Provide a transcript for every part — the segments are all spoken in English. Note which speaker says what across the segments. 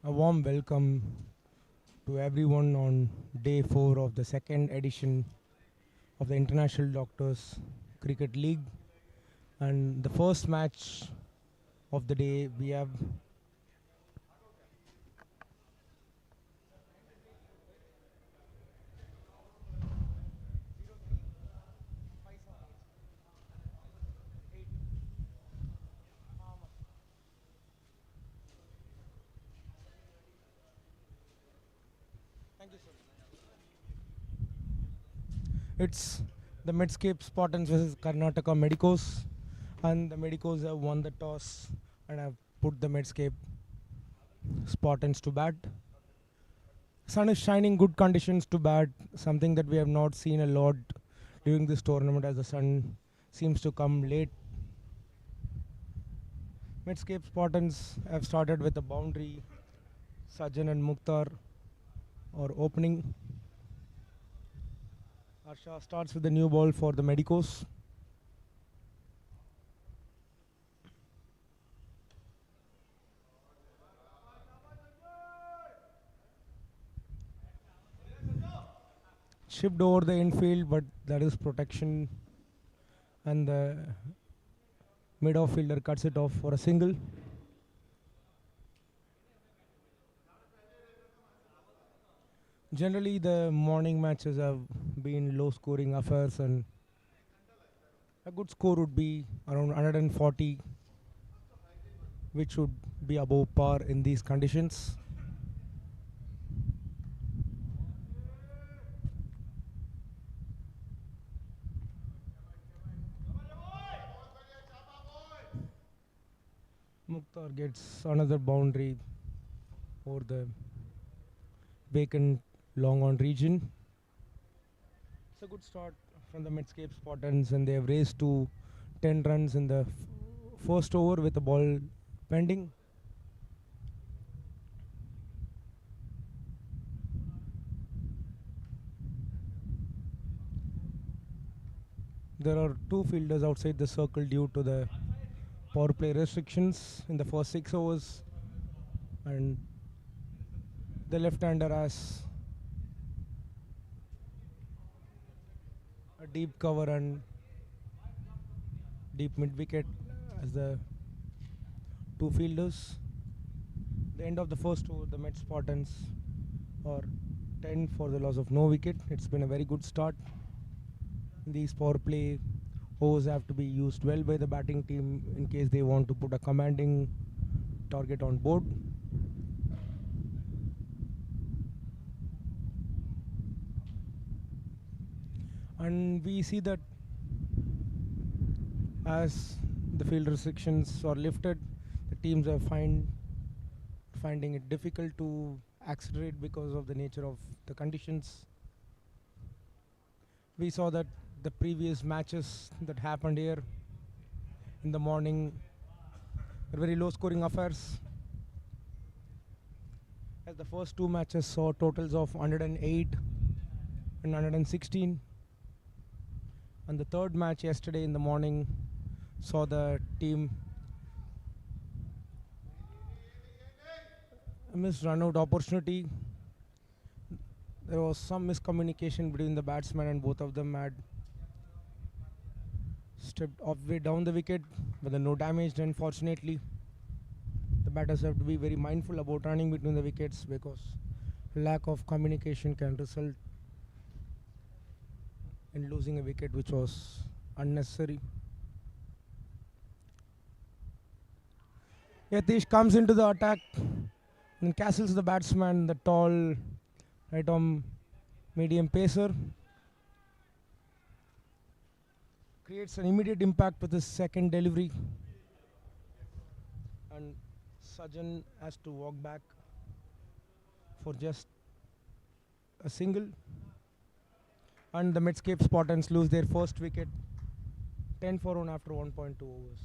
Speaker 1: A warm welcome to everyone on day 4 of the second edition of the International Doctors Cricket League. And the first match of the day, we have it's the Medscape Spartans versus Karnataka Medicos, and the Medicos have won the toss and have put the Medscape Spartans to bat. Sun is shining, good conditions to bat, something that we have not seen a lot during this tournament as the sun seems to come late. Medscape Spartans have started with a boundary. Sajan and Mukhtar are opening. Harsha starts with the new ball for the Medicos. Shipped over the infield, but that is protection, and the mid outfielder cuts it off for a single. Generally, the morning matches have been low scoring affairs, and a good score would be around 140, which would be above par in these conditions. Mukhtar gets another boundary over the vacant long on region. It's a good start from the Medscape Spartans, and they have raised to 10 runs in the first over with the ball pending. There are two fielders outside the circle due to the power play restrictions in the first 6 overs, and the left-hander has a deep cover and deep mid-wicket as the two fielders. The end of the first over, the Met Spartans are 10 for the loss of no wicket. It's been a very good start. These power play overs have to be used well by the batting team in case they want to put a commanding target on board. And we see that as the field restrictions are lifted, the teams are finding it difficult to accelerate because of the nature of the conditions. We saw that the previous matches that happened here in the morning were very low scoring affairs, as the first two matches saw totals of 108 and 116, and the third match yesterday in the morning saw the team miss run out opportunity. There was some miscommunication between the batsmen, and both of them had stepped halfway down the wicket, but no damage. Unfortunately, the batters have to be very mindful about running between the wickets because lack of communication can result in losing a wicket, which was unnecessary. Yatish comes into the attack and castles the batsman, the tall right arm medium pacer. Creates an immediate impact with his second delivery, and Sajan has to walk back for just a single, and the Medscape Spartans lose their first wicket, 10 for 1 after 1.2 overs.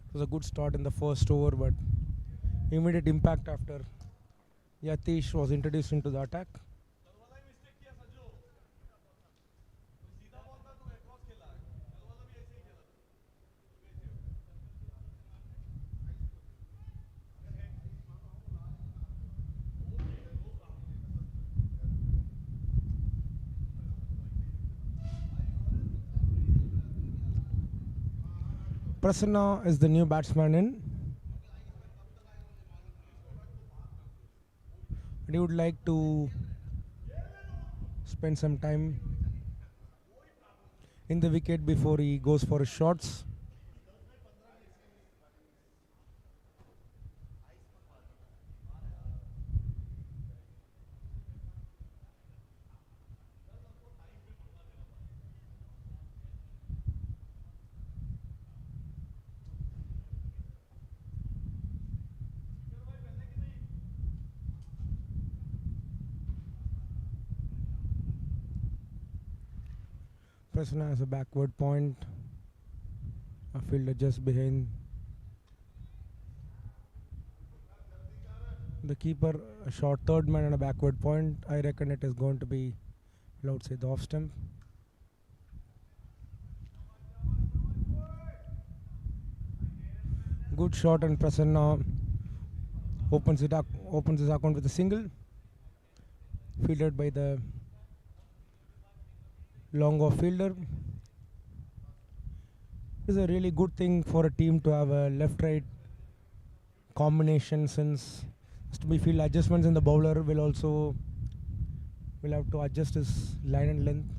Speaker 1: It was a good start in the first over, but immediate impact after Yatish was introduced into the attack. Prasanna is the new batsman in. And he would like to spend some time in the wicket before he goes for his shots. Prasanna has a backward point, a fielder just behind the keeper, a short third man and a backward point. I reckon it is going to be, outside the off stump. Good shot, and Prasanna opens his account with a single, fielded by the long off fielder. It's a really good thing for a team to have a left-right combination, since to be field adjustments in the bowler will have to adjust his line and length.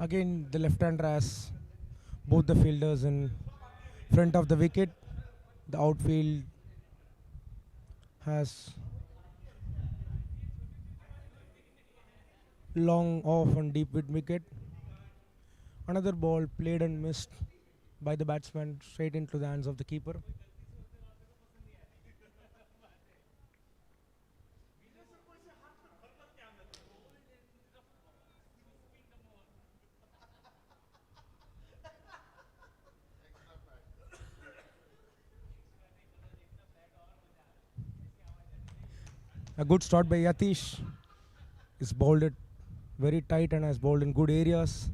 Speaker 1: Again, the left-hander has both the fielders in front of the wicket. The outfield has long off and deep mid wicket. Another ball played and missed by the batsman straight into the hands of the keeper. A good start by Yatish. He's bowled it very tight and has bowled in good areas.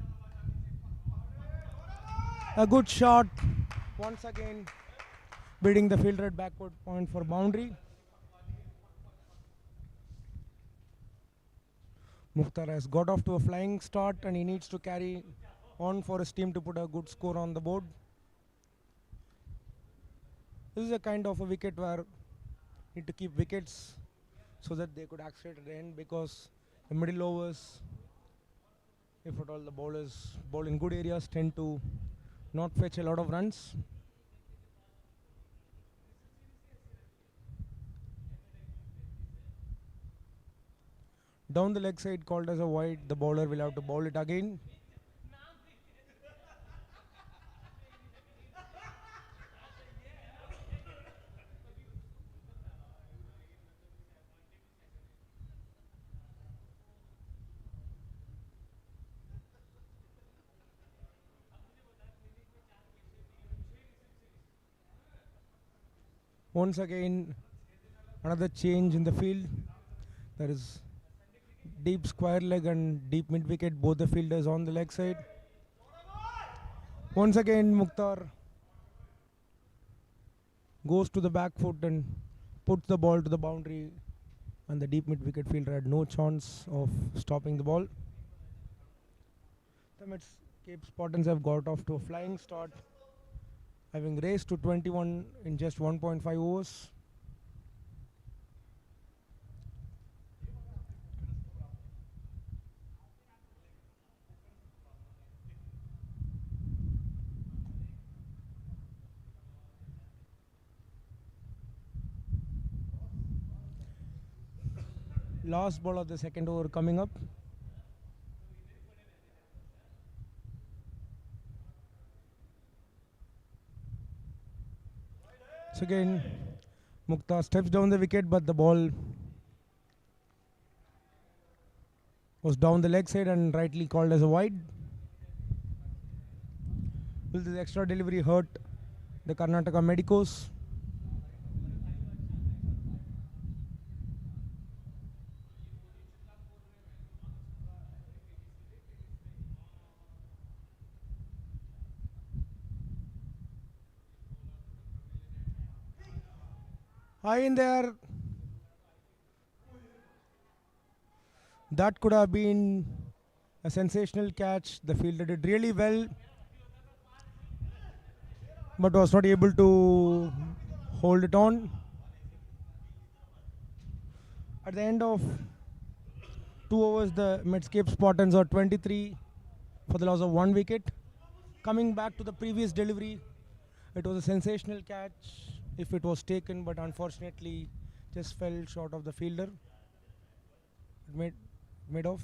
Speaker 1: A good shot. Once again, beating the fielder at backward point for boundary. Mukhtar has got off to a flying start and he needs to carry on for his team to put a good score on the board. This is a kind of a wicket where you need to keep wickets so that they could accelerate at the end, because the middle overs, if at all the bowlers bowl in good areas, tend to not fetch a lot of runs. Down the leg side called as a wide, the bowler will have to bowl it again. Once again, another change in the field. There is deep square leg and deep mid wicket, both the fielders on the leg side. Once again, Mukhtar goes to the back foot and puts the ball to the boundary, and the deep mid wicket fielder had no chance of stopping the ball. The Medscape Spartans have got off to a flying start, having raced to 21 in just 1.5 overs. Last ball of the second over coming up. So again, Mukhtar steps down the wicket, but the ball was down the leg side and rightly called as a wide. Will this extra delivery hurt the Karnataka Medicos? High in there. That could have been a sensational catch. The fielder did really well, but was not able to hold it on. At the end of 2 overs, the Medscape Spartans are 23 for the loss of 1 wicket. Coming back to the previous delivery, it was a sensational catch if it was taken, but unfortunately just fell short of the fielder. It made off.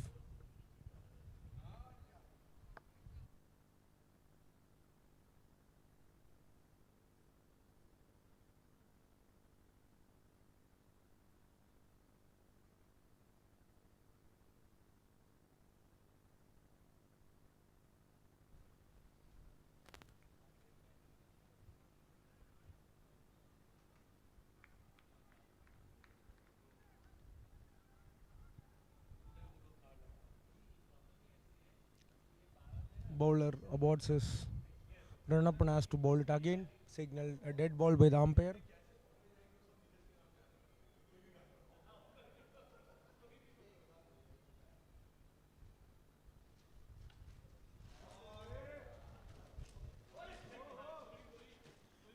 Speaker 1: Bowler aborts his run up and has to bowl it again. Signal a dead ball by the umpire.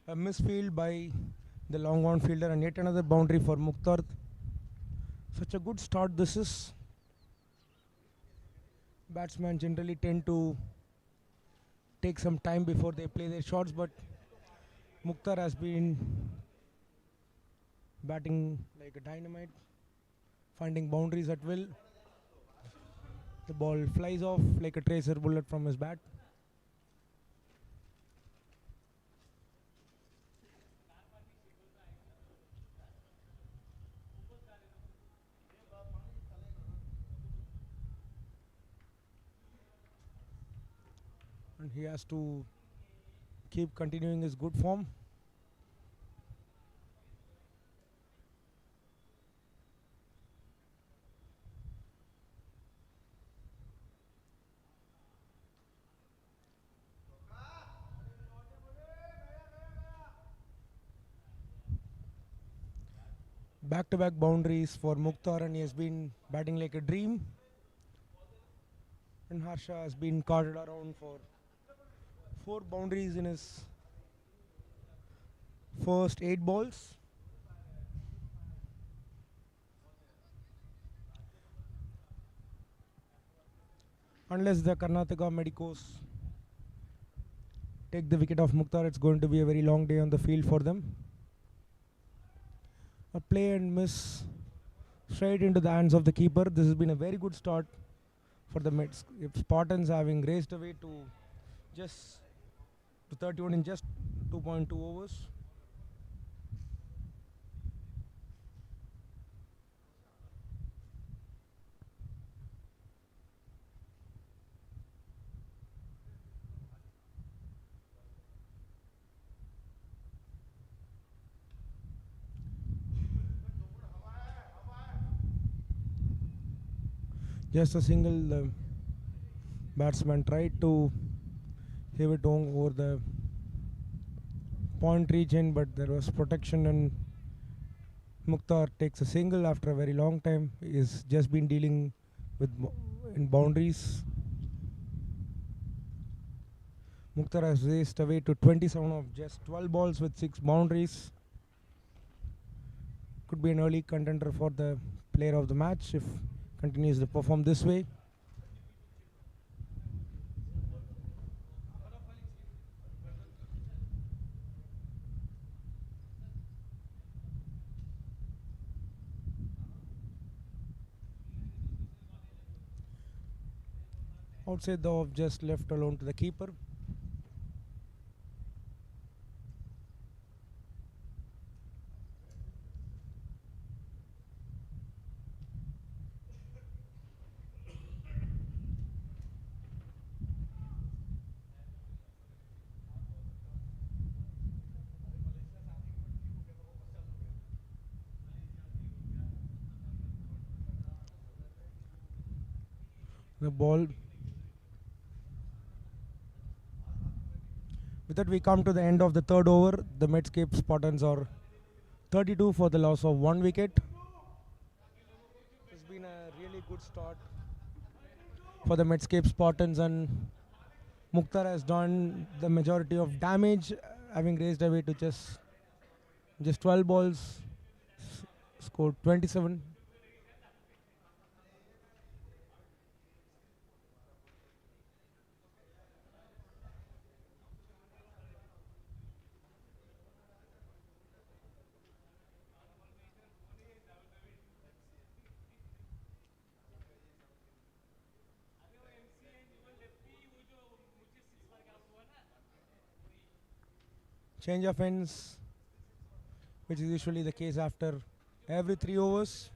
Speaker 1: A misfield by the long on fielder and yet another boundary for Mukhtar. Such a good start this is. Batsmen generally tend to take some time before they play their shots, but Mukhtar has been batting like a dynamite, finding boundaries at will. The ball flies off like a tracer bullet from his bat. And he has to keep continuing his good form. Back-to-back boundaries for Mukhtar, and he has been batting like a dream. And Harsha has been carted around for 4 boundaries in his first 8 balls. Unless the Karnataka Medicos take the wicket of Mukhtar, it's going to be a very long day on the field for them. A play and miss straight into the hands of the keeper. This has been a very good start for the Medscape Spartans, having raced away to just to 31 in just 2.2 overs. Just a single, the batsman tried to have it on over the point region, but there was protection and Mukhtar takes a single after a very long time. He's just been dealing with in boundaries. Mukhtar has raced away to 27 of just 12 balls with 6 boundaries. Could be an early contender for the player of the match if continues to perform this way. Outside the off, just left alone to the keeper. The ball. With that, we come to the end of the third over. The Medscape Spartans are 32 for the loss of 1 wicket. It's been a really good start for the Medscape Spartans, and Mukhtar has done the majority of damage, having raised away to just 12 balls, scored 27. Change of ends, which is usually the case after every 3 overs.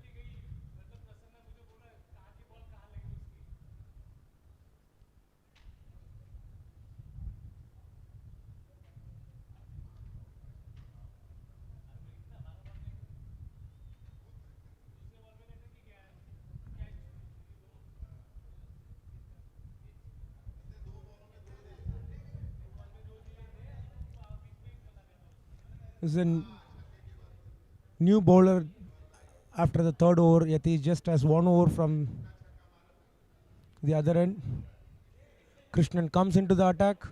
Speaker 1: This is a new bowler after the third over. Yatish just has 1 over from the other end. Krishnan comes into the attack.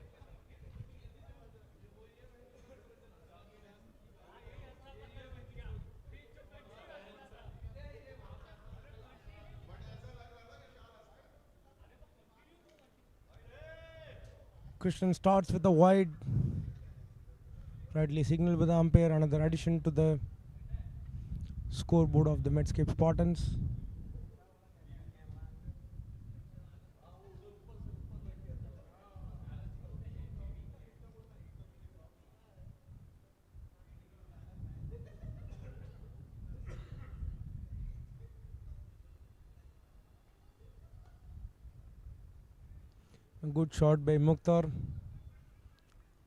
Speaker 1: Krishnan starts with a wide, rightly signaled with the umpire. Another addition to the scoreboard of the Medscape Spartans. A good shot by Mukhtar,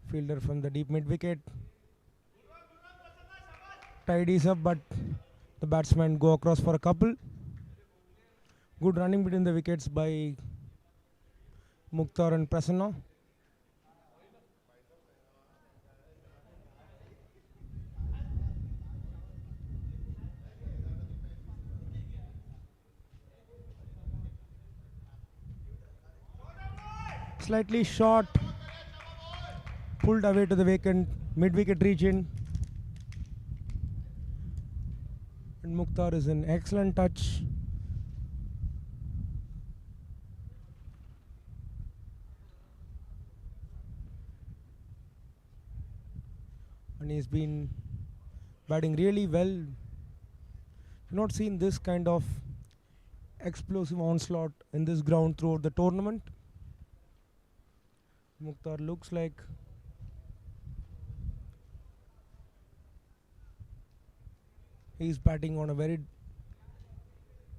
Speaker 1: fielder from the deep mid wicket. Tidies up, but the batsmen go across for a couple. Good running between the wickets by Mukhtar and Prasanna. Slightly short, pulled away to the vacant mid-wicket region. And Mukhtar is an excellent touch. And he's been batting really well. I've not seen this kind of explosive onslaught in this ground throughout the tournament. Mukhtar looks like he's batting on a very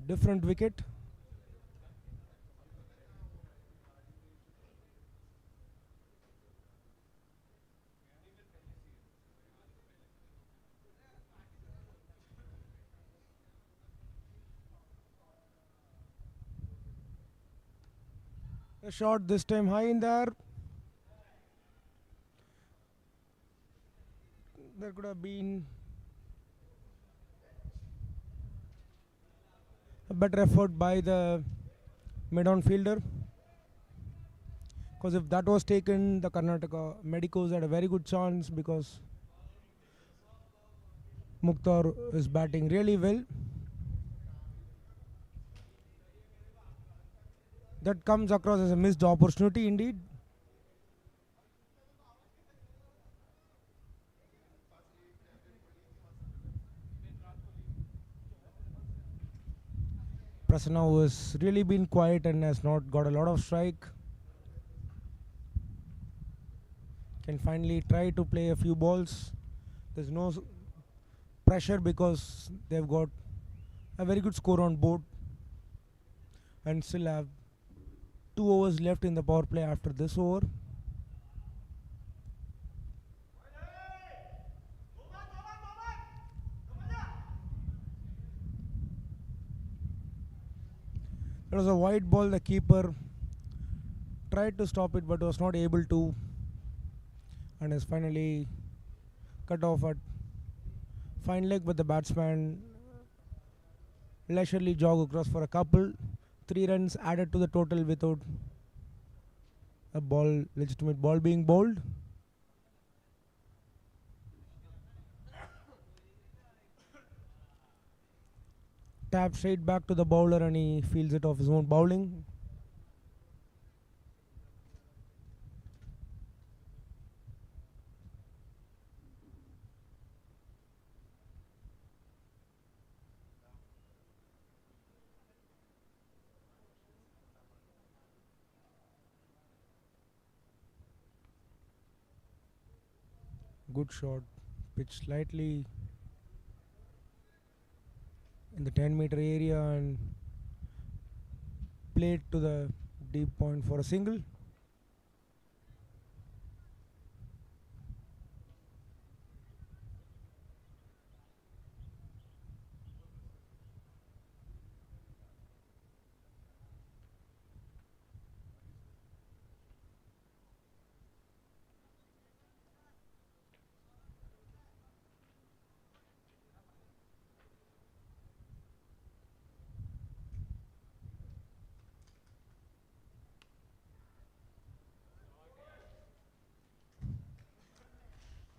Speaker 1: different wicket. A shot this time high in there. There could have been a better effort by the mid-on fielder, because if that was taken, the Karnataka Medicos had a very good chance, because Mukhtar is batting really well. That comes across as a missed opportunity indeed. Prasanna, who has really been quiet and has not got a lot of strike, can finally try to play a few balls. There's no pressure because they've got a very good score on board and still have 2 overs left in the power play after this over. It was a wide ball. The keeper tried to stop it but was not able to, and is finally cut off at Fine leg, but the batsman leisurely jog across for a couple. 3 runs added to the total without a legitimate ball being bowled. Tap straight back to the bowler and he feels it off his own bowling. Good shot. Pitch slightly in the 10-meter area and played to the deep point for a single.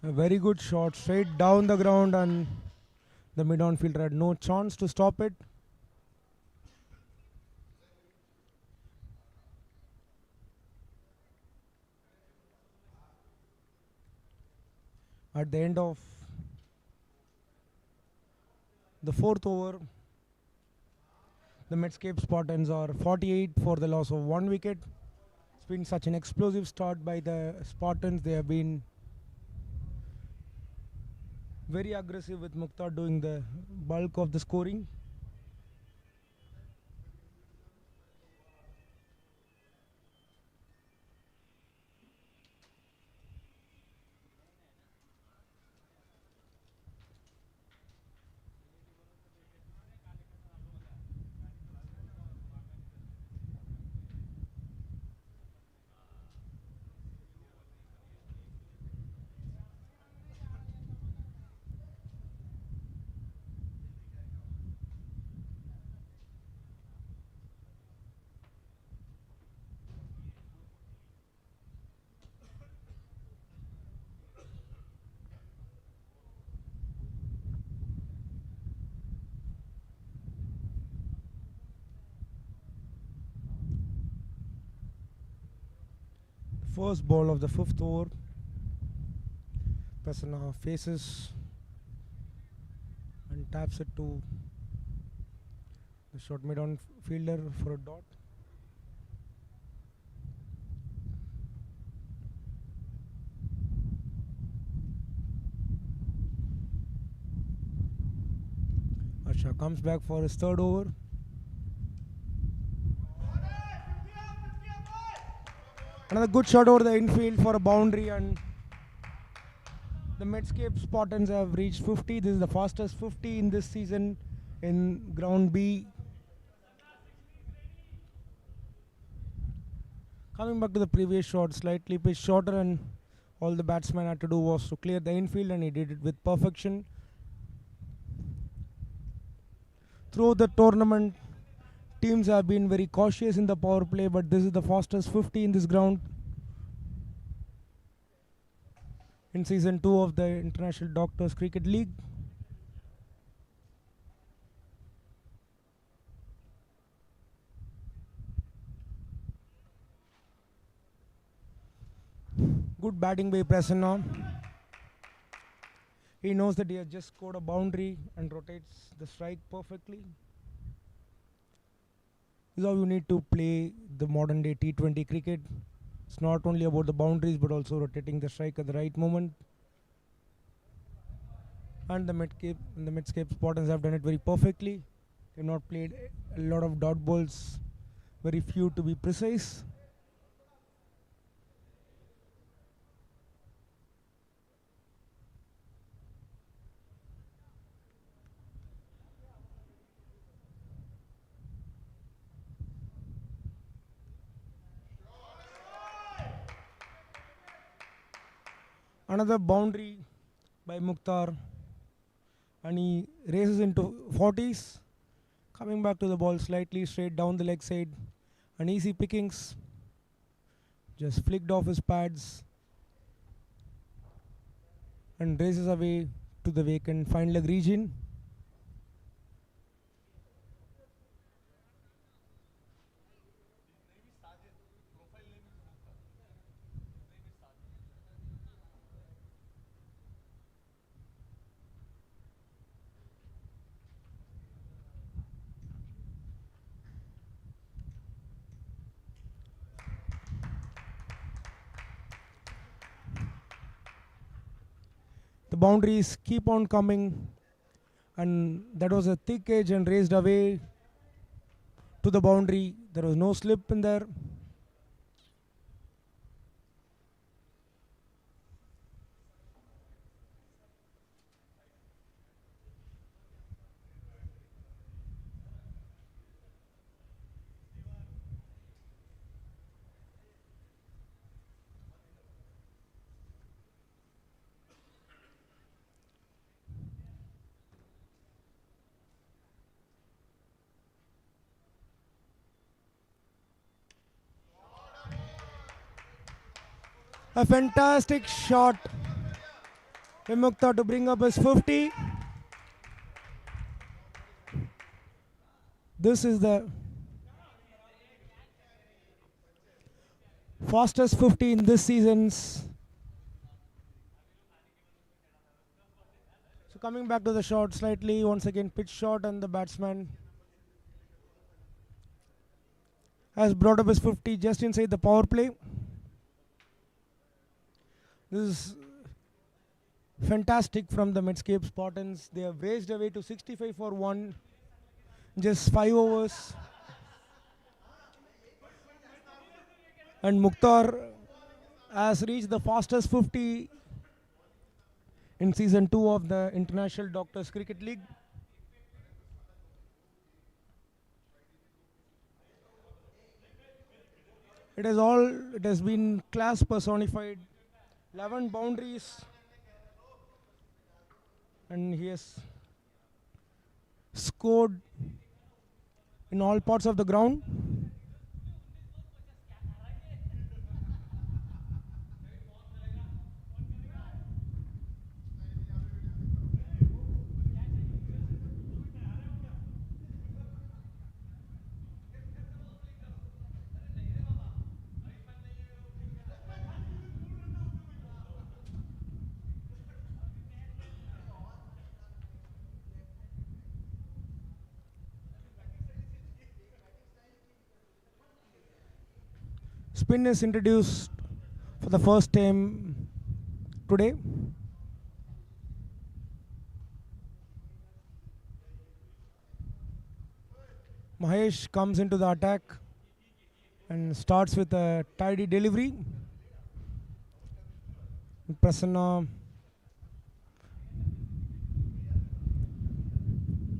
Speaker 1: A very good shot straight down the ground and the mid-on fielder had no chance to stop it. At the end of the fourth over, the Medscape Spartans are 48 for the loss of 1 wicket. It's been such an explosive start by the Spartans. They have been very aggressive with Mukhtar doing the bulk of the scoring. First ball of the fifth over. Prasanna faces and taps it to the short mid-on fielder for a dot. Asha comes back for his third over. Another good shot over the infield for a boundary, and the Medscape Spartans have reached 50. This is the fastest 50 in this season in Ground B. Coming back to the previous shot, slightly pitched shorter, and all the batsman had to do was to clear the infield, and he did it with perfection. Throughout the tournament, teams have been very cautious in the power play, but this is the fastest 50 in this ground. In season 2 of the International Doctors Cricket League. Good batting by Prasanna. He knows that he has just scored a boundary and rotates the strike perfectly. This is how you need to play the modern day T20 cricket. It's not only about the boundaries but also rotating the strike at the right moment. And the Medscape Spartans have done it very perfectly. They have not played a lot of dot balls, very few to be precise. Another boundary by Mukhtar and he races into 40s, coming back to the ball slightly straight down the leg side. An easy pickings, just flicked off his pads and races away to the vacant fine leg region. The boundaries keep on coming, and that was a thick edge and raced away to the boundary. There was no slip in there. A fantastic shot by Mukhtar to bring up his 50. This is the fastest 50 in this season's. So coming back to the shot slightly, once again pitch shot, and the batsman has brought up his 50 just inside the power play. This is fantastic from the Medscape Spartans. They have raced away to 65 for 1, just 5 overs. And Mukhtar has reached the fastest 50 in season 2 of the International Doctors Cricket League. It has been class personified. 11 boundaries, and he has scored in all parts of the ground. Spin is introduced for the first time today. Mahesh comes into the attack and starts with a tidy delivery. Prasanna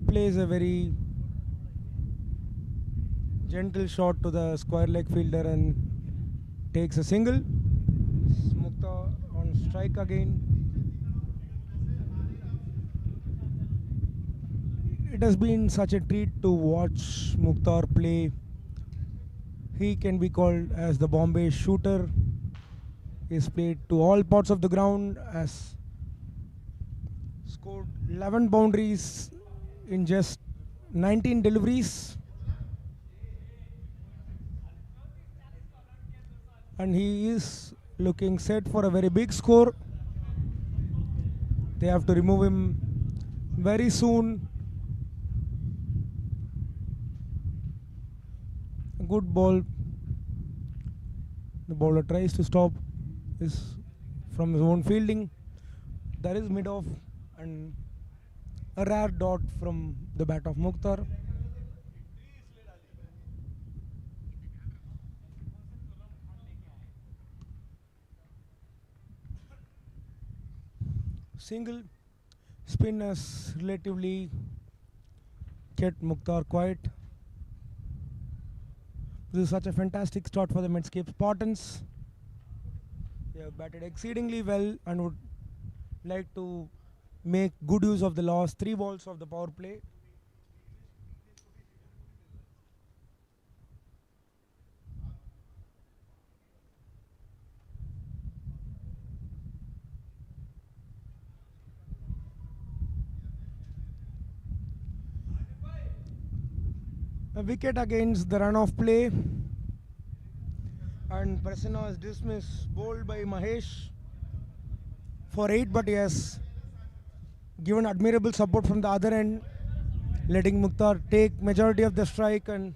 Speaker 1: plays a very gentle shot to the square leg fielder and takes a single. Mukta on strike again. It has been such a treat to watch Mukhtar play. He can be called as the Bombay shooter. He's played to all parts of the ground, has scored 11 boundaries in just 19 deliveries. And he is looking set for a very big score. They have to remove him very soon. A good ball. The bowler tries to stop this from his own fielding. There is mid-off and a rare dot from the bat of Mukhtar. Single. Spin has relatively kept Mukhtar quiet. This is such a fantastic start for the Medscape Spartans. They have batted exceedingly well and would like to make good use of the last 3 balls of the power play. A wicket against the run-off play, and Prasanna is dismissed, bowled by Mahesh for 8, but he has given admirable support from the other end, letting Mukhtar take majority of the strike, and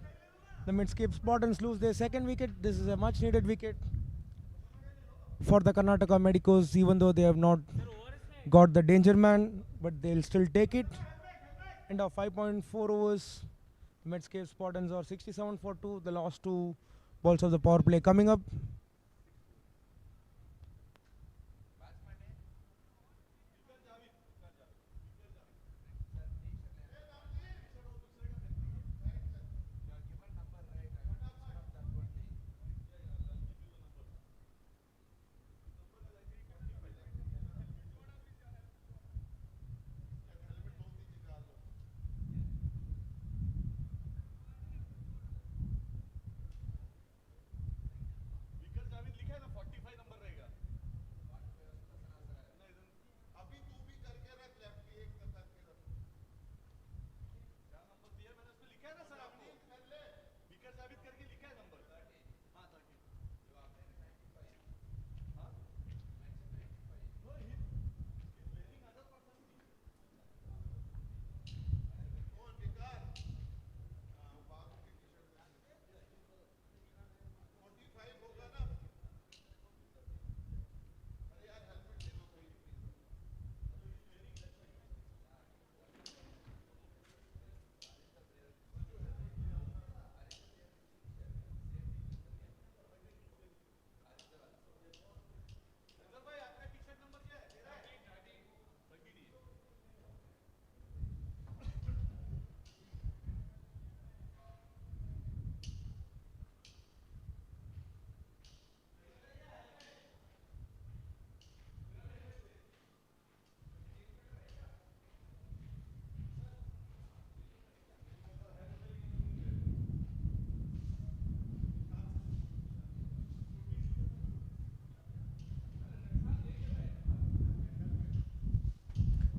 Speaker 1: the Medscape Spartans lose their second wicket. This is a much needed wicket for the Karnataka Medicos, even though they have not got the danger man, but they'll still take it. End of 5.4 overs. Medscape Spartans are 67 for 2. The last 2 balls of the power play coming up.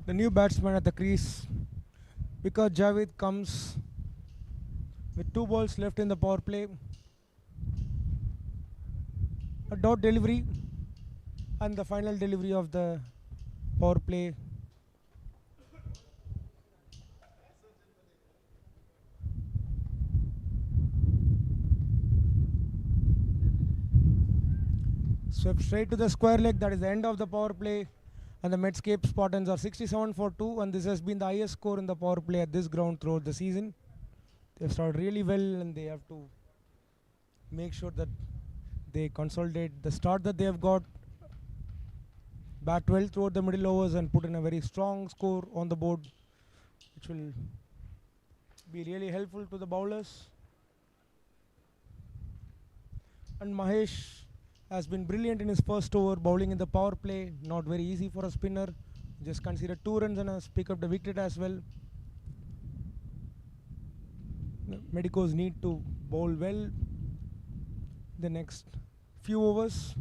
Speaker 1: The new batsman at the crease, because Javed comes with 2 balls left in the power play. A dot delivery, and the final delivery of the power play. Swept straight to the square leg. That is the end of the power play. And the Medscape Spartans are 67 for 2. And this has been the highest score in the power play at this ground throughout the season. They've started really well, and they have to make sure that they consolidate the start that they have got. Bat well throughout the middle overs and put in a very strong score on the board, which will be really helpful to the bowlers. And Mahesh has been brilliant in his first over, bowling in the power play. Not very easy for a spinner. Just considered 2 runs and has picked up the wicket as well. The Medicos need to bowl well the next few overs.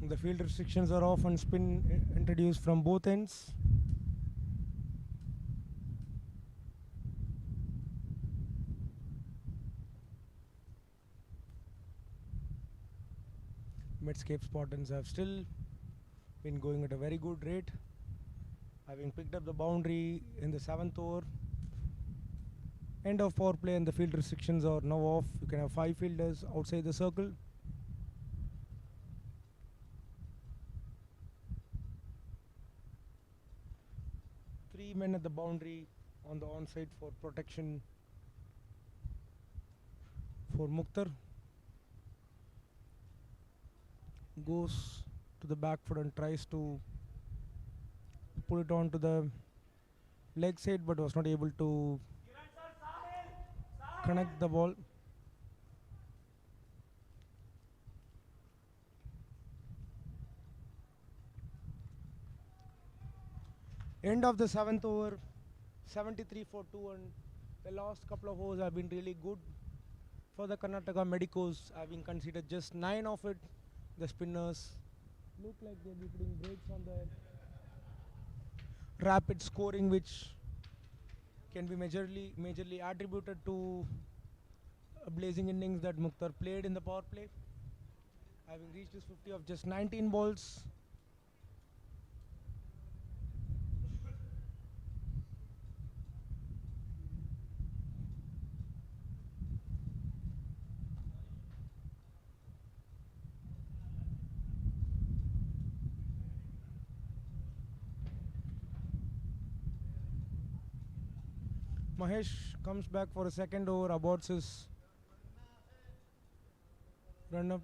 Speaker 1: The field restrictions are off and spin introduced from both ends. Medscape Spartans have still been going at a very good rate, having picked up the boundary in the 7th over. End of power play and the field restrictions are now off. You can have 5 fielders outside the circle. Three men at the boundary on the onside for protection for Mukhtar. Goes to the back foot and tries to pull it on to the leg side, but was not able to connect the ball. End of the 7th over, 73 for 2, and the last couple of overs have been really good for the Karnataka Medicos, having conceded just 9 of it. The spinners look like they'll be putting brakes on the rapid scoring, which can be majorly attributed to a blazing innings that Mukhtar played in the power play, having reached his 50 of just 19 balls. Mahesh comes back for a second over, aborts his run up.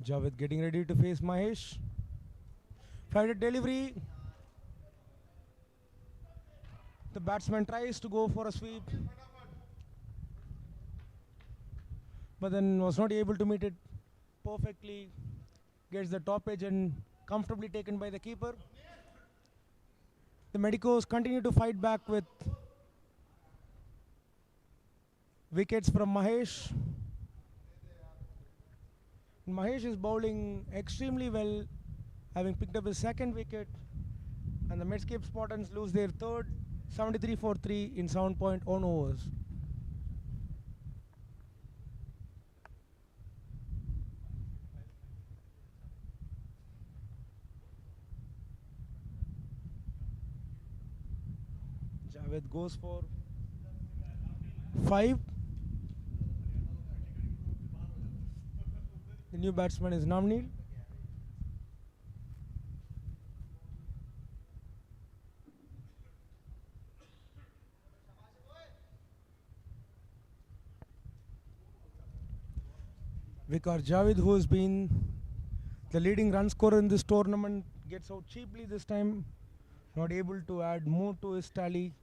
Speaker 1: Javed getting ready to face Mahesh. Fielded delivery. The batsman tries to go for a sweep, but then was not able to meet it perfectly. Gets the top edge and comfortably taken by the keeper. The Medicos continue to fight back with wickets from Mahesh. Mahesh is bowling extremely well, having picked up his second wicket, and the Medscape Spartans lose their third, 73 for 3 in 7.1 overs. Javed goes for 5. The new batsman is Namneel. Vikar Javed, who has been the leading run scorer in this tournament, gets out cheaply this time, not able to add more to his tally.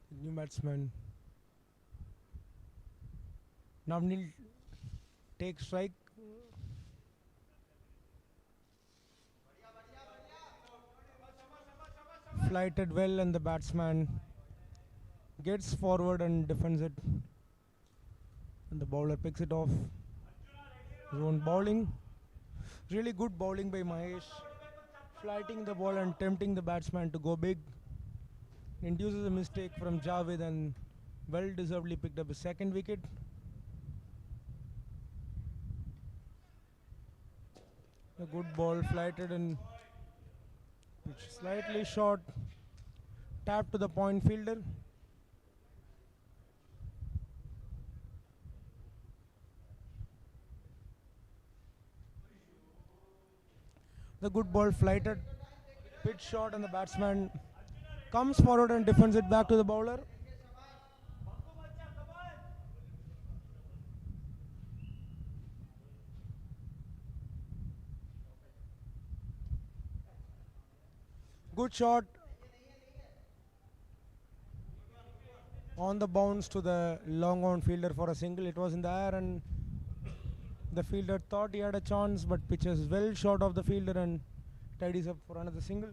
Speaker 1: The new batsman Namneel takes strike. Flighted well, and the batsman gets forward and defends it, and the bowler picks it off. His own bowling, really good bowling by Mahesh, flighting the ball and tempting the batsman to go big. Induces a mistake from Javed and well deservedly picked up his second wicket. A good ball flighted and pitch slightly short. Tap to the point fielder. The good ball flighted. Pitch short and the batsman comes forward and defends it back to the bowler. Good shot on the bounce to the long on fielder for a single. It was in the air and the fielder thought he had a chance, but pitches well short of the fielder and tidies up for another single.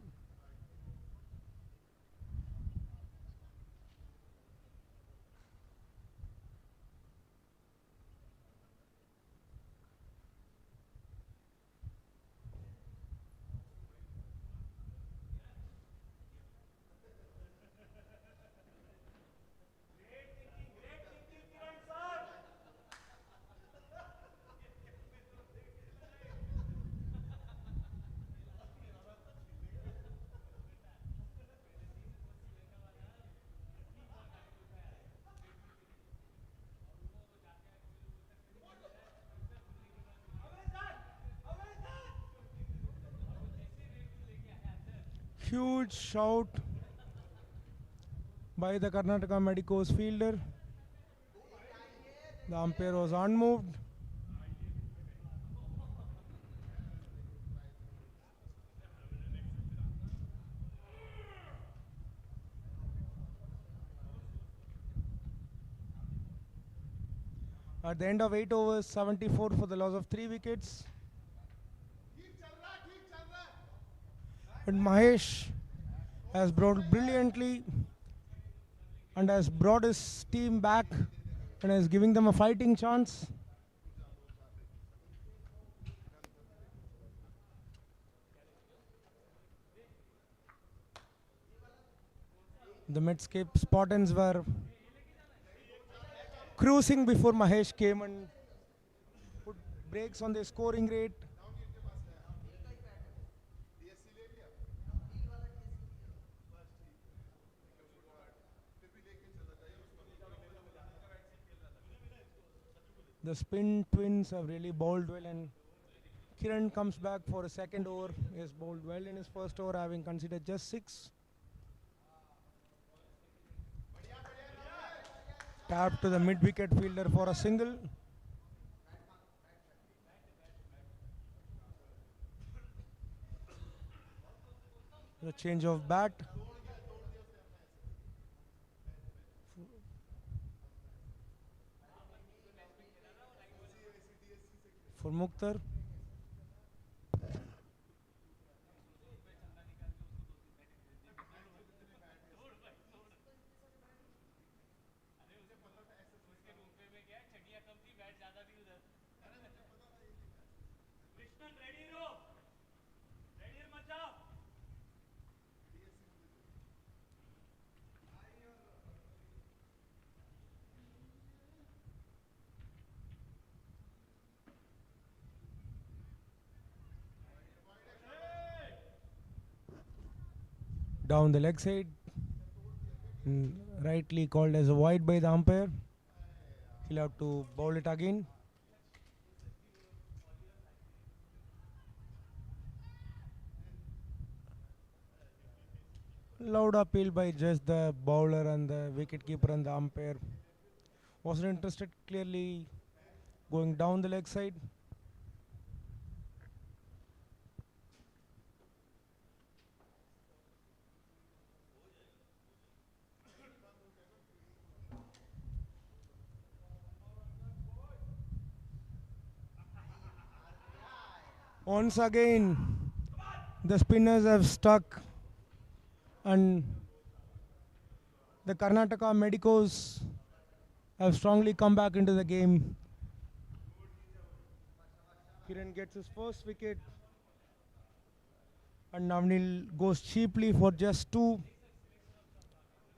Speaker 1: Huge shout by the Karnataka Medicos fielder. The umpire was unmoved. At the end of 8 overs, 74 for the loss of 3 wickets. And Mahesh has brought brilliantly and has brought his team back and is giving them a fighting chance. The Medscape Spartans were cruising before Mahesh came and put brakes on their scoring rate. The spin twins have really bowled well and Kiran comes back for a second over. He has bowled well in his first over, having conceded just 6. Tap to the mid-wicket fielder for a single. The change of bat. For Mukhtar. Down the leg side, rightly called as a wide by the umpire. He'll have to bowl it again. Loud appeal by just the bowler and the wicket keeper, and the umpire wasn't interested, clearly going down the leg side. Once again, the spinners have stuck, and the Karnataka Medicos have strongly come back into the game. Kiran gets his first wicket, and Navnil goes cheaply for just 2.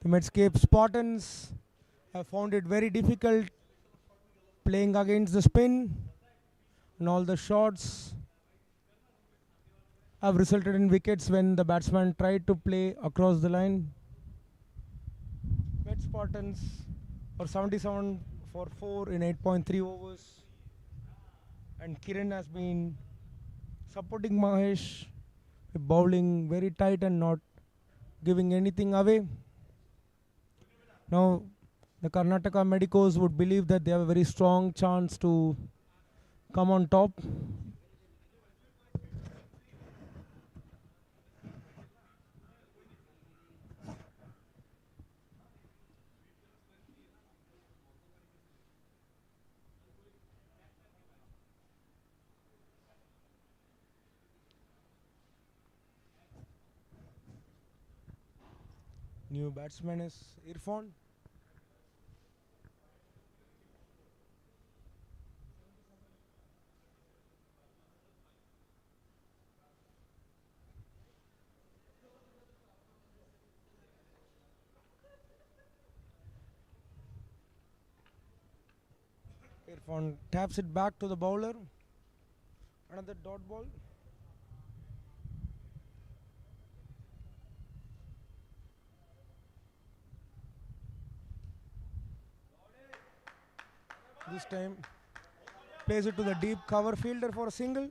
Speaker 1: The Medscape Spartans have found it very difficult playing against the spin and all the shots have resulted in wickets when the batsman tried to play across the line. Med Spartans are 77 for 4 in 8.3 overs, and Kiran has been supporting Mahesh with bowling very tight and not giving anything away. Now, the Karnataka Medicos would believe that they have a very strong chance to come on top. New batsman is Irfan. Irfan taps it back to the bowler. Another dot ball. This time plays it to the deep cover fielder for a single.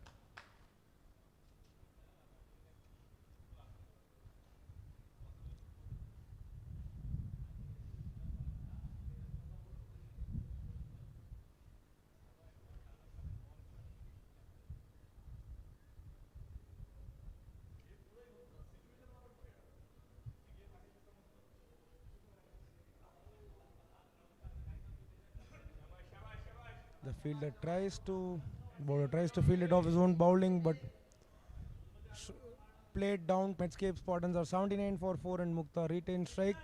Speaker 1: The bowler tries to field it off his own bowling, but played down. Medscape Spartans are 79 for 4 and Mukta retains strike.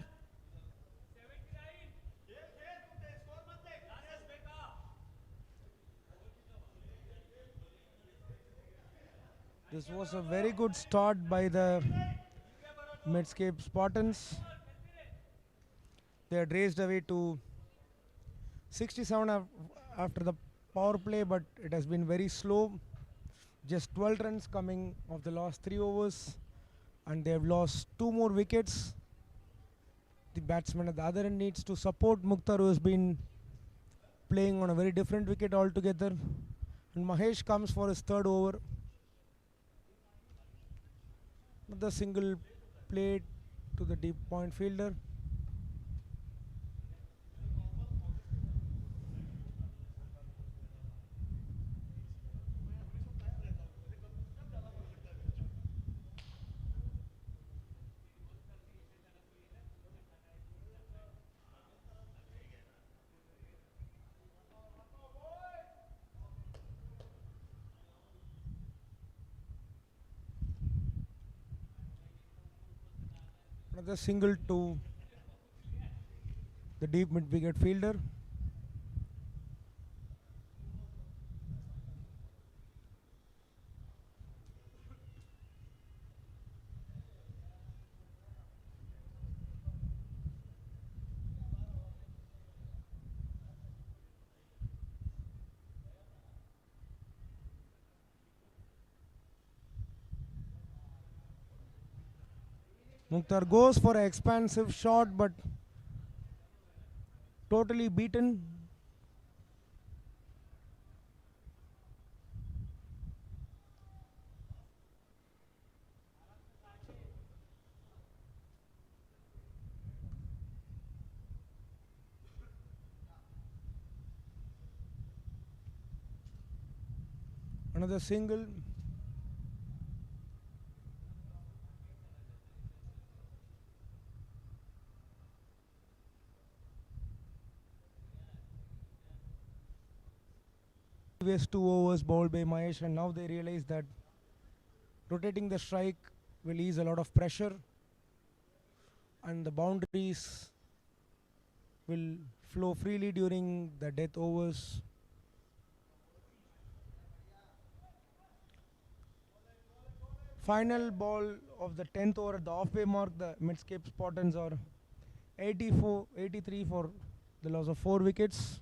Speaker 1: This was a very good start by the Medscape Spartans. They had raised away to 67 after the power play, but it has been very slow. Just 12 runs coming of the last 3 overs, and they have lost 2 more wickets. The batsman at the other end needs to support Mukhtar, who has been playing on a very different wicket altogether. And Mahesh comes for his 3rd over. Another single played to the deep point fielder. Another single to the deep mid wicket fielder. Mukhtar goes for an expansive shot, but totally beaten. Another single. Previous 2 overs bowled by Mahesh, and now they realize that rotating the strike will ease a lot of pressure, and the boundaries will flow freely during the death overs. Final ball of the 10th over at the halfway mark, the Medscape Spartans are 83 for the loss of 4 wickets.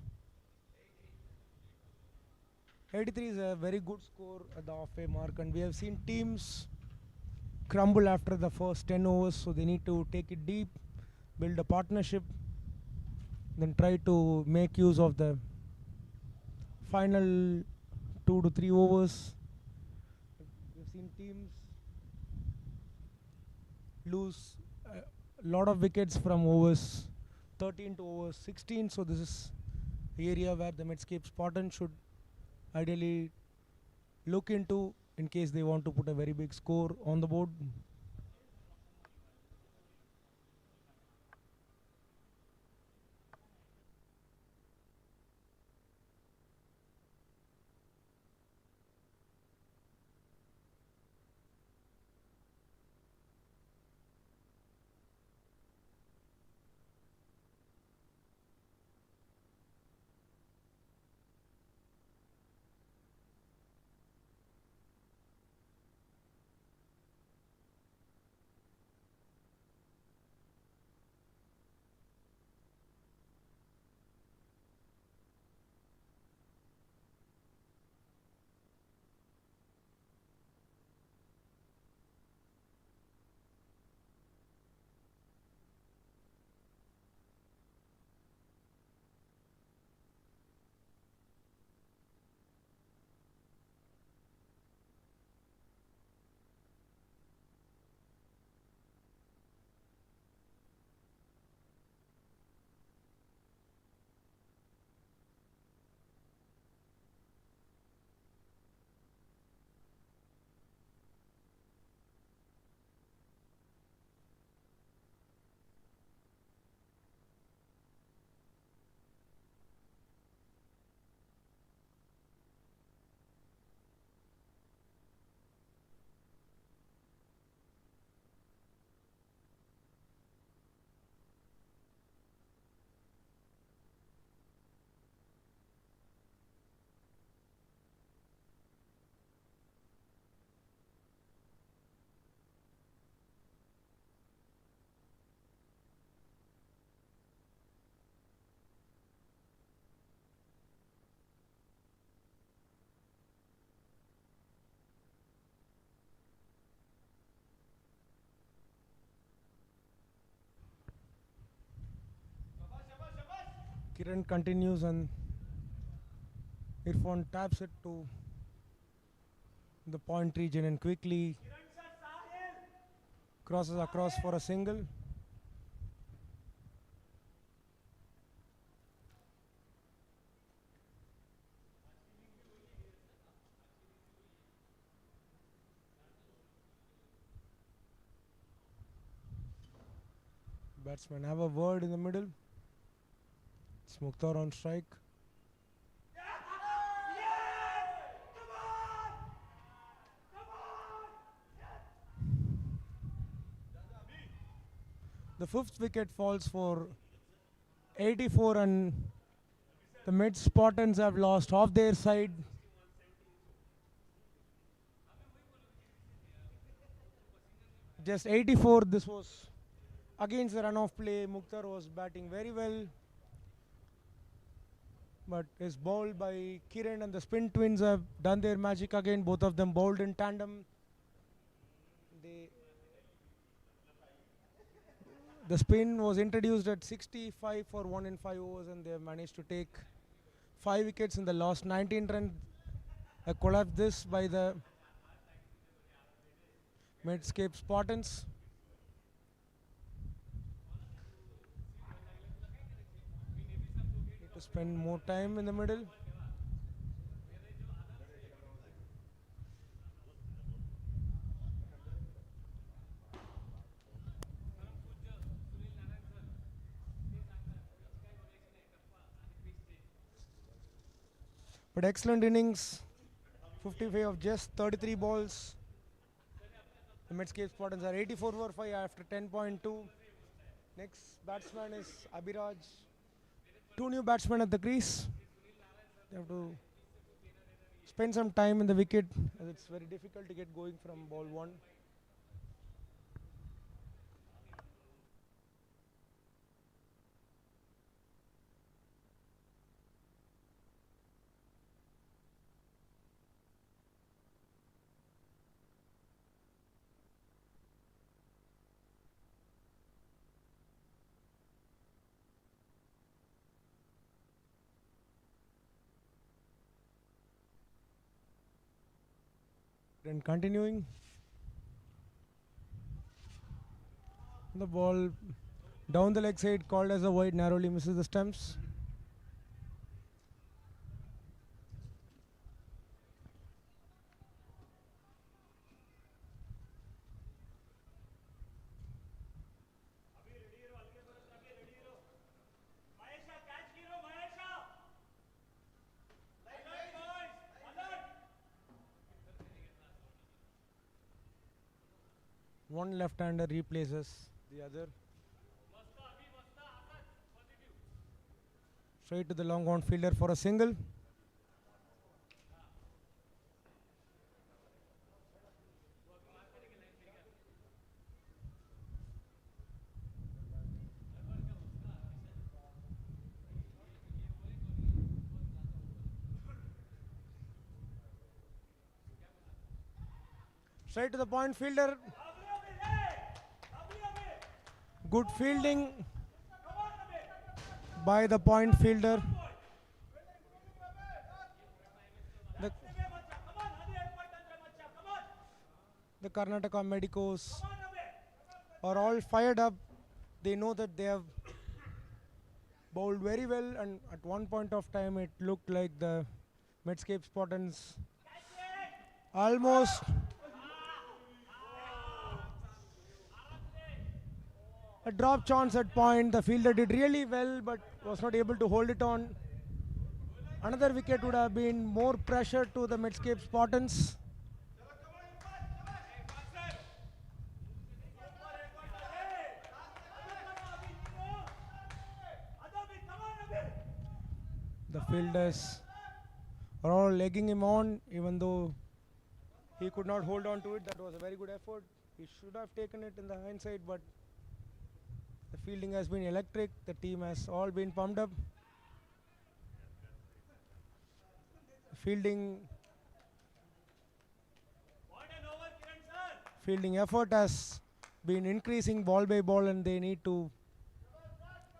Speaker 1: 83 is a very good score at the halfway mark, and we have seen teams crumble after the first 10 overs, so they need to take it deep, build a partnership, then try to make use of the final 2 to 3 overs. We've seen teams lose a lot of wickets from overs 13 to overs 16, so this is the area where the Medscape Spartans should ideally look into in case they want to put a very big score on the board. Kiran continues and Irfan taps it to the point region and quickly crosses across for a single. Batsmen have a word in the middle. It's Mukhtar on strike. The fifth wicket falls for 84 and the mid Spartans have lost off their side. Just 84, this was against the run-off play. Mukhtar was batting very well, but is bowled by Kiran, and the spin twins have done their magic again. Both of them bowled in tandem. The spin was introduced at 65 for 1 in 5 overs, and they have managed to take 5 wickets in the last 19 runs. A collapse this by the Medscape Spartans. Need to spend more time in the middle. But excellent innings. 55 of just 33 balls. The Medscape Spartans are 84 over 5 after 10.2. Next batsman is Abhiraj. 2 new batsmen at the crease. They have to spend some time in the wicket, as it's very difficult to get going from ball 1. and continuing. The ball down the leg side, called as a wide, narrowly misses the stumps. One left-hander replaces the other. Straight to the long on fielder for a single. Straight to the point fielder. Good fielding by the point fielder. The Karnataka Medicos are all fired up. They know that they have bowled very well, and at one point of time it looked like the Medscape Spartans almost a drop chance at point. The fielder did really well but was not able to hold it on. Another wicket would have been more pressure to the Medscape Spartans. The fielders are all legging him on, even though he could not hold on to it. That was a very good effort. He should have taken it in the hindsight, but the fielding has been electric. The team has all been pumped up. Fielding effort has been increasing ball by ball, and they need to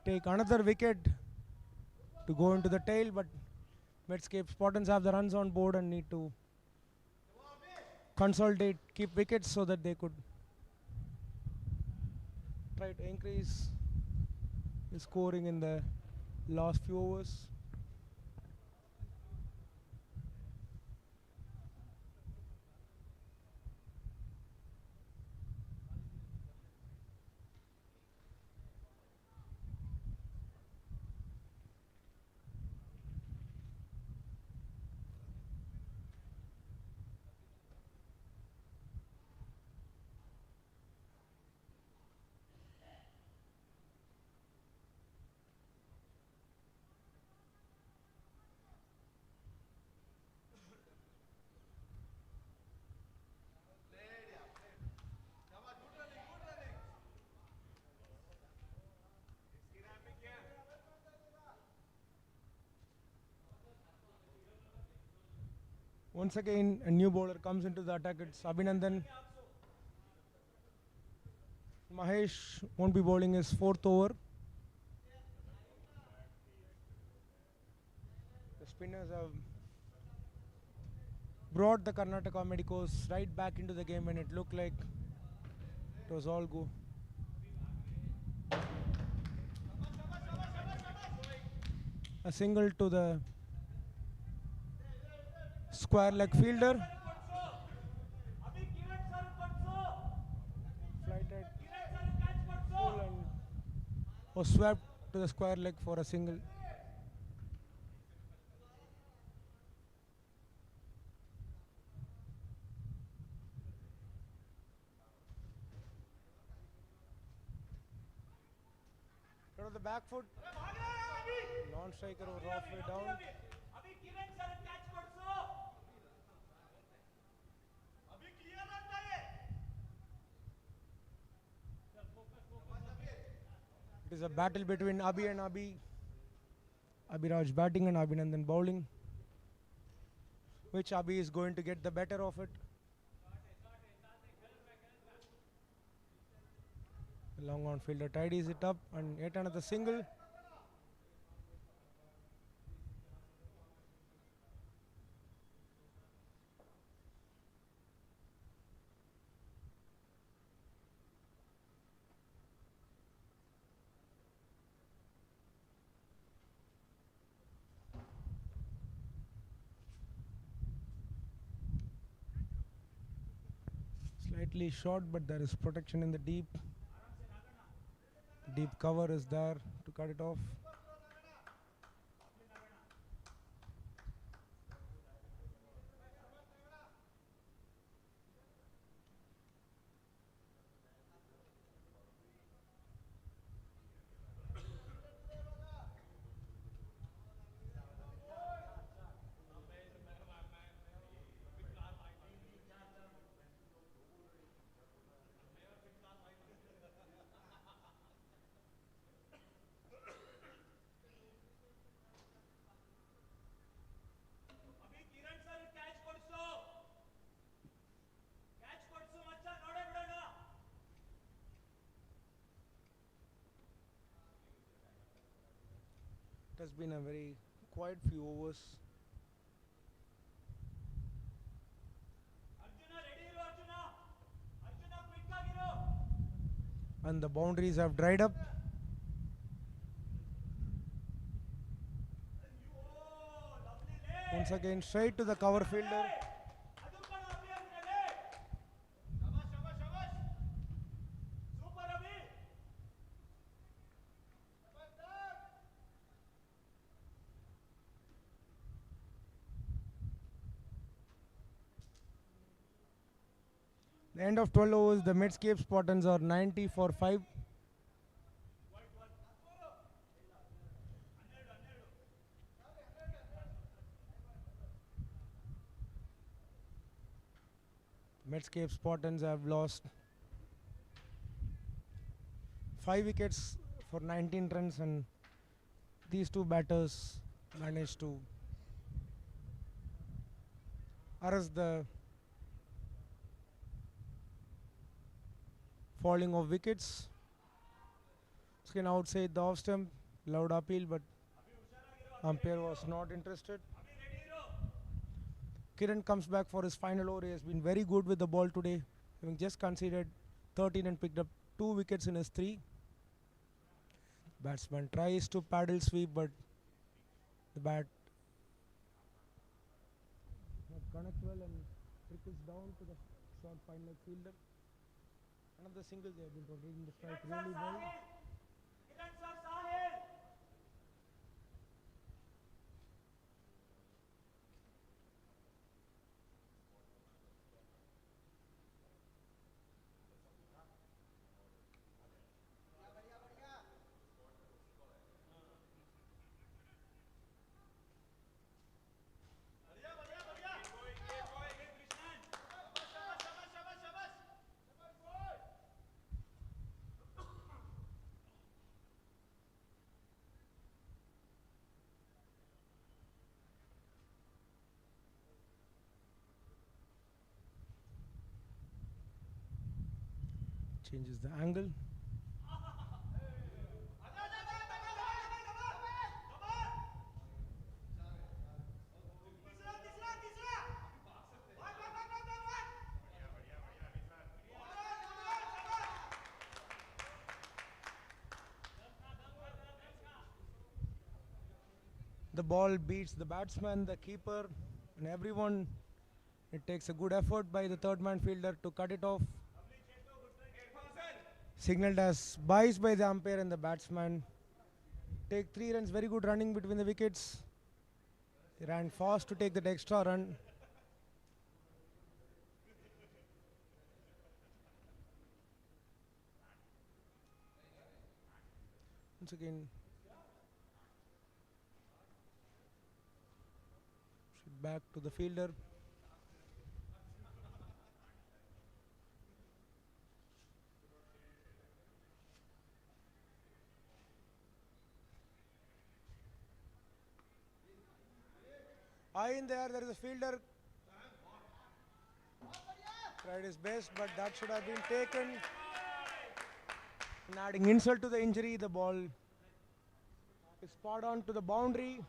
Speaker 1: take another wicket to go into the tail, but Medscape Spartans have the runs on board and need to consolidate, keep wickets so that they could try to increase the scoring in the last few overs. Once again, a new bowler comes into the attack. It's Abhinandan. Mahesh won't be bowling his fourth over. The spinners have brought the Karnataka Medicos right back into the game, and it looked like it was all go. A single to the square leg fielder. Flighted full and was swept to the square leg for a single. Out of the back foot, non-striker was halfway down. It is a battle between Abhi and Abhi. Abhiraj batting and Abhinandan bowling. Which Abhi is going to get the better of it? The long on fielder tidies it up, and yet another single. slightly short, but there is protection in the deep. Deep cover is there to cut it off. It has been a very quiet few overs. And the boundaries have dried up. Once again, straight to the cover fielder. The end of 12 overs, the Medscape Spartans are 90 for 5. Medscape Spartans have lost 5 wickets for 19 runs, and these two batters managed to arrest the falling of wickets. Skin outside the off stump, loud appeal, but umpire was not interested. Kiran comes back for his final over. He has been very good with the ball today, having just conceded 13 and picked up 2 wickets in his 3. Batsman tries to paddle sweep, but the bat not connect well and trickles down to the short fine leg fielder. Another single, they have been rotating the strike really well. Changes the angle. The ball beats the batsman, the keeper, and everyone. It takes a good effort by the third man fielder to cut it off. Signaled as byes by the umpire, and the batsman take 3 runs. Very good running between the wickets. He ran fast to take that extra run. Once again, back to the fielder. High in there is a fielder. Tried his best, but that should have been taken. And adding insult to the injury, the ball is spot on to the boundary.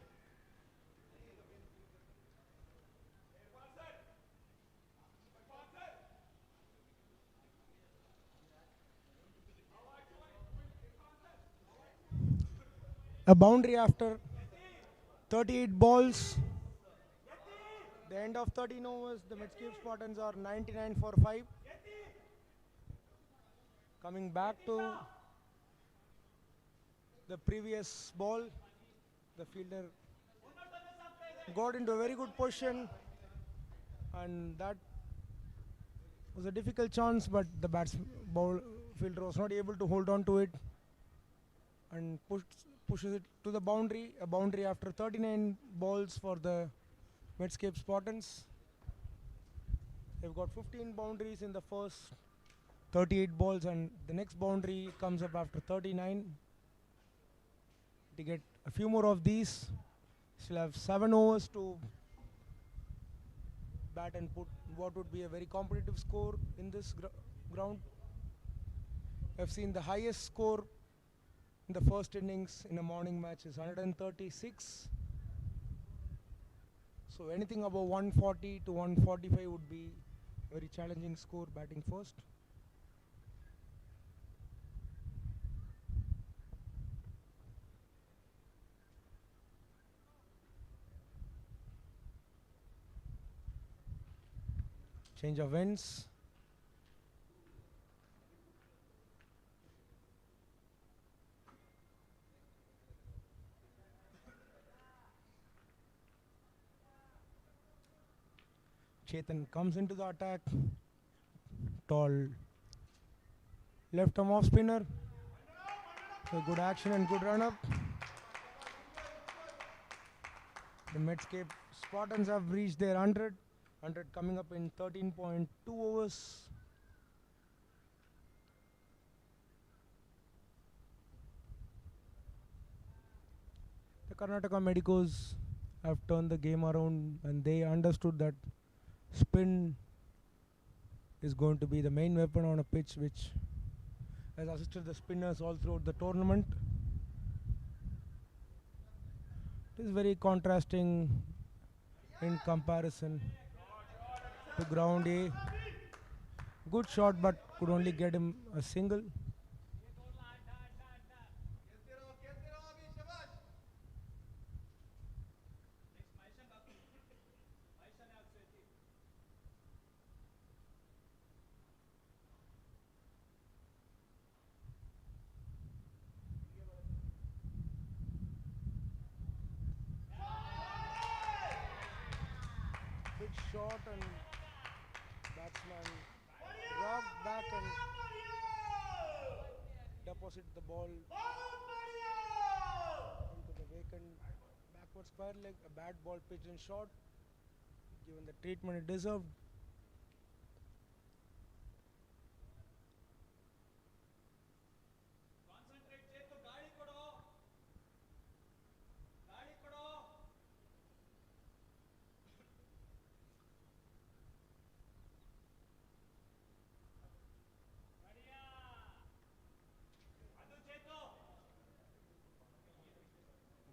Speaker 1: A boundary after 38 balls. The end of 13 overs, the Medscape Spartans are 99 for 5. Coming back to the previous ball, the fielder got into a very good position, and that was a difficult chance, but the ball fielder was not able to hold on to it and pushes it to the boundary. A boundary after 39 balls for the Medscape Spartans. They've got 15 boundaries in the first 38 balls, and the next boundary comes up after 39. To get a few more of these, still have 7 overs to bat and put what would be a very competitive score in this ground. I've seen the highest score in the first innings in a morning match is 136. So anything above 140 to 145 would be a very challenging score batting first. Change of ends. Chetan comes into the attack. Tall left arm off spinner. So good action and good run up. The Medscape Spartans have reached their 100. 100 coming up in 13.2 overs. The Karnataka Medicos have turned the game around, and they understood that spin is going to be the main weapon on a pitch which has assisted the spinners all throughout the tournament. It is very contrasting in comparison to ground A. Good shot, but could only get him a single. Big shot, and batsman dropped back and deposit the ball into the vacant backward square leg. A bad ball pitched in short, given the treatment it deserved.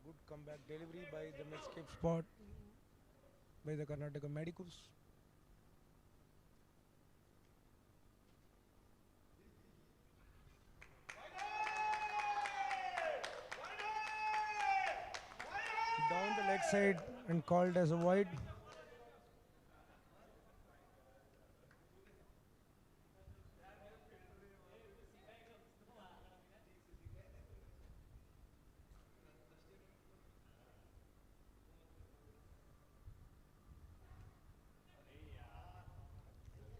Speaker 1: Good comeback delivery by the Medscape spot by the Karnataka Medicos. Down the leg side and called as a wide.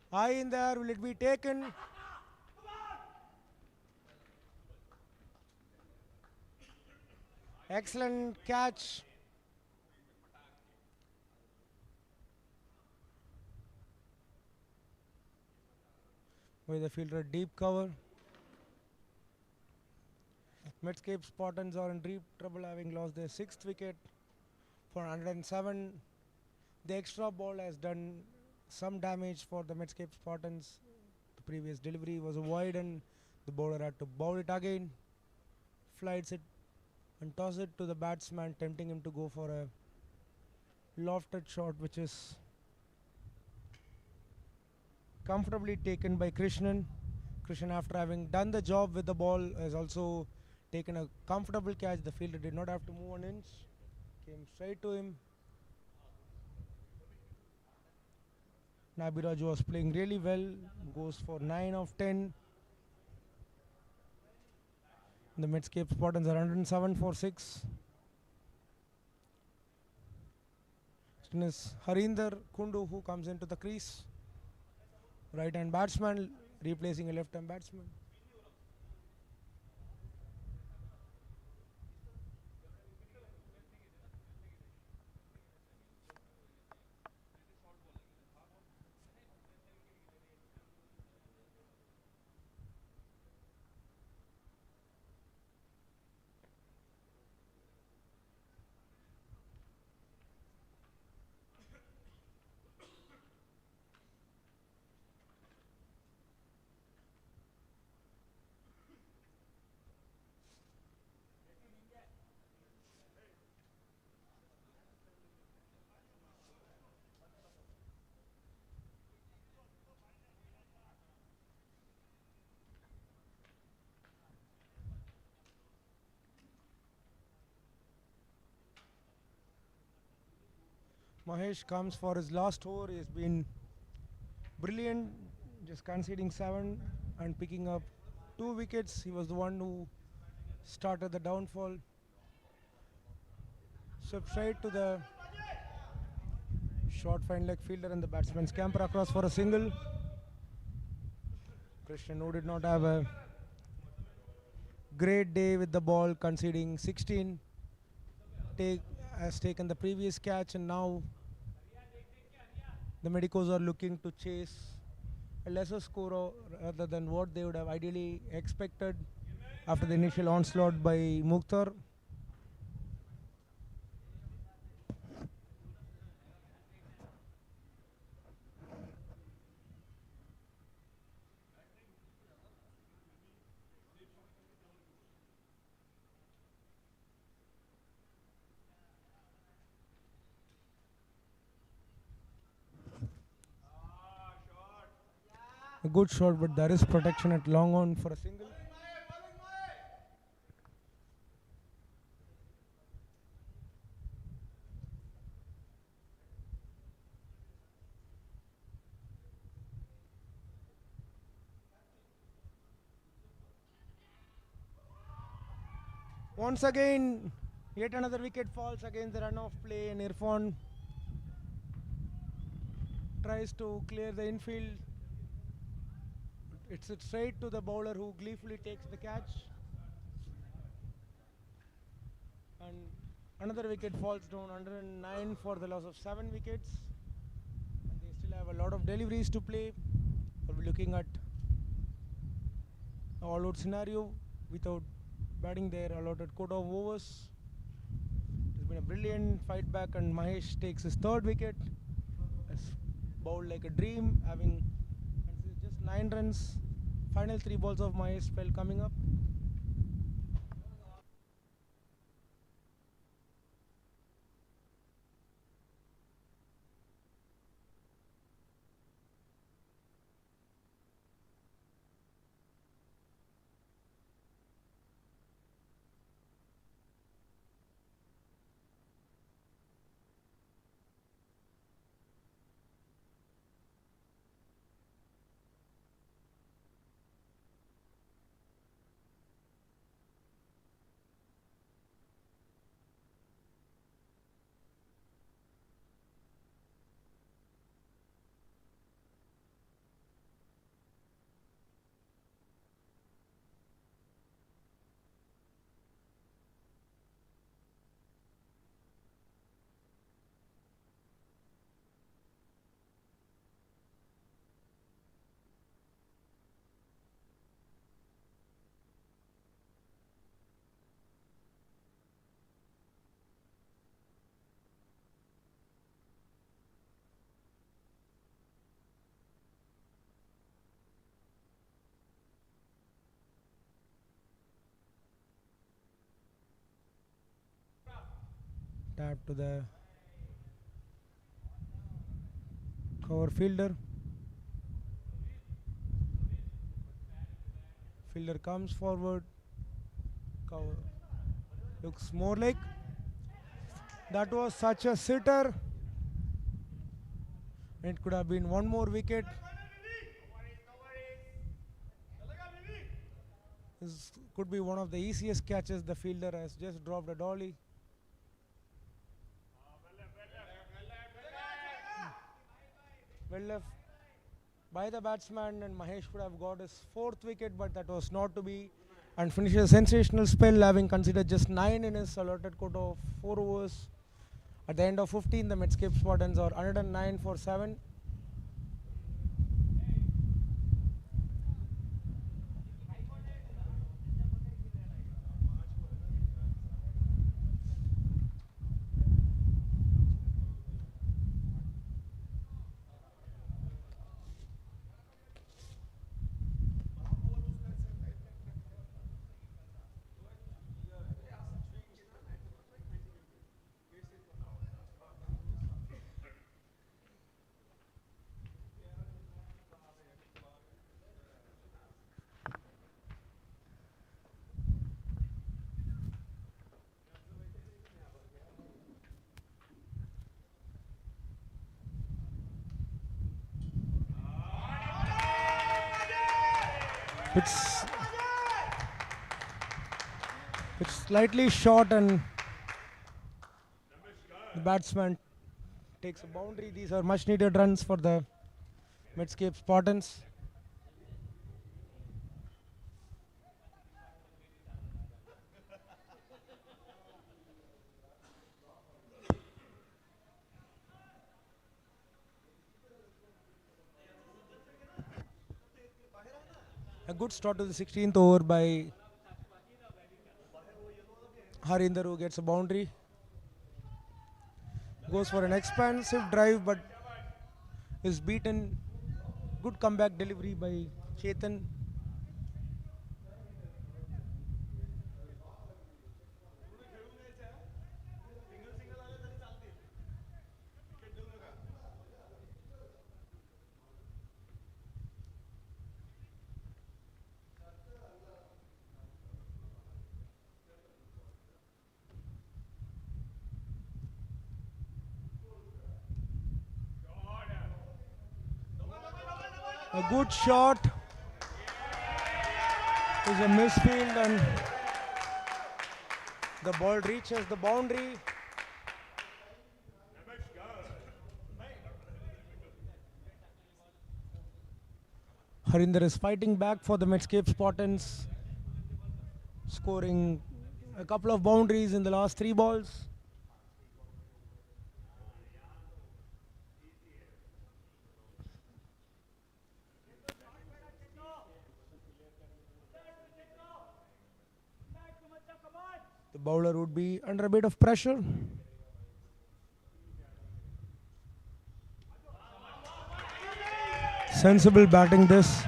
Speaker 1: High in there, will it be taken? Excellent catch. With the fielder deep cover. Medscape Spartans are in deep trouble, having lost their 6th wicket for 107. The extra ball has done some damage for the Medscape Spartans. The previous delivery was a wide, and the bowler had to bowl it again. Flights it and toss it to the batsman, tempting him to go for a lofted shot, which is comfortably taken by Krishnan. Krishnan, after having done the job with the ball, has also taken a comfortable catch. The fielder did not have to move an inch, came straight to him. Nabiraj was playing really well, goes for 9 of 10. The Medscape Spartans are 107 for 6. It is Harinder Kundu who comes into the crease. Right hand batsman replacing a left hand batsman. Mahesh comes for his last over. He has been brilliant, just conceding 7 and picking up 2 wickets. He was the one who started the downfall. Swept straight to the short fine leg fielder and the batsman scamper across for a single. Christian, who did not have a great day with the ball, conceding 16, has taken the previous catch, and now the Medicos are looking to chase a lesser score rather than what they would have ideally expected after the initial onslaught by Mukhtar. A good shot, but there is protection at long on for a single. Once again, yet another wicket falls against the run-off play, and Irfan tries to clear the infield. It's straight to the bowler who gleefully takes the catch. And another wicket falls down, 109 for the loss of 7 wickets. And they still have a lot of deliveries to play. We'll be looking at an all-out scenario without batting their allotted quota of overs. It's been a brilliant fight back, and Mahesh takes his 3rd wicket. Has bowled like a dream, having just 9 runs. Final 3 balls of Mahesh spell coming up. Tap to the cover fielder. Fielder comes forward. Cover looks more like that was such a sitter. It could have been one more wicket. This Could be one of the easiest catches. The fielder has just dropped a dolly. Well left by the batsman, and Mahesh would have got his fourth wicket, but that was not to be, and finished a sensational spell, having considered just 9 in his allotted quota of 4 overs. At the end of 15, the Medscape Spartans are 109 for 7. It's slightly short, and the batsman takes a boundary. These are much needed runs for the Medscape Spartans. A good start to the 16th over by Harinder, who gets a boundary. Goes for an expansive drive, but is beaten. Good comeback delivery by Chetan. A good shot is a misfield, and the ball reaches the boundary. Harinder is fighting back for the Medscape Spartans, scoring a couple of boundaries in the last 3 balls. The bowler would be under a bit of pressure. Sensible batting this.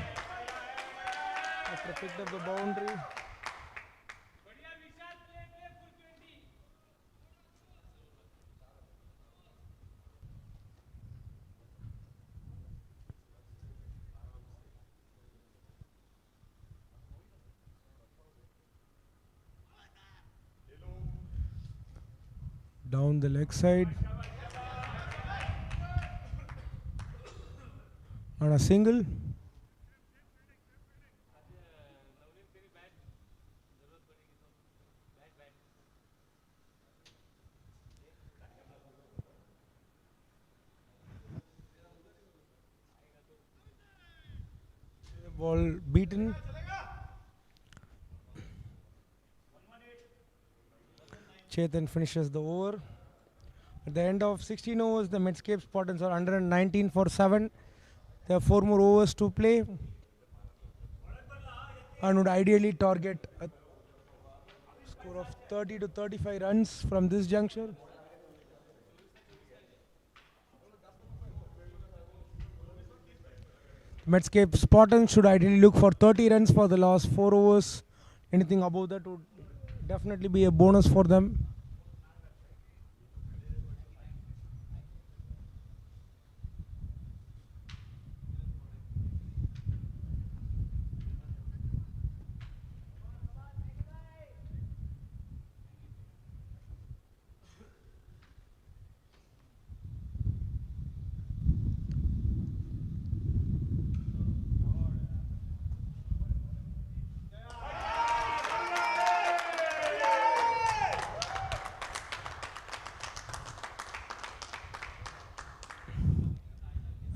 Speaker 1: After picked up the boundary. Down the leg side. On a single. Ball beaten. Chetan finishes the over. At the end of 16 overs, the Medscape Spartans are 119 for 7. There are 4 more overs to play, and would ideally target a score of 30 to 35 runs from this juncture. Medscape Spartans should ideally look for 30 runs for the last 4 overs. Anything above that would definitely be a bonus for them.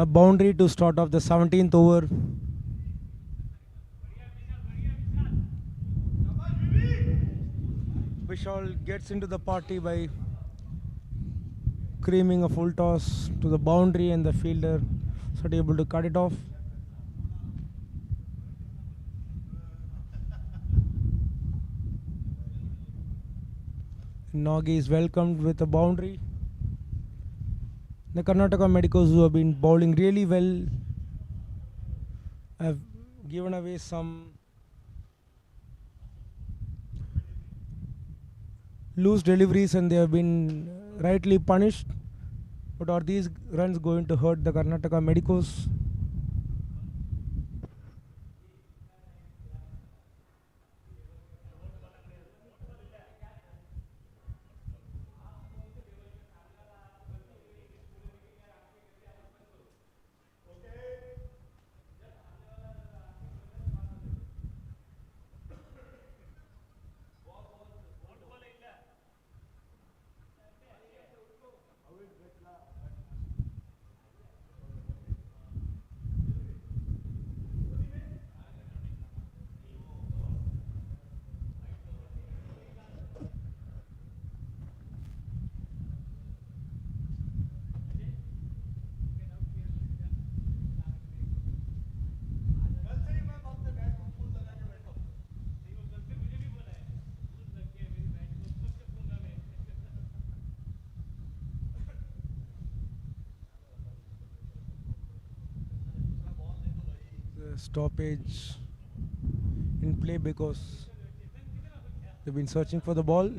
Speaker 1: A boundary to start off the 17th over. Vishal gets into the party by creaming a full toss to the boundary, and the fielder is not able to cut it off. Nagi is welcomed with a boundary. The Karnataka Medicos, who have been bowling really well, have given away some loose deliveries and they have been rightly punished. But are these runs going to hurt the Karnataka Medicos? The stoppage in play because they've been searching for the ball.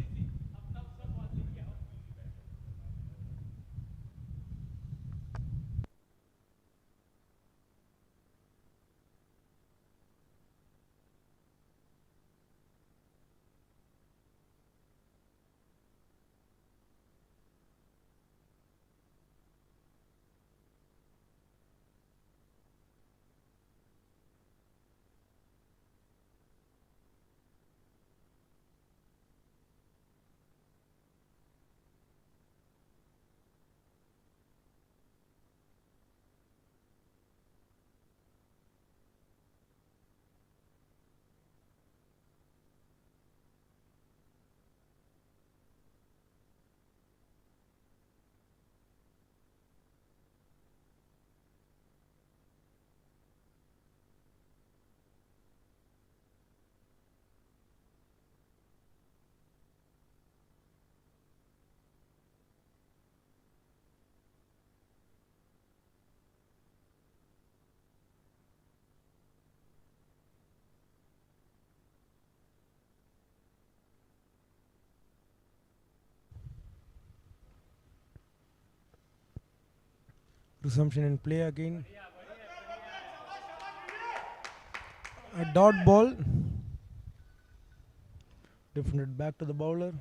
Speaker 1: Resumption in play again. A dot ball. Defended back to the bowler.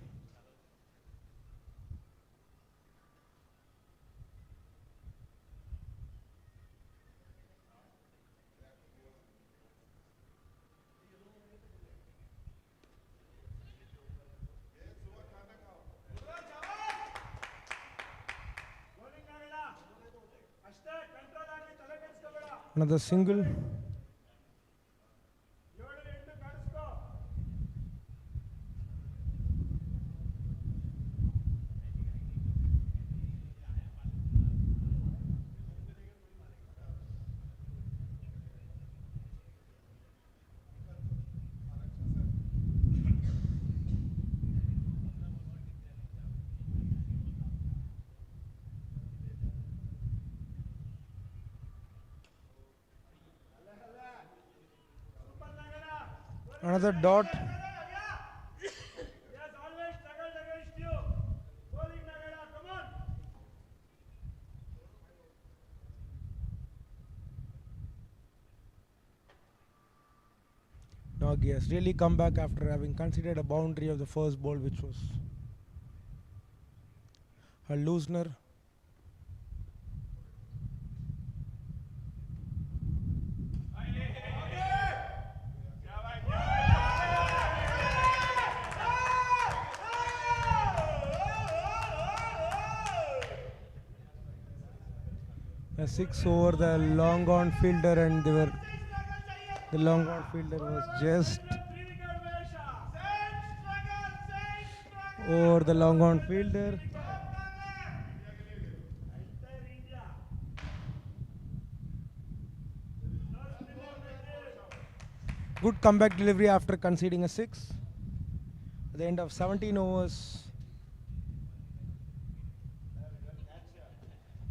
Speaker 1: Another single. Another dot. Nagi has really come back after having considered a boundary of the first ball, which was a loosener. A six over the long on fielder, and the long on fielder was just over the long on fielder. Good comeback delivery after conceding a six. At the end of 17 overs,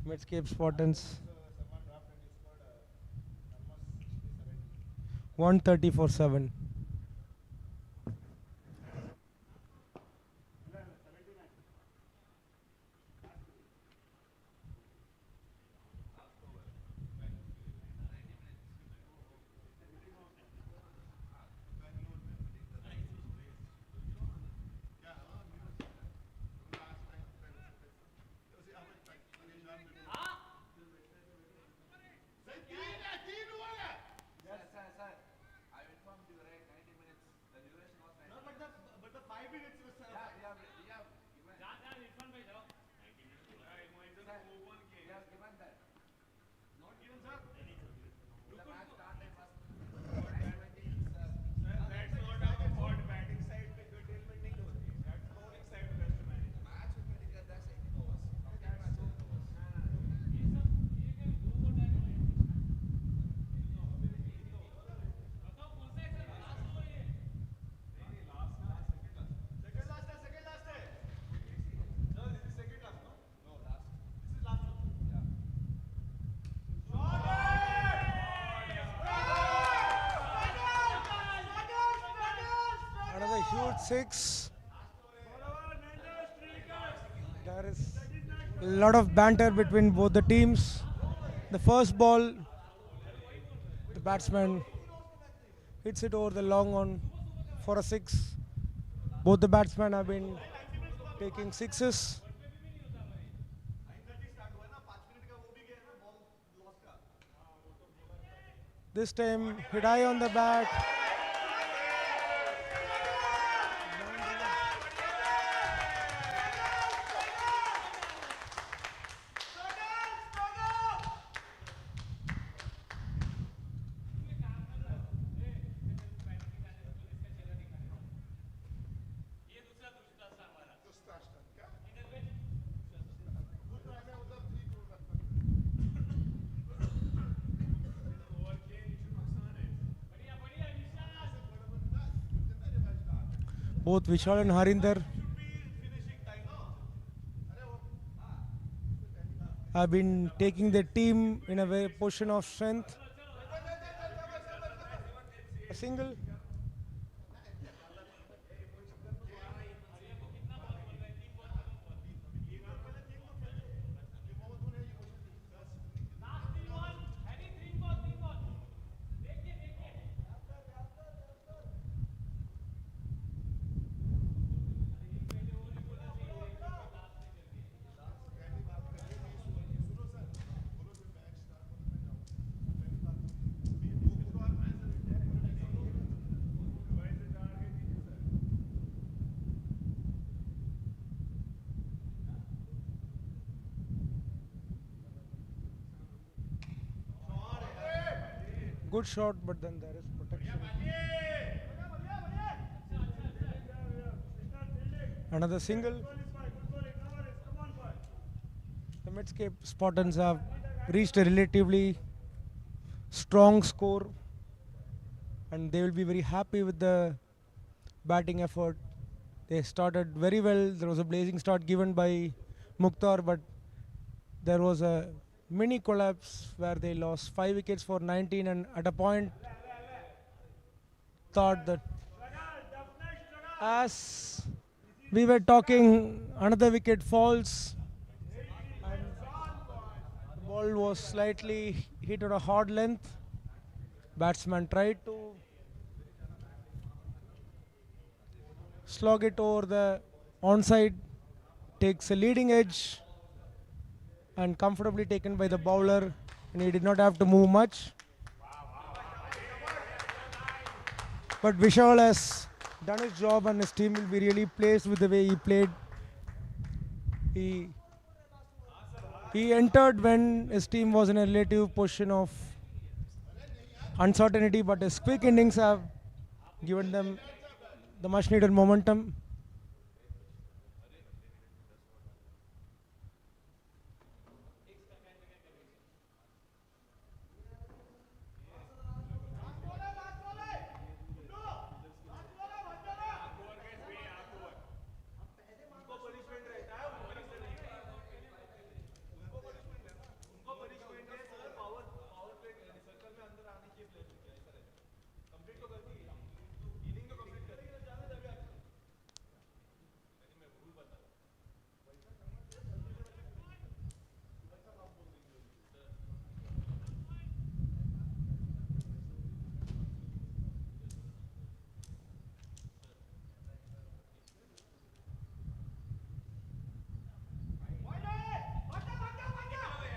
Speaker 1: Medscape Spartans 130 for 7. Another huge six. There is a lot of banter between both the teams. The first ball, the batsman hits it over the long on for a six. Both the batsmen have been taking sixes. This time hit high on the bat. Both Vishal and Harinder have been taking the team in a way position of strength. A single. Good shot, but then there is protection. Another single. The Medscape Spartans have reached a relatively strong score, and they will be very happy with the batting effort. They started very well. There was a blazing start given by Mukhtar, but there was a mini collapse where they lost 5 wickets for 19, and at a point thought that as we were talking, another wicket falls and the ball was slightly hit at a hard length. Batsman tried to slog it over the onside, takes a leading edge and comfortably taken by the bowler, and he did not have to move much. But Vishal has done his job, and his team will be really pleased with the way he played. He He entered when his team was in a relative position of uncertainty, but his quick innings have given them the much needed momentum.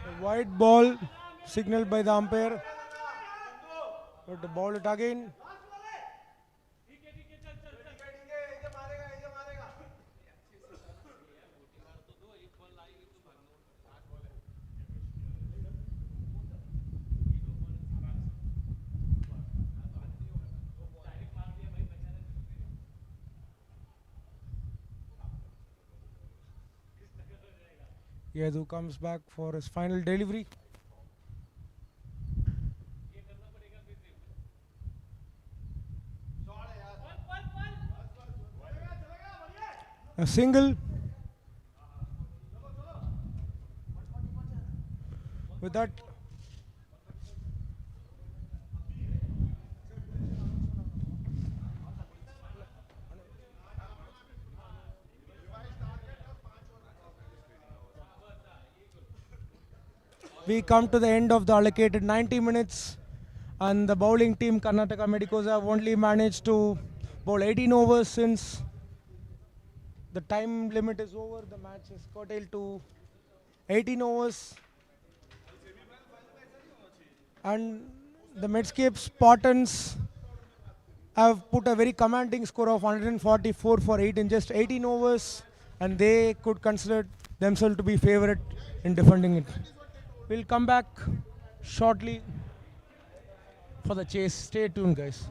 Speaker 1: A wide ball signaled by the umpire. But the ball it again. Yadu comes back for his final delivery. A single. With that, we come to the end of the allocated 90 minutes, and the bowling team Karnataka Medicos have only managed to bowl 18 overs since the time limit is over. The match is curtailed to 18 overs, and the Medscape Spartans have put a very commanding score of 144 for 8 in just 18 overs, and they could consider themselves to be favorite in defending it. We'll come back shortly for the chase. Stay tuned, guys.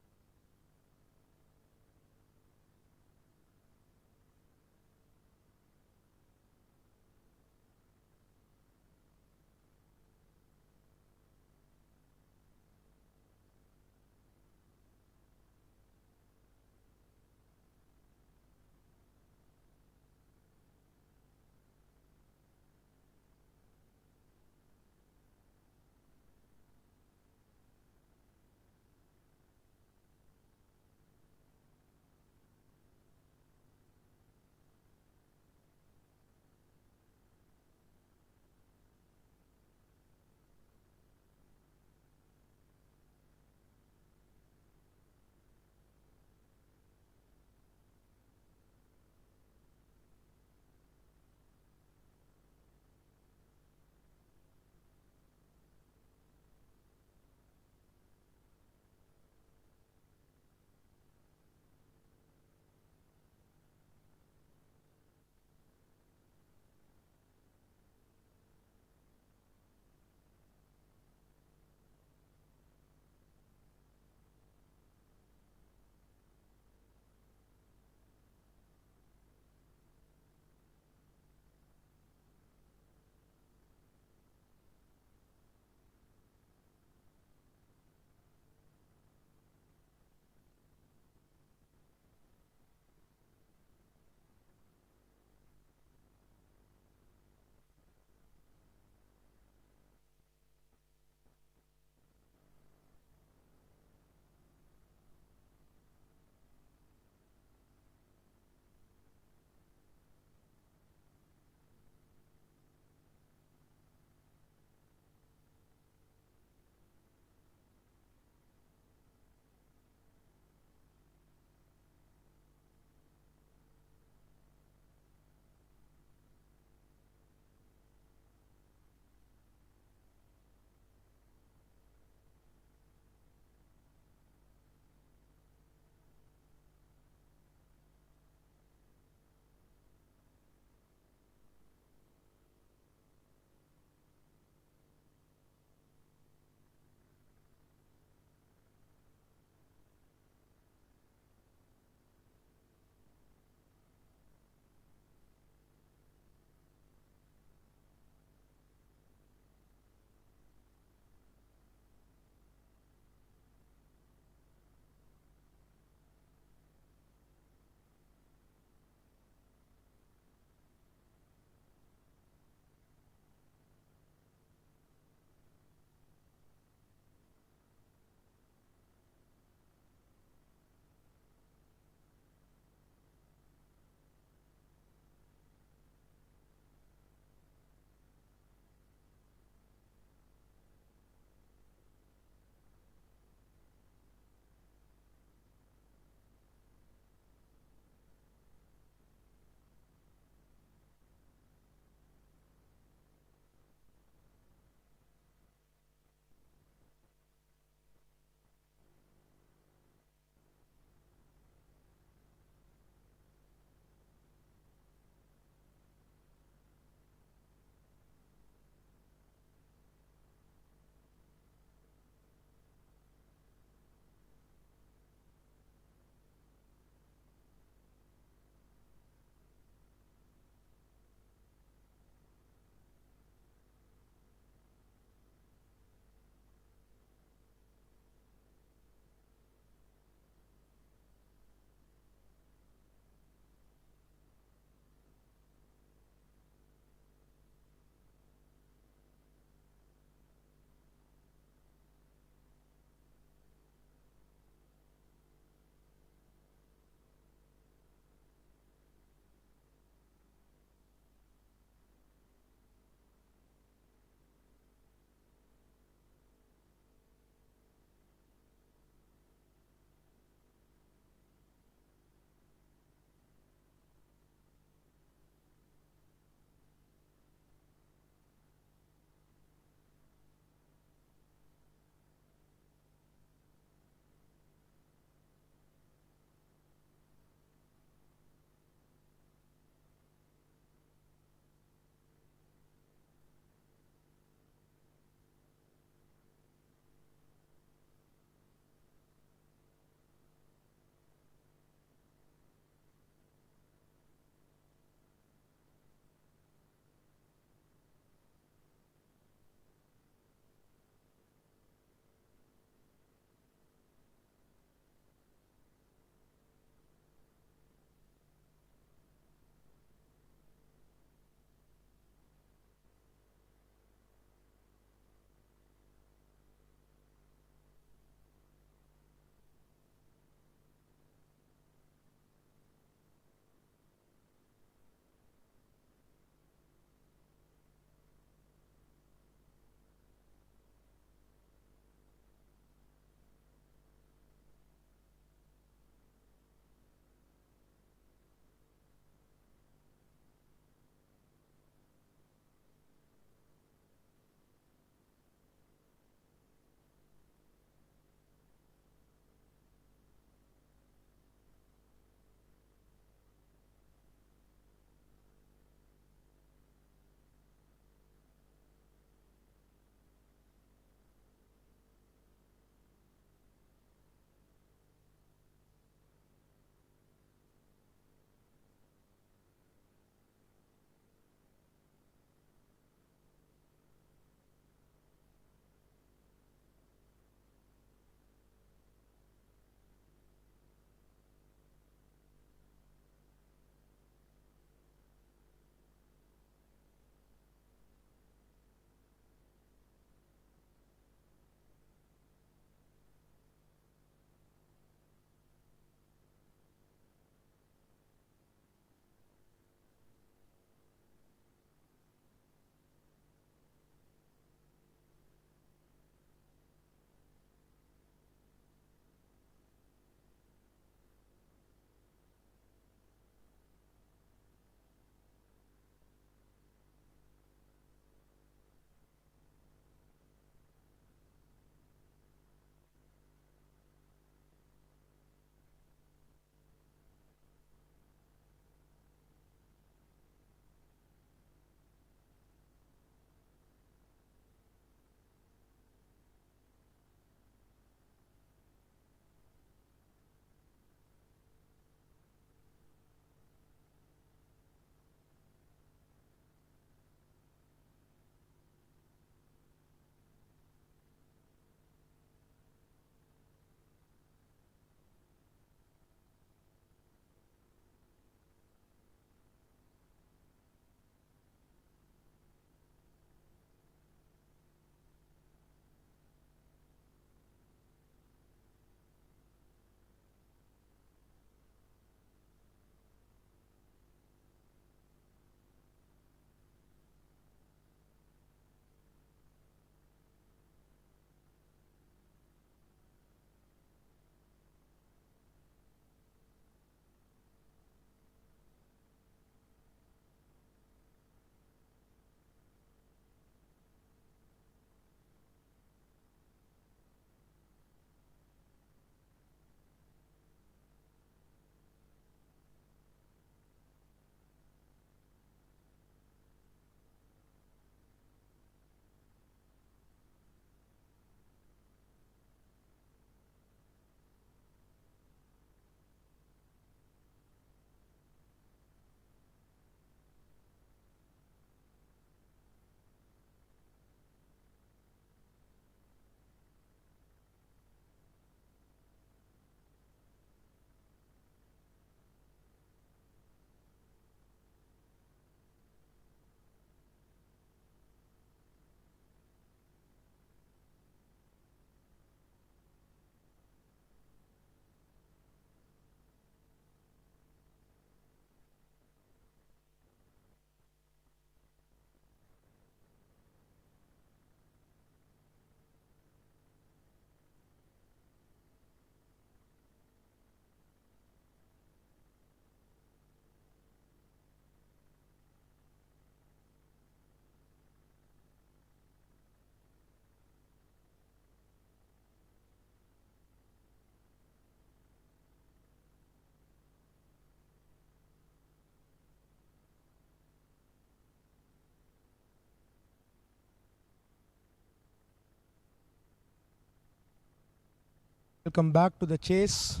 Speaker 1: Welcome back to the chase.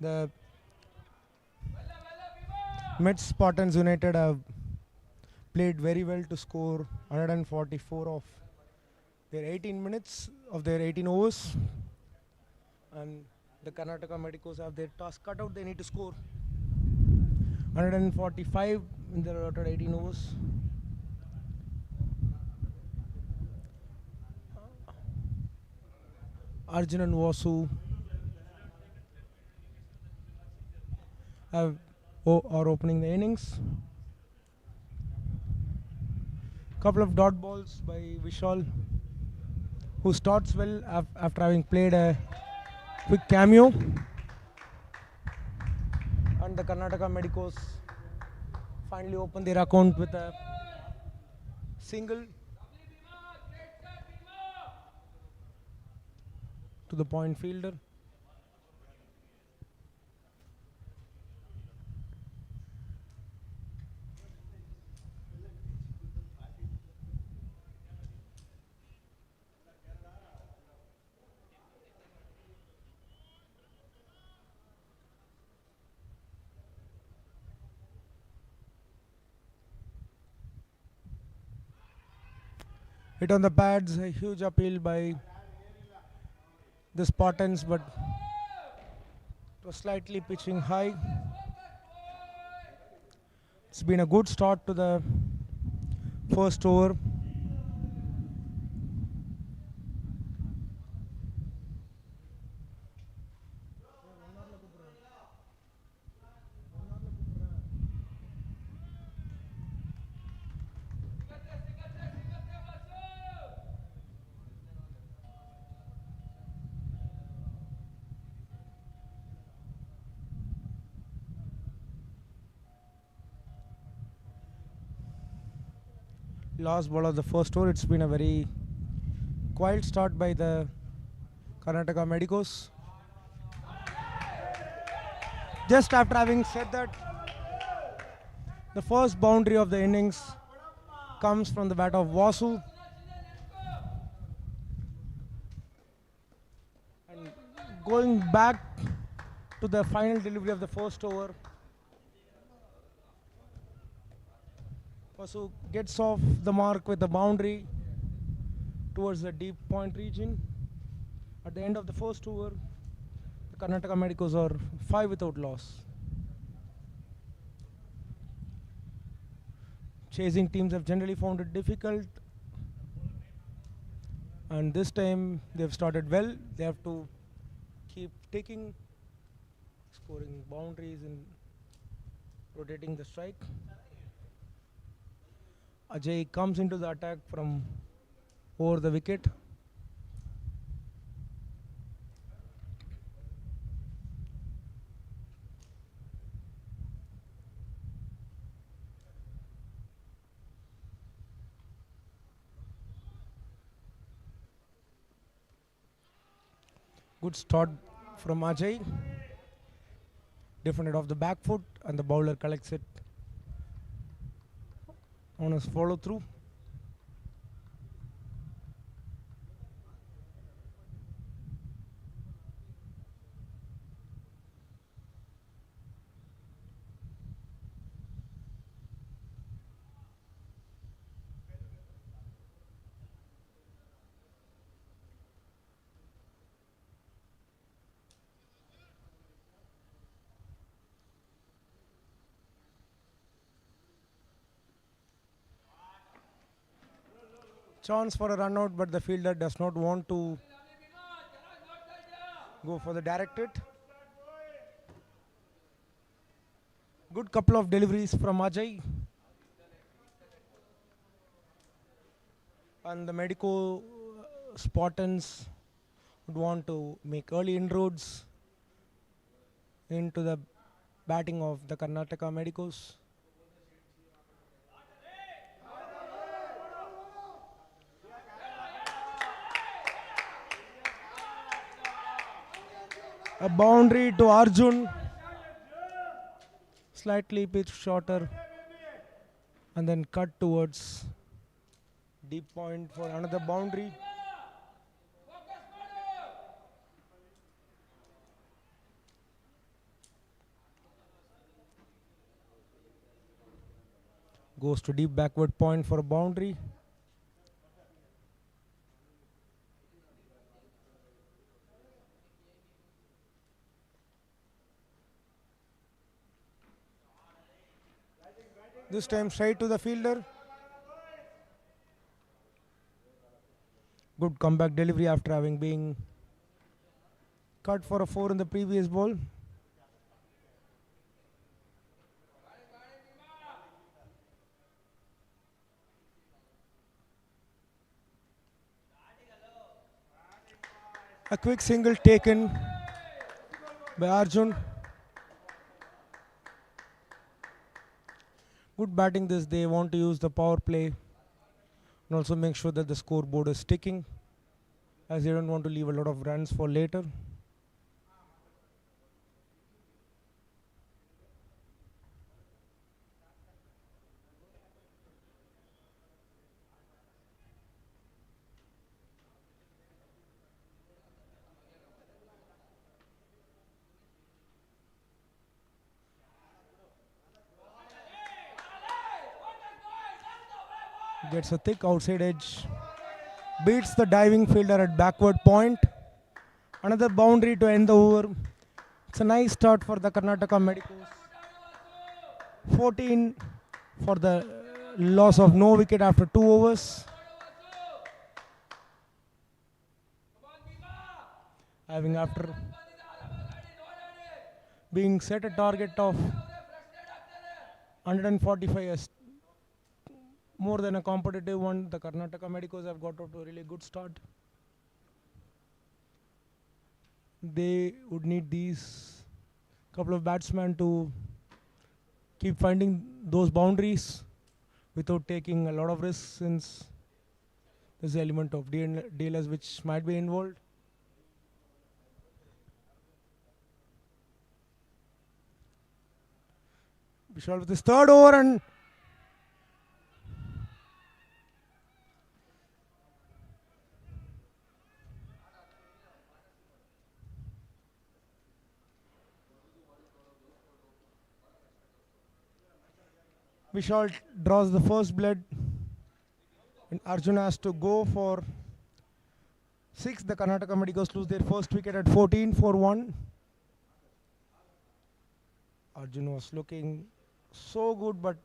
Speaker 1: The Mets Spartans United have played very well to score 144 of their 18 minutes of their 18 overs, and the Karnataka Medicos have their task cut out. They need to score 145 in their allotted 18 overs. Arjun and Vasu are opening the innings. Couple of dot balls by Vishal, who starts well after having played a quick cameo. And the Karnataka Medicos finally open their account with a single to the point fielder. Hit on the pads, a huge appeal by the Spartans, but it was slightly pitching high. It's been a good start to the first over. Last ball of the first over. It's been a very quiet start by the Karnataka Medicos. Just after having said that, the first boundary of the innings comes from the bat of Vasu. And going back to the final delivery of the first over, Vasu gets off the mark with a boundary towards the deep point region. At the end of the first over, the Karnataka Medicos are 5 without loss. Chasing teams have generally found it difficult, and this time they've started well. They have to keep taking, scoring boundaries and rotating the strike. Ajay comes into the attack from over the wicket. Good start from Ajay. Defended off the back foot, and the bowler collects it on his follow through. Chance for a run out, but the fielder does not want to go for the direct hit. Good couple of deliveries from Ajay. And the Medico Spartans would want to make early inroads into the batting of the Karnataka Medicos. A boundary to Arjun, slightly pitched shorter, and then cut towards deep point for another boundary. Goes to deep backward point for a boundary. This time straight to the fielder. Good comeback delivery after having been cut for a 4 in the previous ball. A quick single taken by Arjun. Good batting this. They want to use the power play and also make sure that the scoreboard is ticking, as they don't want to leave a lot of runs for later. Gets a thick outside edge. Beats the diving fielder at backward point. Another boundary to end the over. It's a nice start for the Karnataka Medicos. 14 for the loss of no wicket after 2 overs. Having after being set a target of 145 as more than a competitive one, the Karnataka Medicos have got out to a really good start. They would need these couple of batsmen to keep finding those boundaries without taking a lot of risks, since there's an element of DLS which might be involved. Vishal with his third over, and Vishal draws the first blood, and Arjuna has to go for 6. The Karnataka Medicos lose their first wicket at 14 for 1. Arjuna was looking so good, but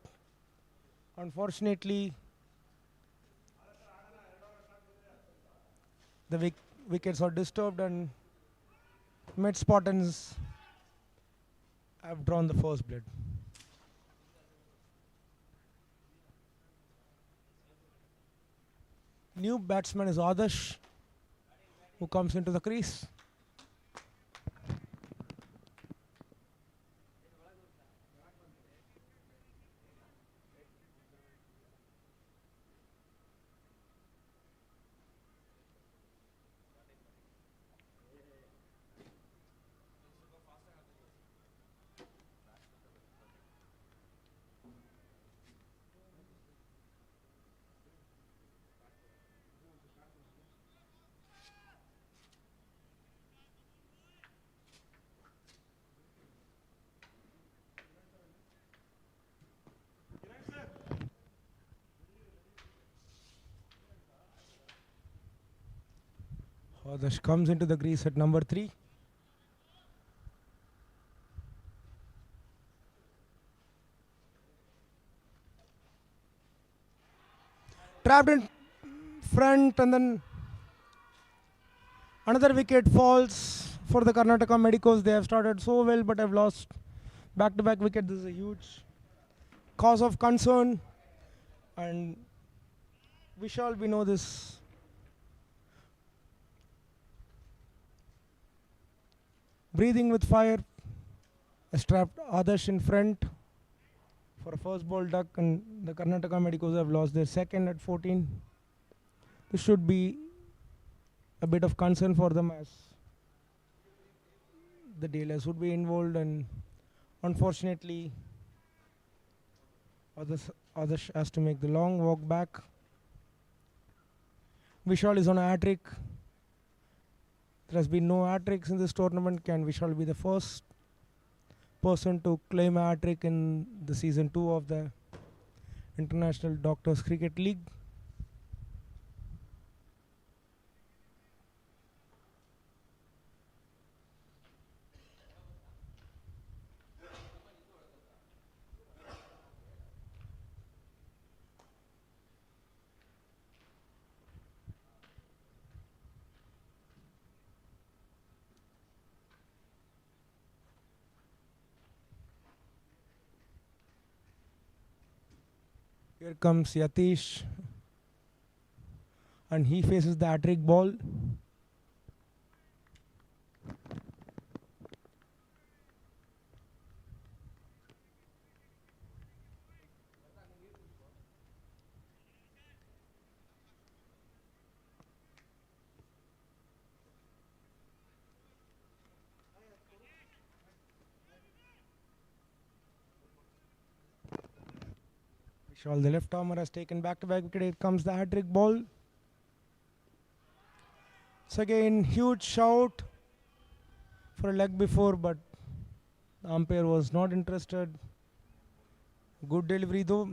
Speaker 1: unfortunately the wickets are disturbed, and Med Spartans have drawn the first blood. New batsman is Adarsh, who comes into the crease. Adarsh comes into the crease at number 3. Trapped in front, and then another wicket falls for the Karnataka Medicos. They have started so well, but have lost back-to-back wicket. This is a huge cause of concern, and Vishal, we know this. Breathing with fire, has trapped Adarsh in front for a first ball duck, and the Karnataka Medicos have lost their second at 14. This should be a bit of concern for them, as the DLS would be involved, and unfortunately Adarsh has to make the long walk back. Vishal is on a hat-trick. There has been no hat-tricks in this tournament. Can Vishal be the first person to claim a hat-trick in the season 2 of the International Doctors Cricket League. Here comes Yatish, and he faces the hat-trick ball. Vishal, the left armer, has taken back-to-back wicket. Here comes the hat-trick ball. It's again huge shout for a leg before, but the umpire was not interested. Good delivery though.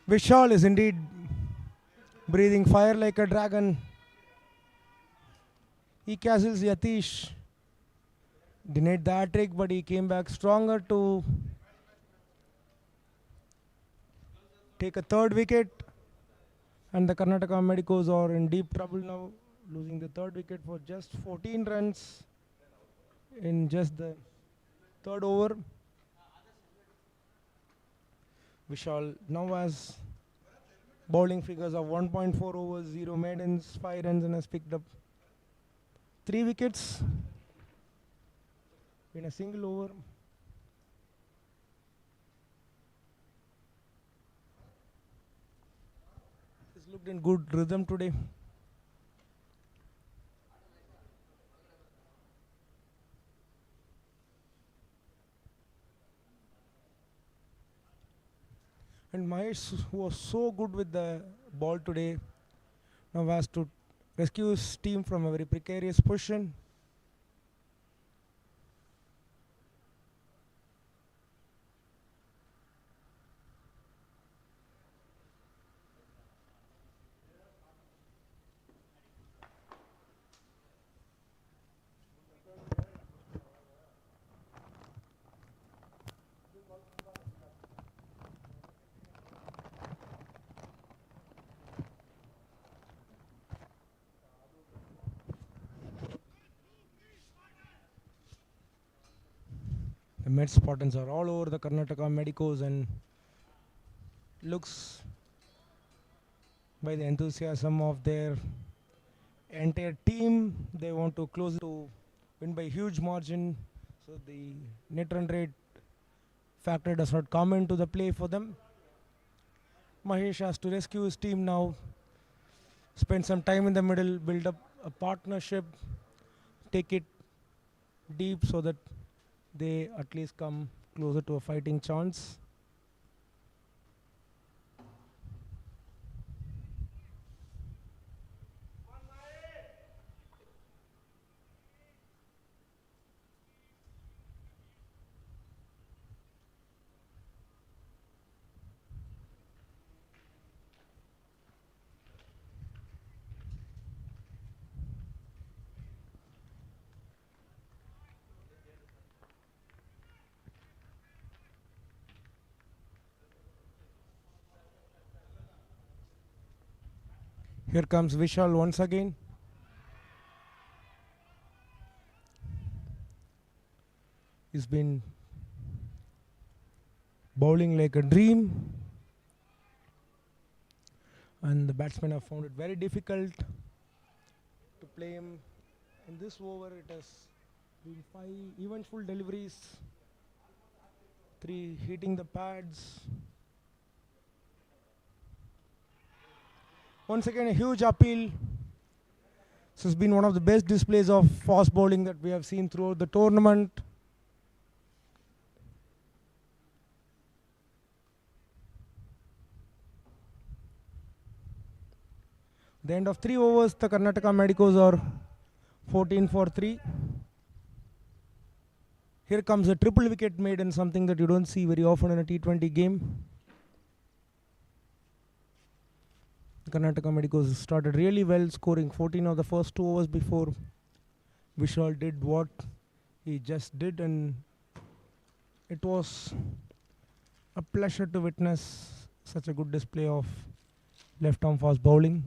Speaker 1: Vishal is indeed breathing fire like a dragon. He castles Yatish. Denied the hat-trick, but he came back stronger to take a third wicket. And the Karnataka Medicos are in deep trouble now, losing the third wicket for just 14 runs in just the third over. Vishal now has bowling figures of 1.4 overs, 0 maidens, 5 runs, and has picked up 3 wickets in a single over. He's looked in good rhythm today. And Mahesh, who was so good with the ball today, now has to rescue his team from a very precarious position. The Medscape Spartans are all over the Karnataka Medicos, and looks by the enthusiasm of their entire team, they want to close to win by huge margin. So the net run rate factor does not come into the play for them. Mahesh has to rescue his team now, spend some time in the middle, build up a partnership, take it deep so that they at least come closer to a fighting chance. Here comes Vishal once again. He's been bowling like a dream, and the batsmen have found it very difficult to play him. In this over, it has been 5 eventful deliveries, 3 hitting the pads. Once again, a huge appeal. This has been one of the best displays of fast bowling that we have seen throughout the tournament. The end of 3 overs, the Karnataka Medicos are 14 for 3. Here comes a triple wicket made in something that you don't see very often in a T20 game. Karnataka Medicos started really well, scoring 14 of the first 2 overs before Vishal did what he just did, and it was a pleasure to witness such a good display of left arm fast bowling.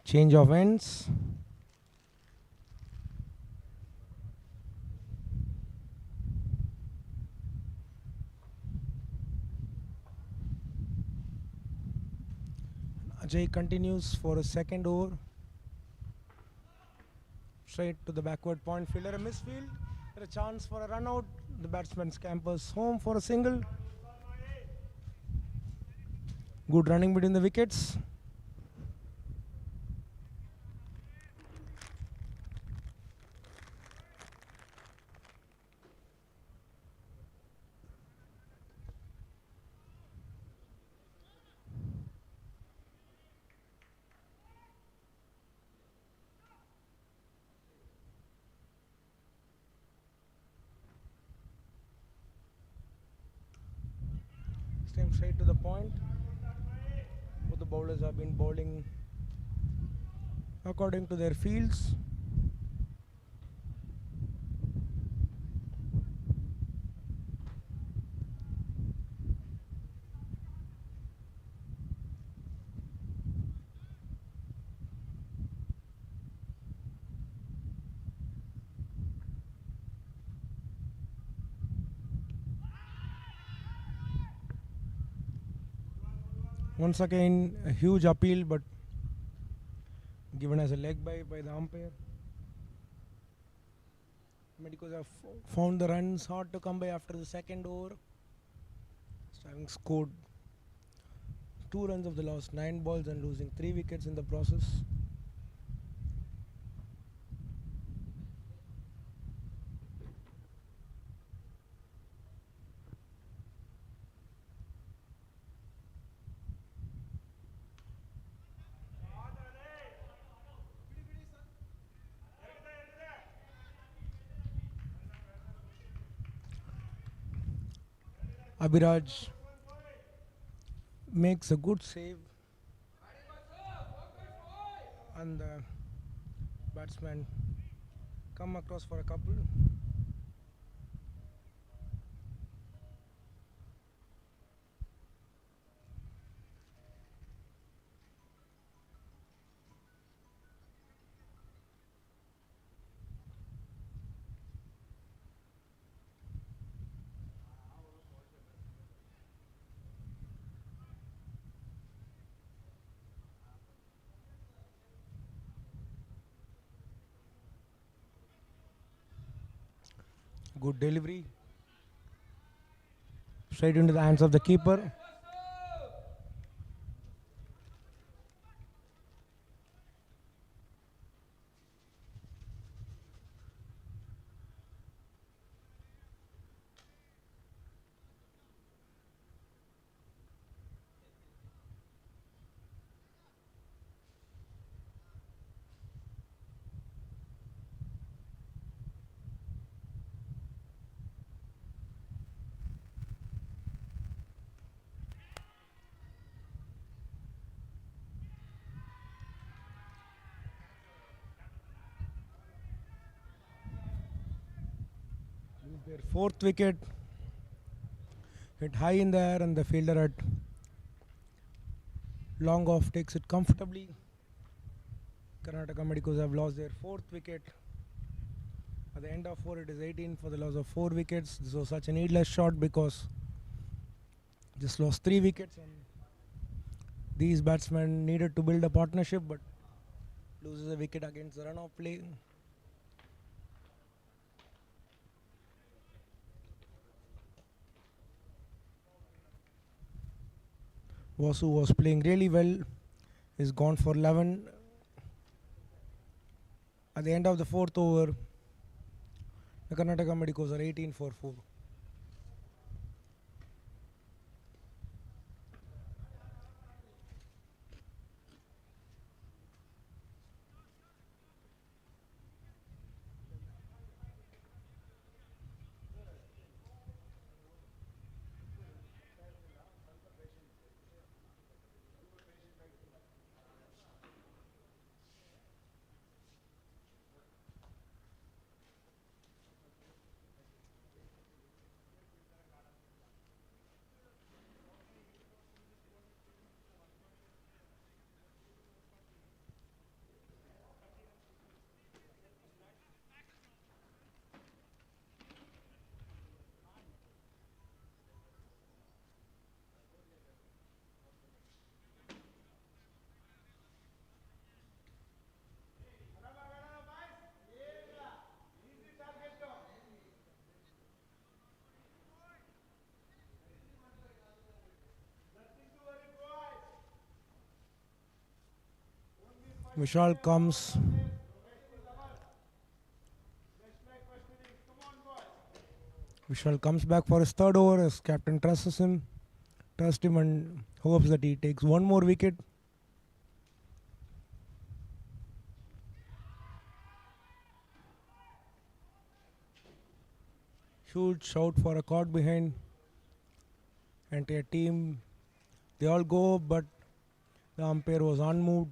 Speaker 1: Change of ends. Ajay continues for a second over. Straight to the backward point. Fielder a misfield. A chance for a run out. The batsman scampers home for a single. Good running between the wickets. Straight to the point. Both the bowlers have been bowling according to their fields. Once again, a huge appeal, but given as a leg by the umpire. Medicos have found the runs hard to come by after the second over. Having scored 2 runs of the last 9 balls and losing 3 wickets in the process. Abhiraj makes a good save, and the batsman come across for a couple. Good delivery. Straight into the hands of the keeper. Their 4th wicket, hit high in the air, and the fielder at long off takes it comfortably. Karnataka Medicos have lost their 4th wicket. At the end of 4, it is 18 for the loss of 4 wickets. This was such a needless shot because Just lost 3 wickets, and these batsmen needed to build a partnership, but loses a wicket against the run-off play. Vasu was playing really well. Is gone for 11. At the end of the fourth over, the Karnataka Medicos are 18 for 4. Vishal comes. Vishal comes back for his third over as captain trusts him and hopes that he takes one more wicket. Huge shout for a caught behind. Entire team, they all go, but the umpire was unmoved.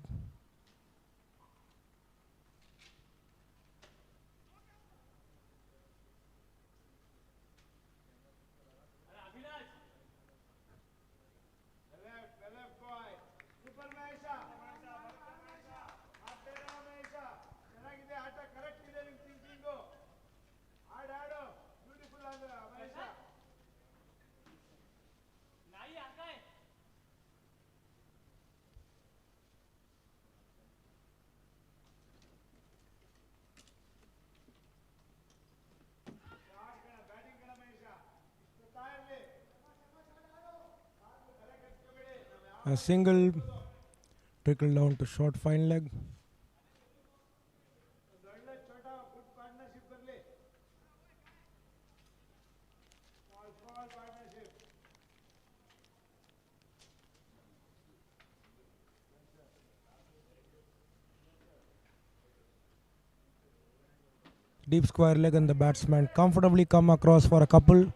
Speaker 1: A single trickled down to short fine leg. Deep square leg, and the batsman comfortably come across for a couple.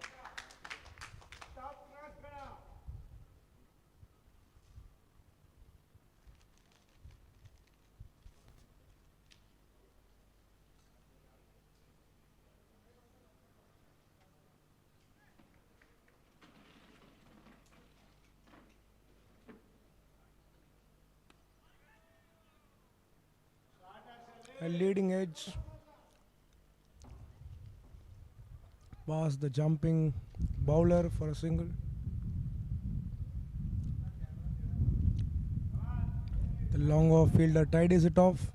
Speaker 1: A leading edge past the jumping bowler for a single. The long off fielder tidies it off.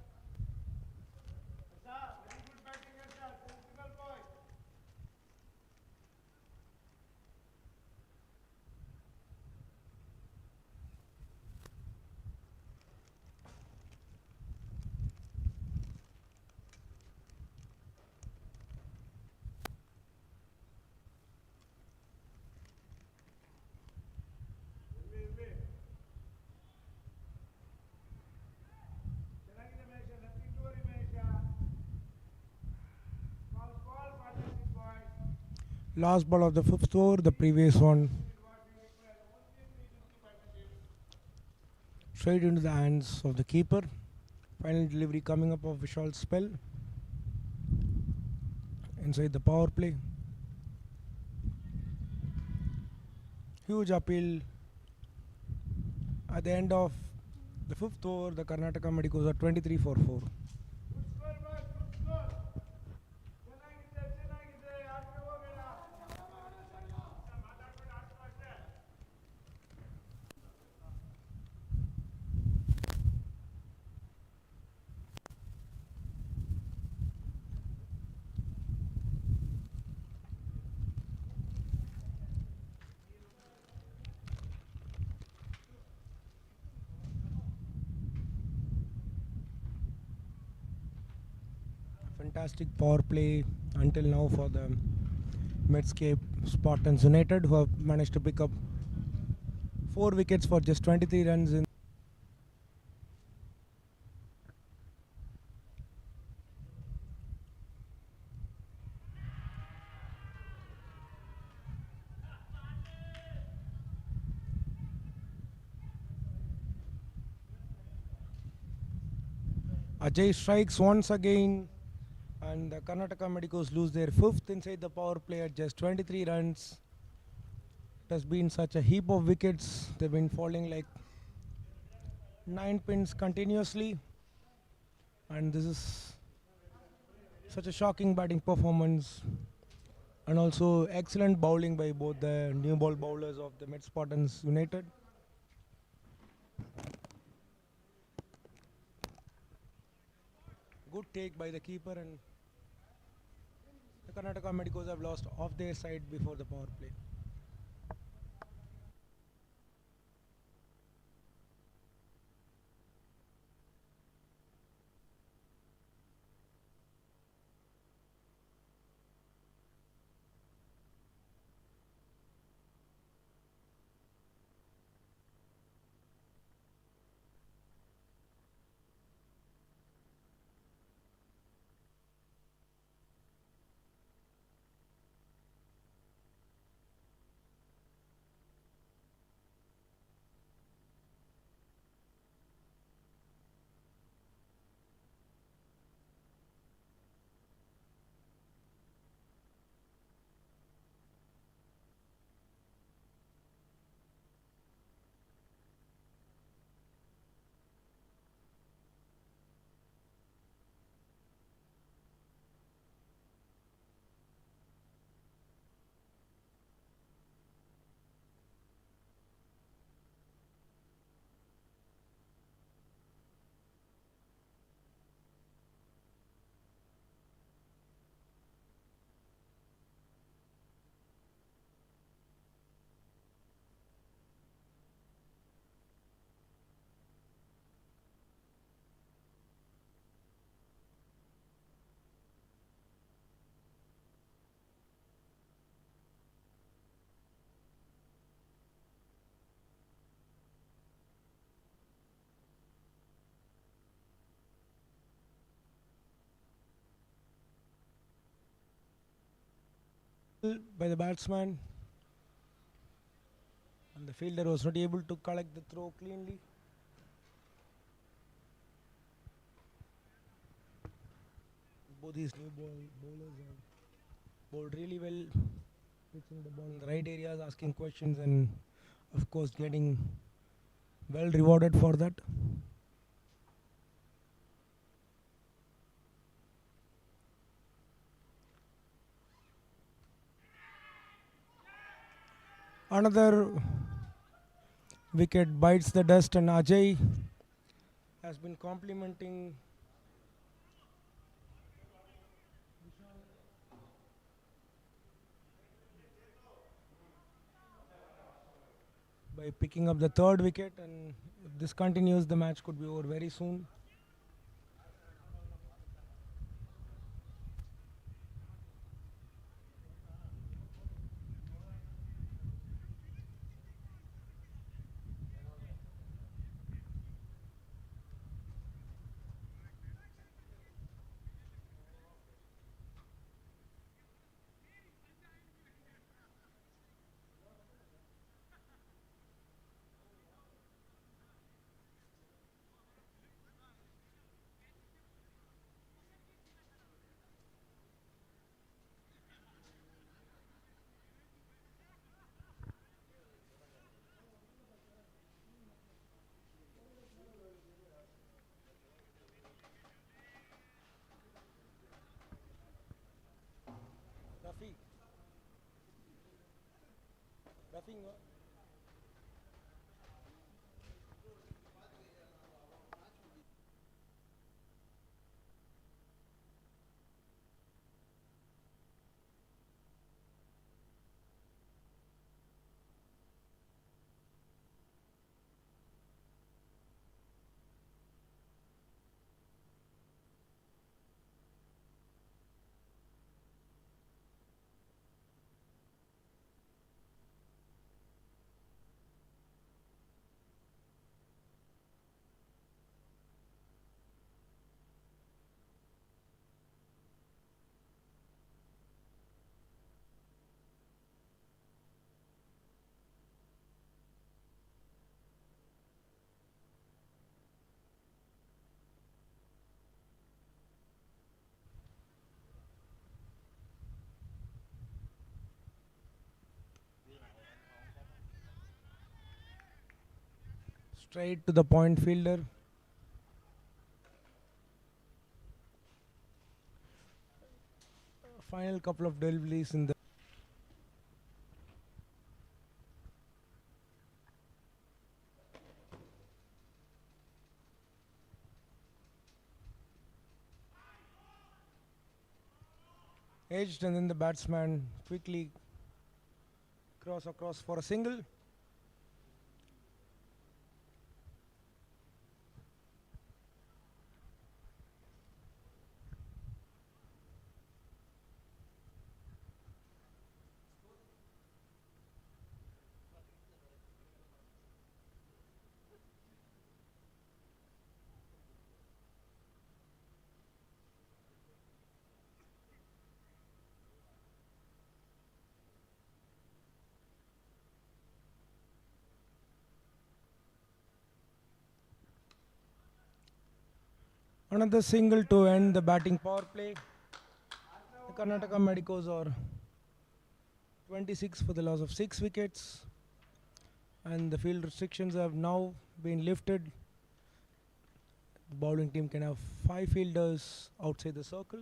Speaker 1: Last ball of the fifth over, the previous one straight into the hands of the keeper. Final delivery coming up of Vishal's spell inside the power play. Huge appeal at the end of the fifth over. The Karnataka Medicos are 23 for 4. Fantastic power play until now for the Medscape Spartans United, who have managed to pick up 4 wickets for just 23 runs. In Ajay strikes once again, and the Karnataka Medicos lose their fifth inside the power play at just 23 runs. It has been such a heap of wickets. They've been falling like 9 pins continuously, and this is such a shocking batting performance, and also excellent bowling by both the new ball bowlers of the Med Spartans United. Good take by the keeper, and the Karnataka Medicos have lost off their side before the power play. By the batsman, and the fielder was not able to collect the throw cleanly. Both these new bowlers have bowled really well, pitching the ball in the right areas, asking questions, and of course getting well rewarded for that. Another wicket bites the dust, and Ajay has been complimenting by picking up the third wicket. And if this continues, the match could be over very soon. Rafi, Rafi, Straight to the point fielder. Final couple of deliveries in the edged, and then the batsman quickly cross across for a single. Another single to end the batting power play. The Karnataka Medicos are 26 for the loss of 6 wickets, and the field restrictions have now been lifted. The bowling team can have 5 fielders outside the circle.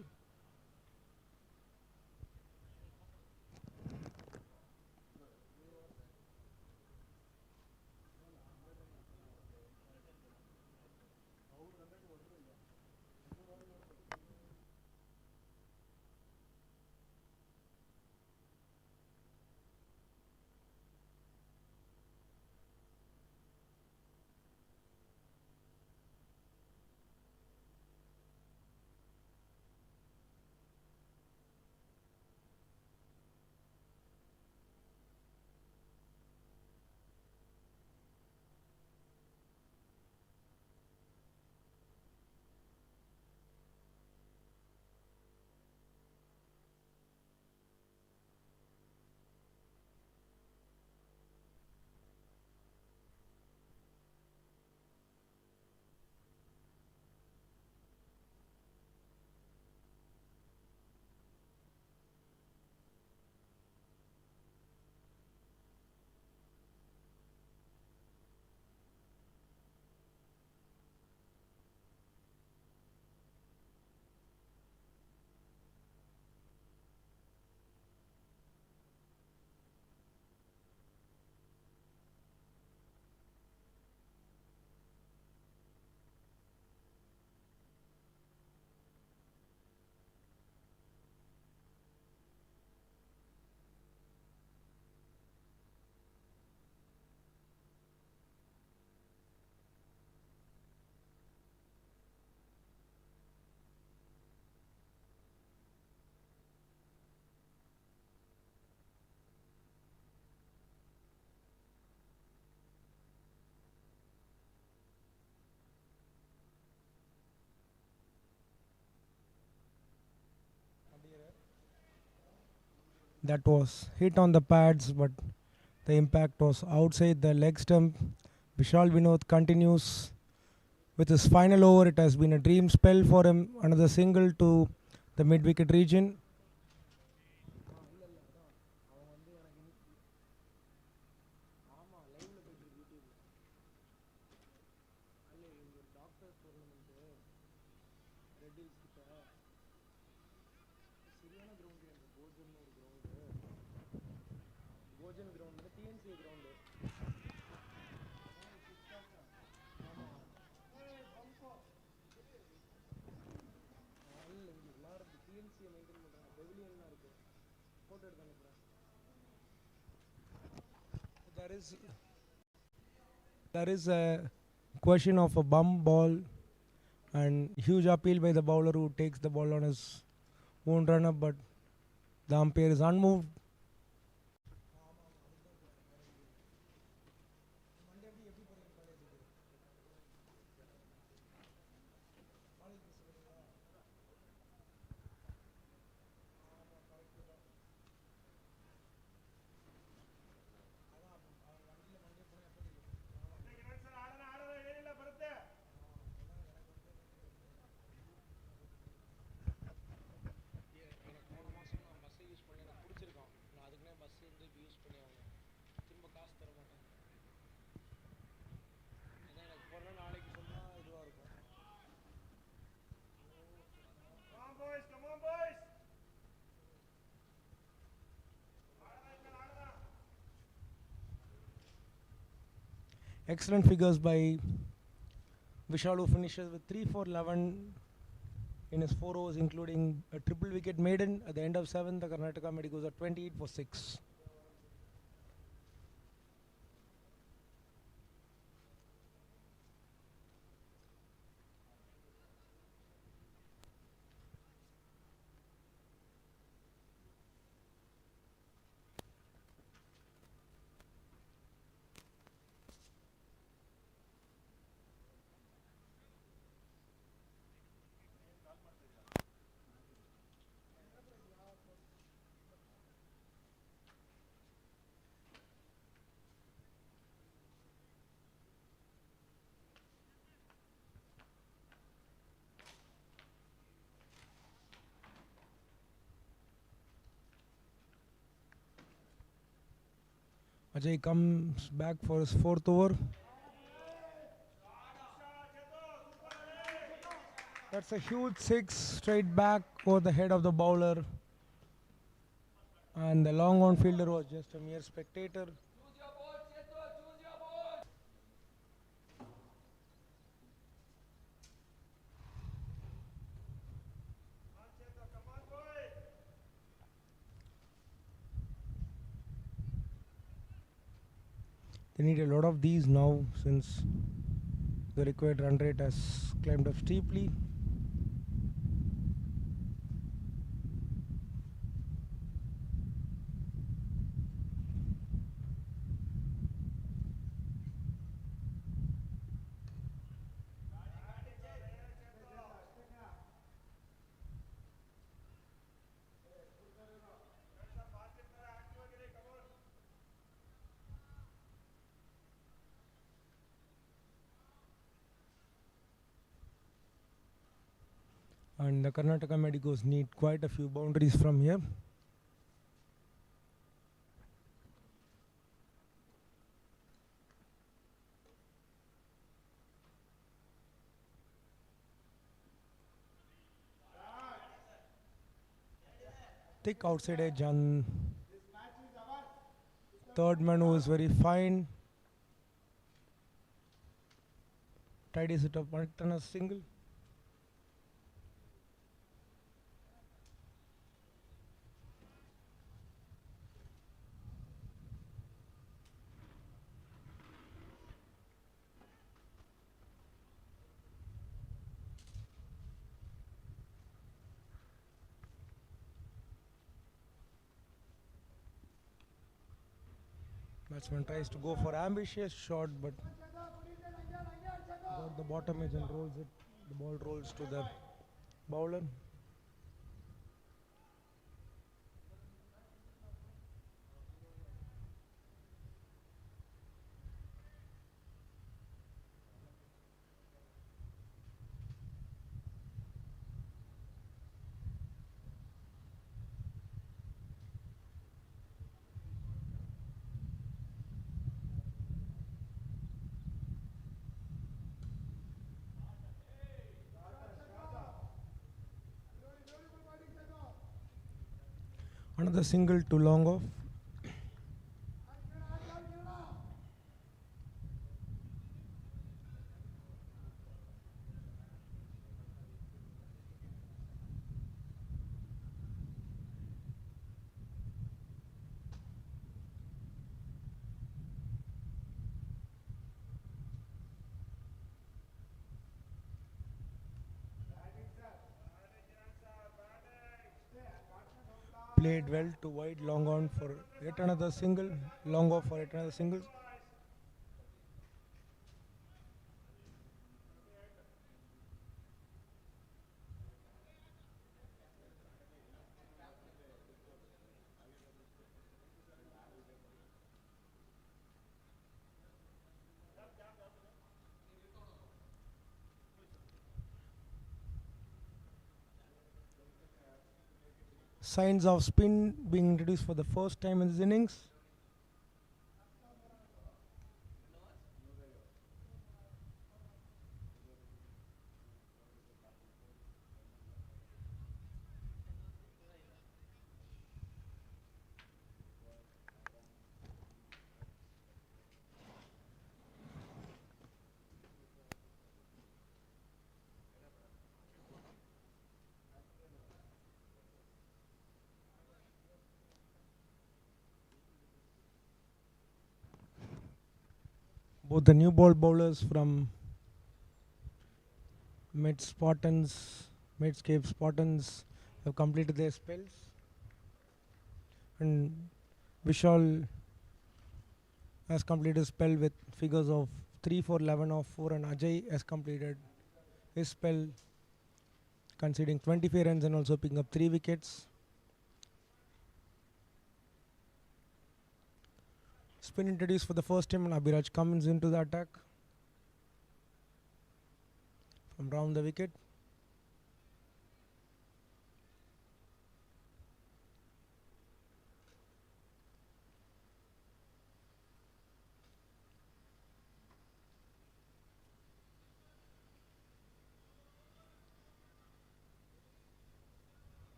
Speaker 1: That was hit on the pads, but the impact was outside the leg stump. Vishal Vinod continues with his final over. It has been a dream spell for him. Another single to the mid-wicket region. Gojan ground, TNC ground. There is a question of a bum ball and huge appeal by the bowler who takes the ball on his own run up, but the umpire is unmoved. Excellent figures by Vishal, who finishes with 3 for 11 in his 4 overs, including a triple wicket maiden. At the end of 7, the Karnataka Medicos are 28 for 6. Ajay comes back for his 4th over. That's a huge 6 straight back over the head of the bowler. And the long on fielder was just a mere spectator. They need a lot of these now since the required run rate has climbed up steeply. And the Karnataka Medicos need quite a few boundaries from here. Thick outside edge on third man, who is very fine. Tidies it up on a single. Batsman tries to go for ambitious shot, but got the bottom edge and rolls it. The ball rolls to the bowler. Another single to long off. Played well to wide, long on for yet another single, long off for yet another single. Signs of spin being introduced for the first time in this innings. Both the new ball bowlers from Spartans, Medscape Spartans have completed their spells, and Vishal has completed a spell with figures of 3 for 11 off 4, and Ajay has completed his spell conceding 25 runs and also picking up 3 wickets. Spin introduced for the first time, and Abhiraj comes into the attack from round the wicket.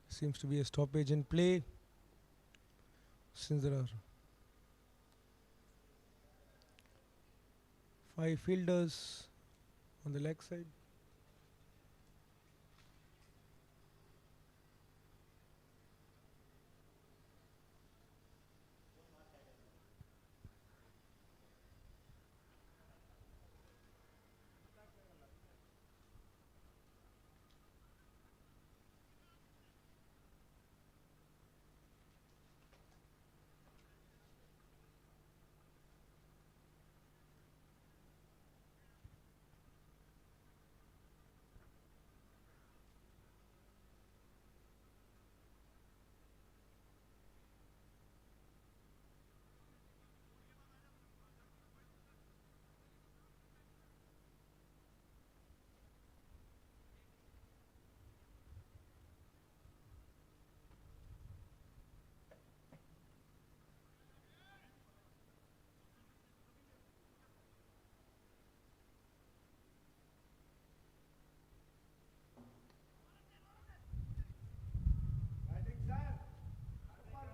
Speaker 1: Seems to be a stoppage in play since there are 5 fielders on the leg side.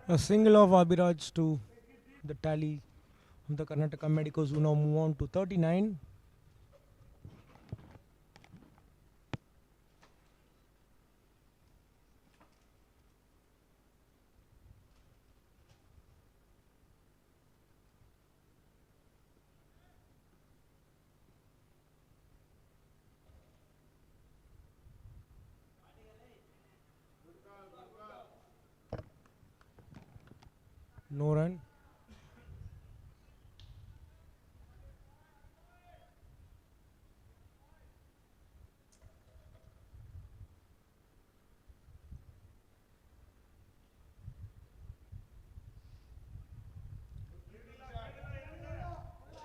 Speaker 1: A single of Abhiraj to the tally of the Karnataka Medicos, who now move on to 39. No run.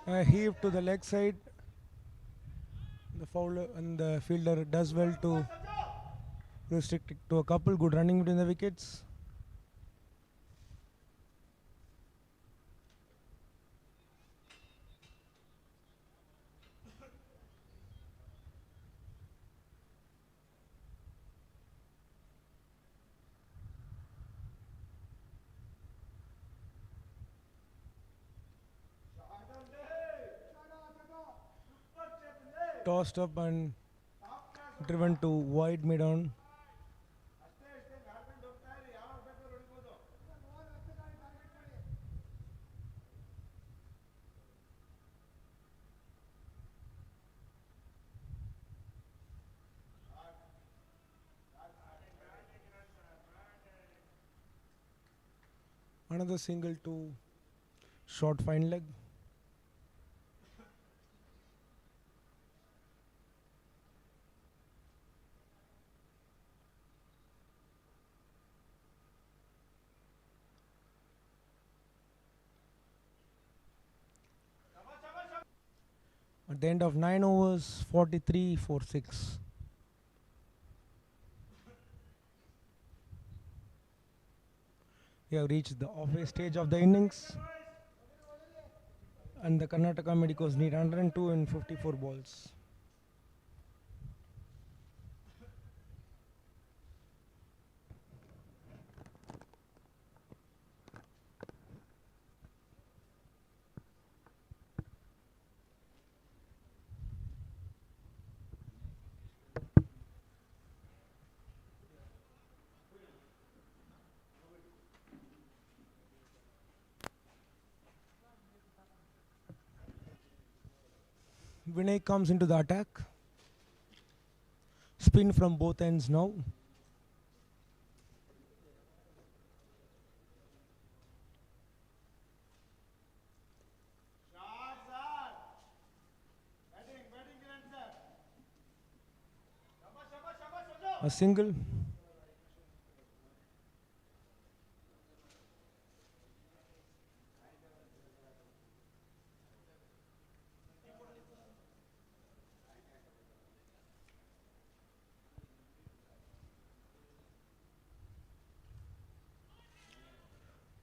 Speaker 1: A heave to the leg side. The fouler and the fielder does well to restrict it to a couple. Good running between the wickets. Tossed up and driven to wide mid on. Another single to short fine leg. At the end of 9 overs, 43 for 6. We have reached the halfway stage of the innings, and the Karnataka Medicos need 102 in 54 balls. Vinay comes into the attack. Spin from both ends now. A single.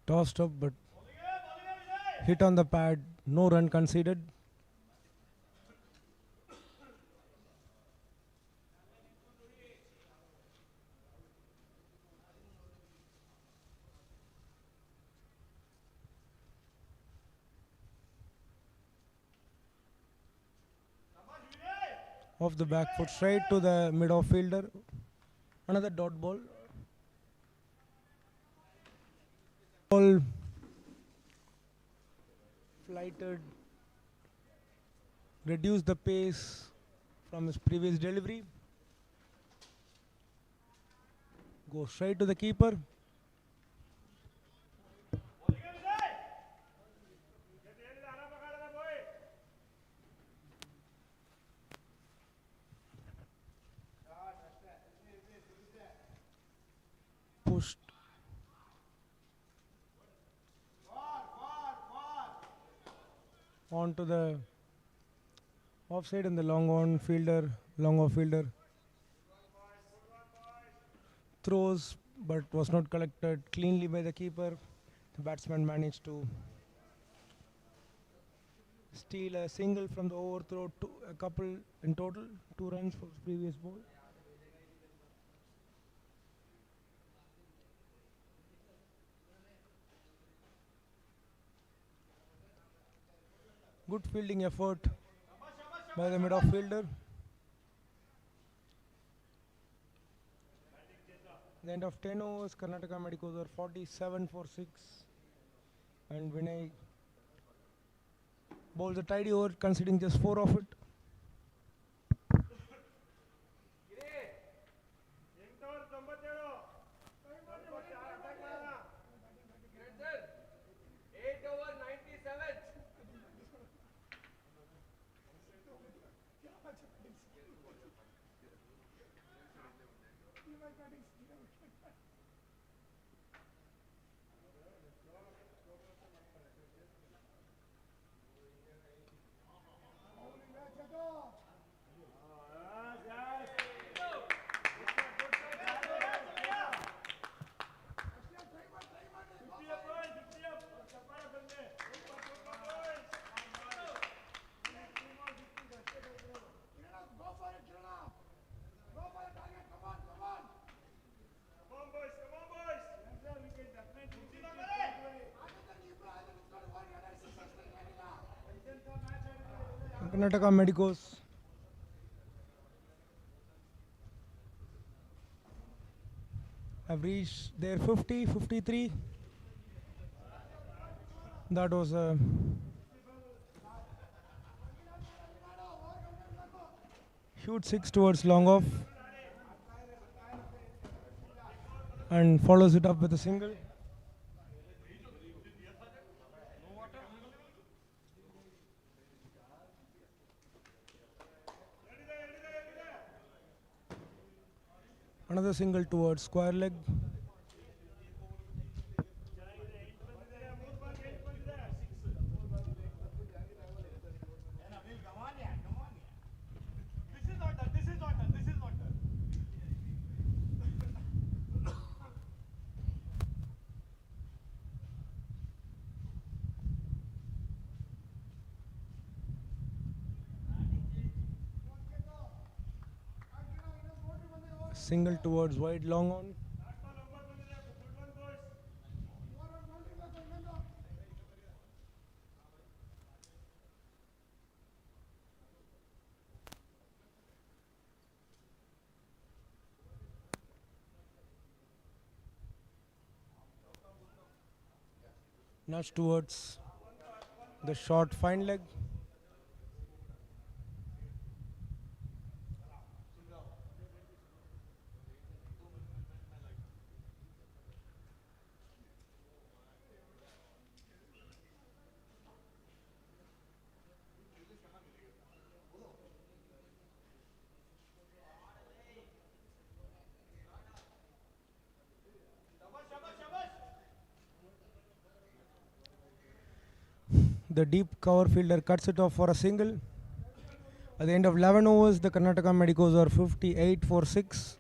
Speaker 1: Tossed up, but hit on the pad. No run conceded. Off the back foot, straight to the mid off fielder. Another dot ball. Ball flighted. Reduced the pace from his previous delivery. Go straight to the keeper. Pushed onto the offside and the long off fielder throws but was not collected cleanly by the keeper. The batsman managed to steal a single from the overthrow, a couple in total, 2 runs for the previous ball. Good fielding effort by the mid-off fielder. The end of 10 overs, Karnataka Medicos are 47 for 6. And Vinay bowls a tidy over, conceding just 4 of it. Karnataka Medicos have reached their 53. That was a huge 6 towards long off and follows it up with a single. Another single towards square leg. Single towards wide long on. Nudge towards the short fine leg. The deep cover fielder cuts it off for a single. At the end of 11 overs, the Karnataka Medicos are 58 for 6.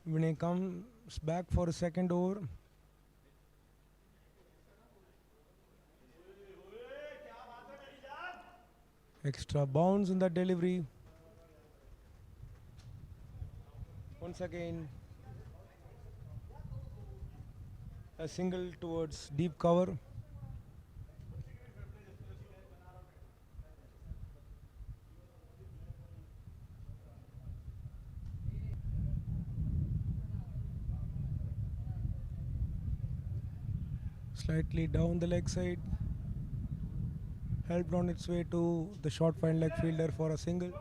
Speaker 1: Vinay comes back for a second over. Extra bounce in the delivery. Once again, a single towards deep cover. Slightly down the leg side. Helped on its way to the short fine leg fielder for a single.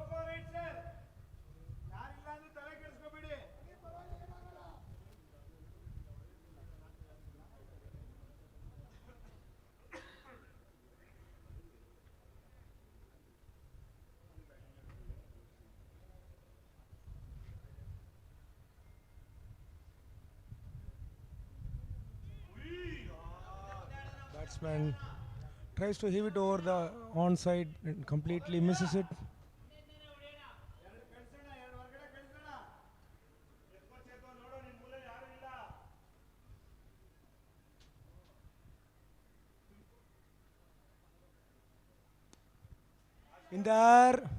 Speaker 1: Batsman tries to heave it over the onside and completely misses it. In the air.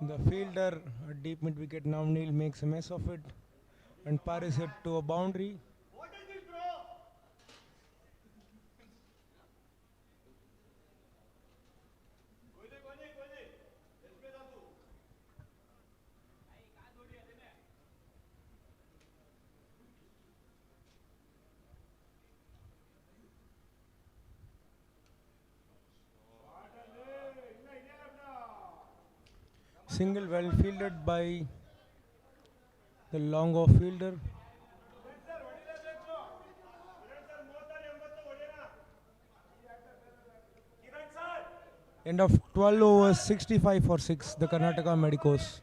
Speaker 1: The fielder at deep mid wicket Navneil makes a mess of it and parries it to a boundary. Single well fielded by the long off fielder. End of 12 overs, 65 for 6, the Karnataka Medicos.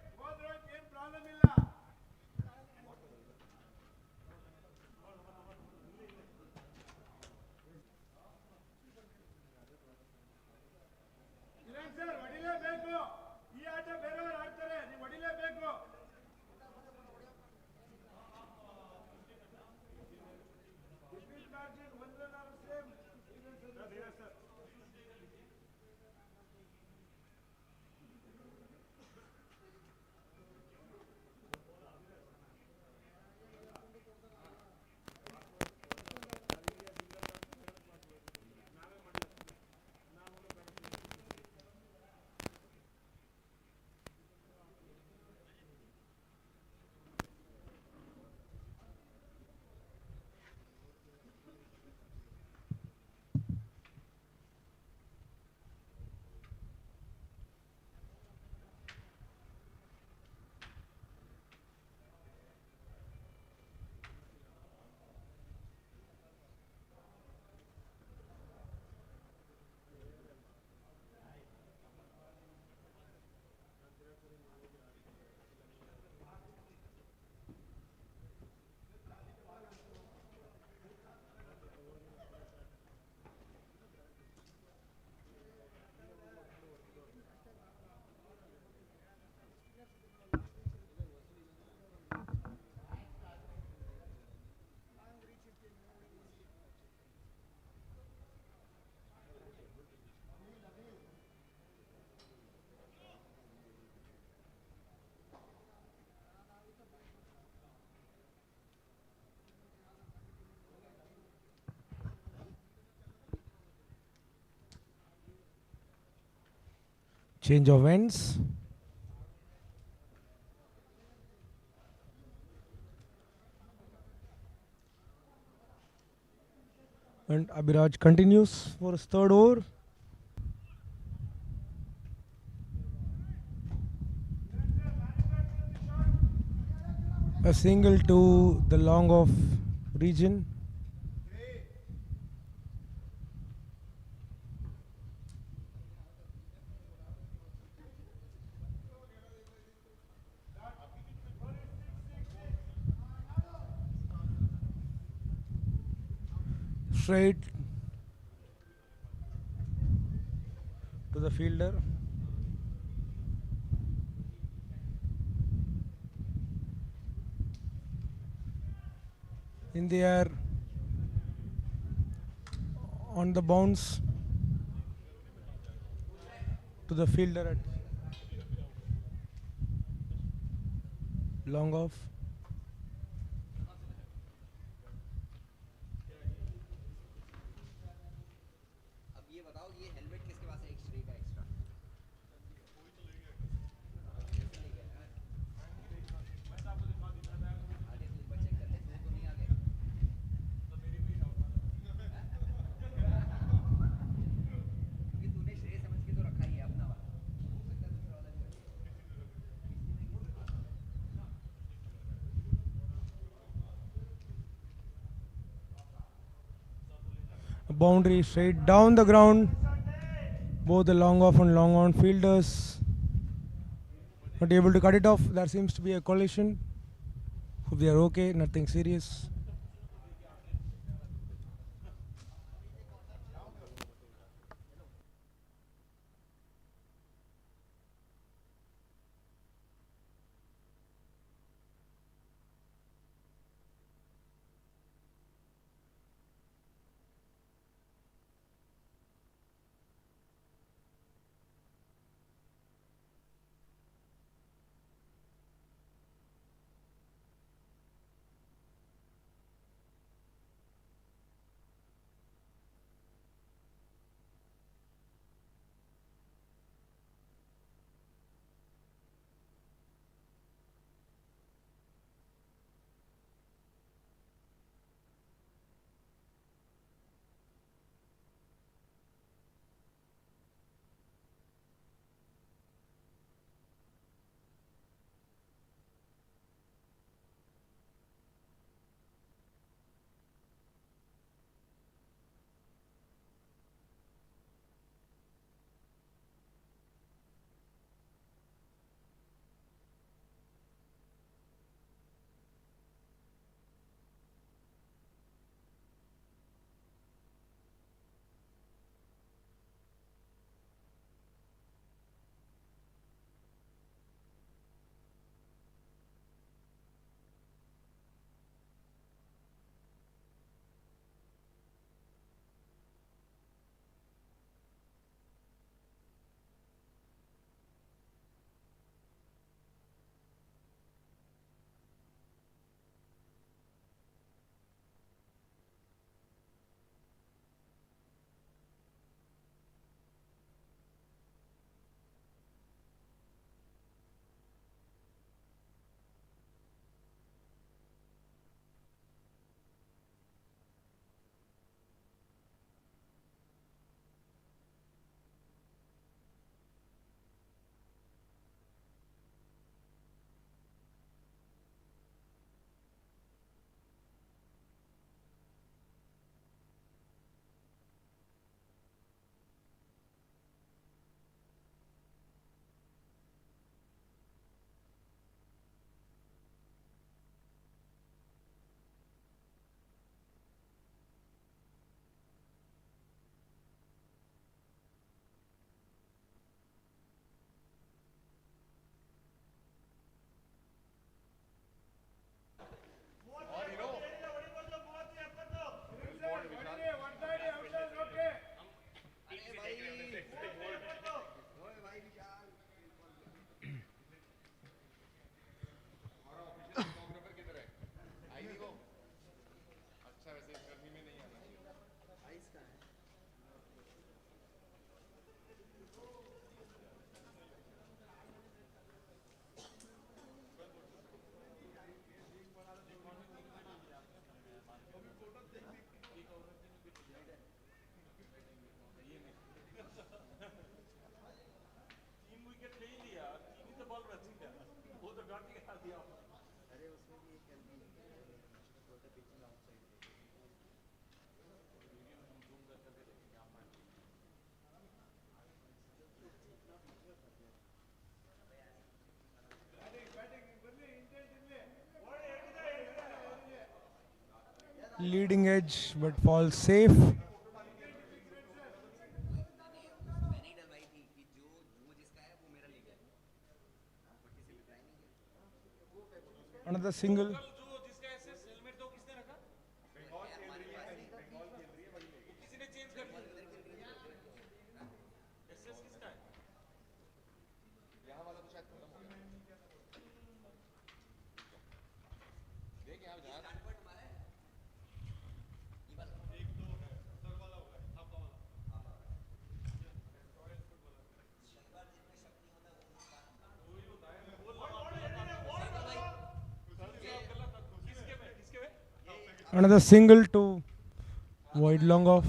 Speaker 1: Change of ends. And Abhiraj continues for his third over. A single to the long off region. Straight to the fielder. In the air, on the bounce to the fielder at long off. A boundary straight down the ground. Both the long off and long on fielders not able to cut it off. There seems to be a collision. Hope they are okay, nothing serious. Leading edge, but falls safe. Another single. Another single to wide long off.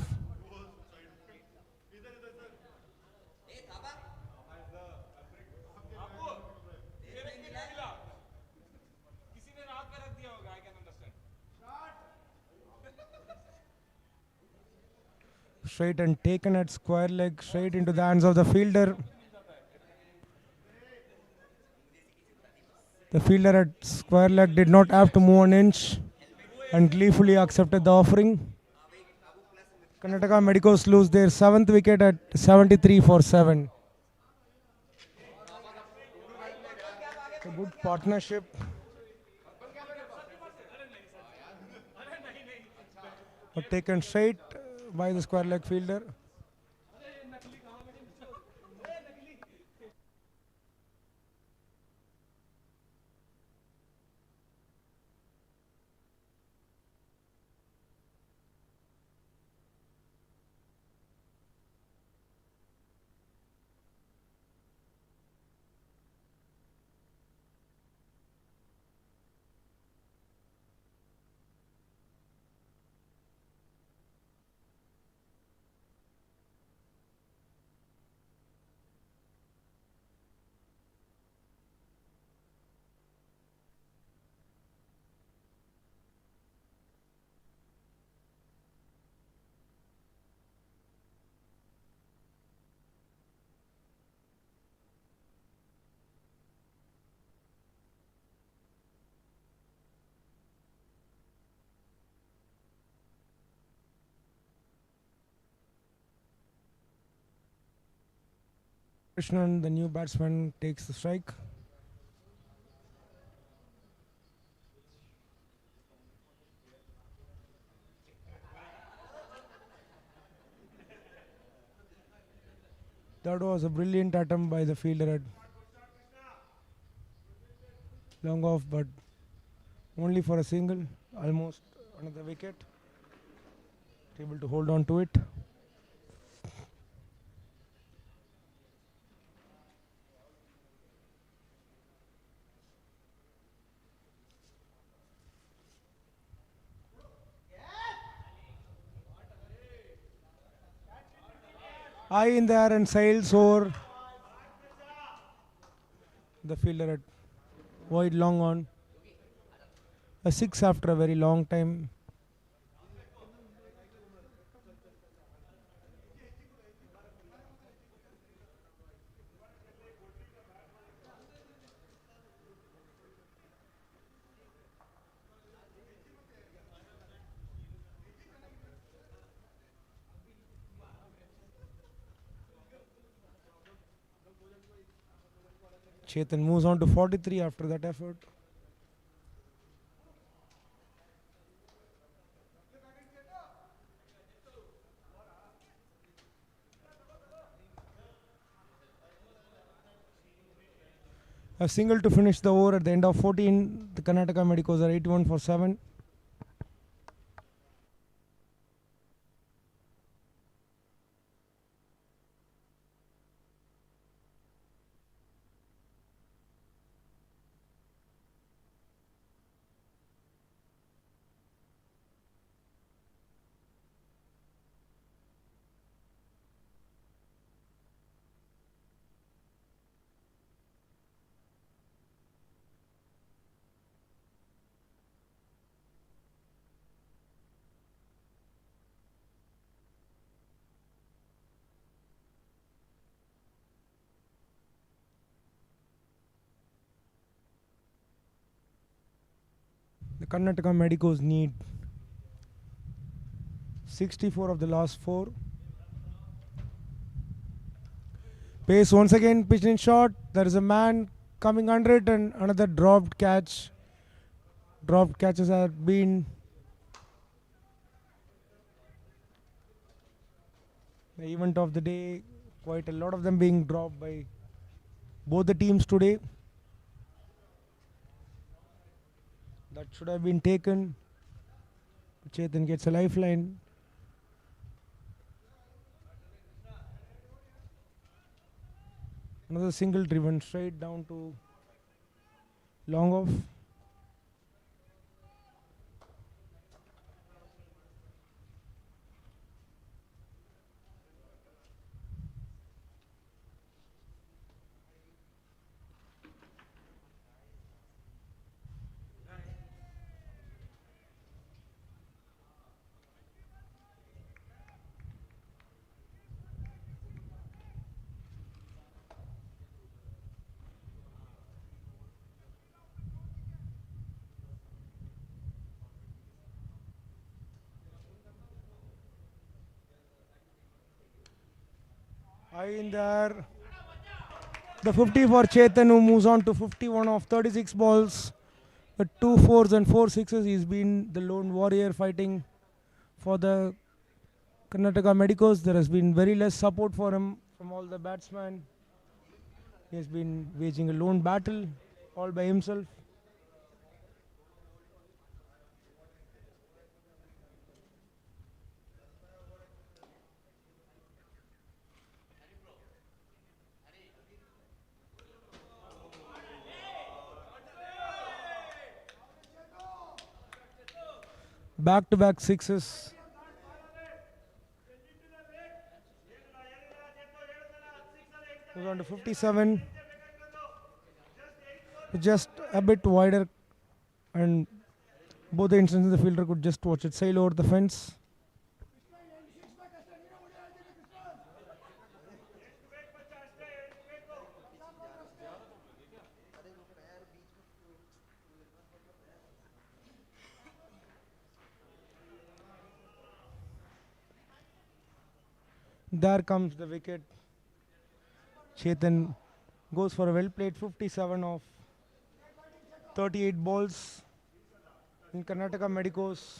Speaker 1: Straight and taken at square leg, straight into the hands of the fielder. The fielder at square leg did not have to move an inch and gleefully accepted the offering. Karnataka Medicos lose their 7th wicket at 73 for 7. A good partnership. But taken straight by the square leg fielder. Krishnan, the new batsman, takes the strike. That was a brilliant attempt by the fielder at long off, but only for a single, almost another wicket. Able to hold on to it. High in the air and sails over the fielder at wide long on. A 6 after a very long time. Chetan moves on to 43 after that effort. A single to finish the over at the end of 14. The Karnataka Medicos are 81 for 7. The Karnataka Medicos need 64 of the last 4. Pace once again, pitched in short. There is a man coming under it and another dropped catch. Dropped catches have been the event of the day. Quite a lot of them being dropped by both the teams today. That should have been taken. Chetan gets a lifeline. Another single driven straight down to long off. High in there. The 50 for Chetan, who moves on to 51 of 36 balls. The 2 fours and 4 sixes. He's been the lone warrior fighting for the Karnataka Medicos. There has been very less support for him from all the batsmen. He has been waging a lone battle all by himself. Back-to-back sixes. Moves on to 57. Just a bit wider, and both the instances the fielder could just watch it sail over the fence. There comes the wicket. Chetan goes for a well played 57 of 38 balls in Karnataka Medicos.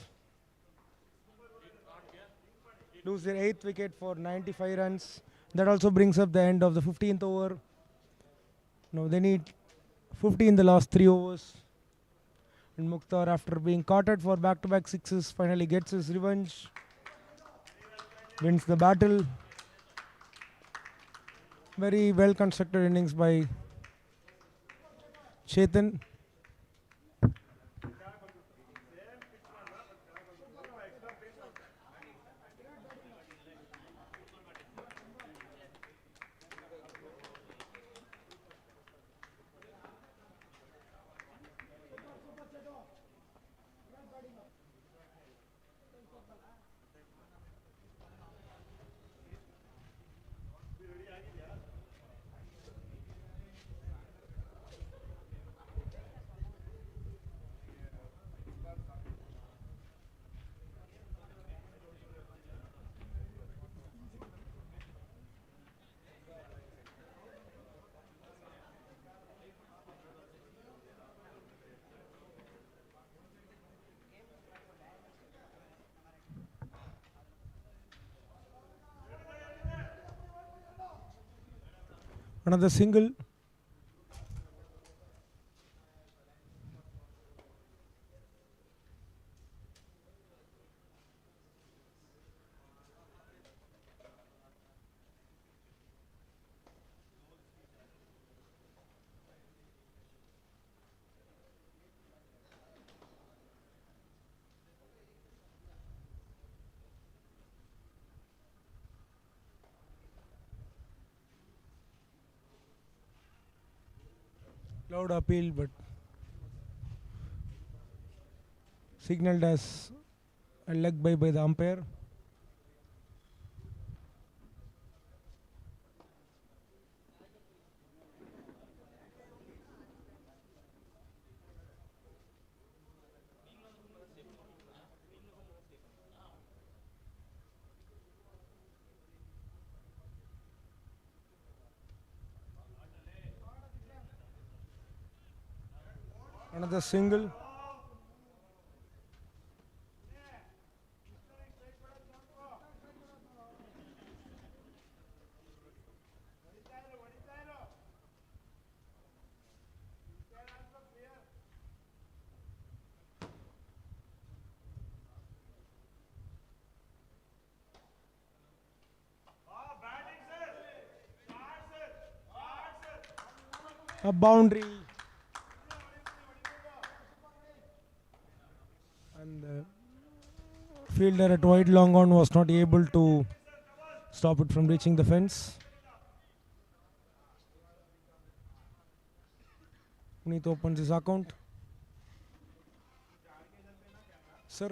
Speaker 1: Lose their 8th wicket for 95 runs. That also brings up the end of the 15th over. Now they need 50 in the last 3 overs. And Mukhtar, after being carted for back-to-back sixes, finally gets his revenge. Wins the battle. Very well constructed innings by Chetan. Another single. Loud appeal, but signaled as a leg by the umpire. Another single. A boundary. And the fielder at wide long on was not able to stop it from reaching the fence. Puneet opens his account. Sir,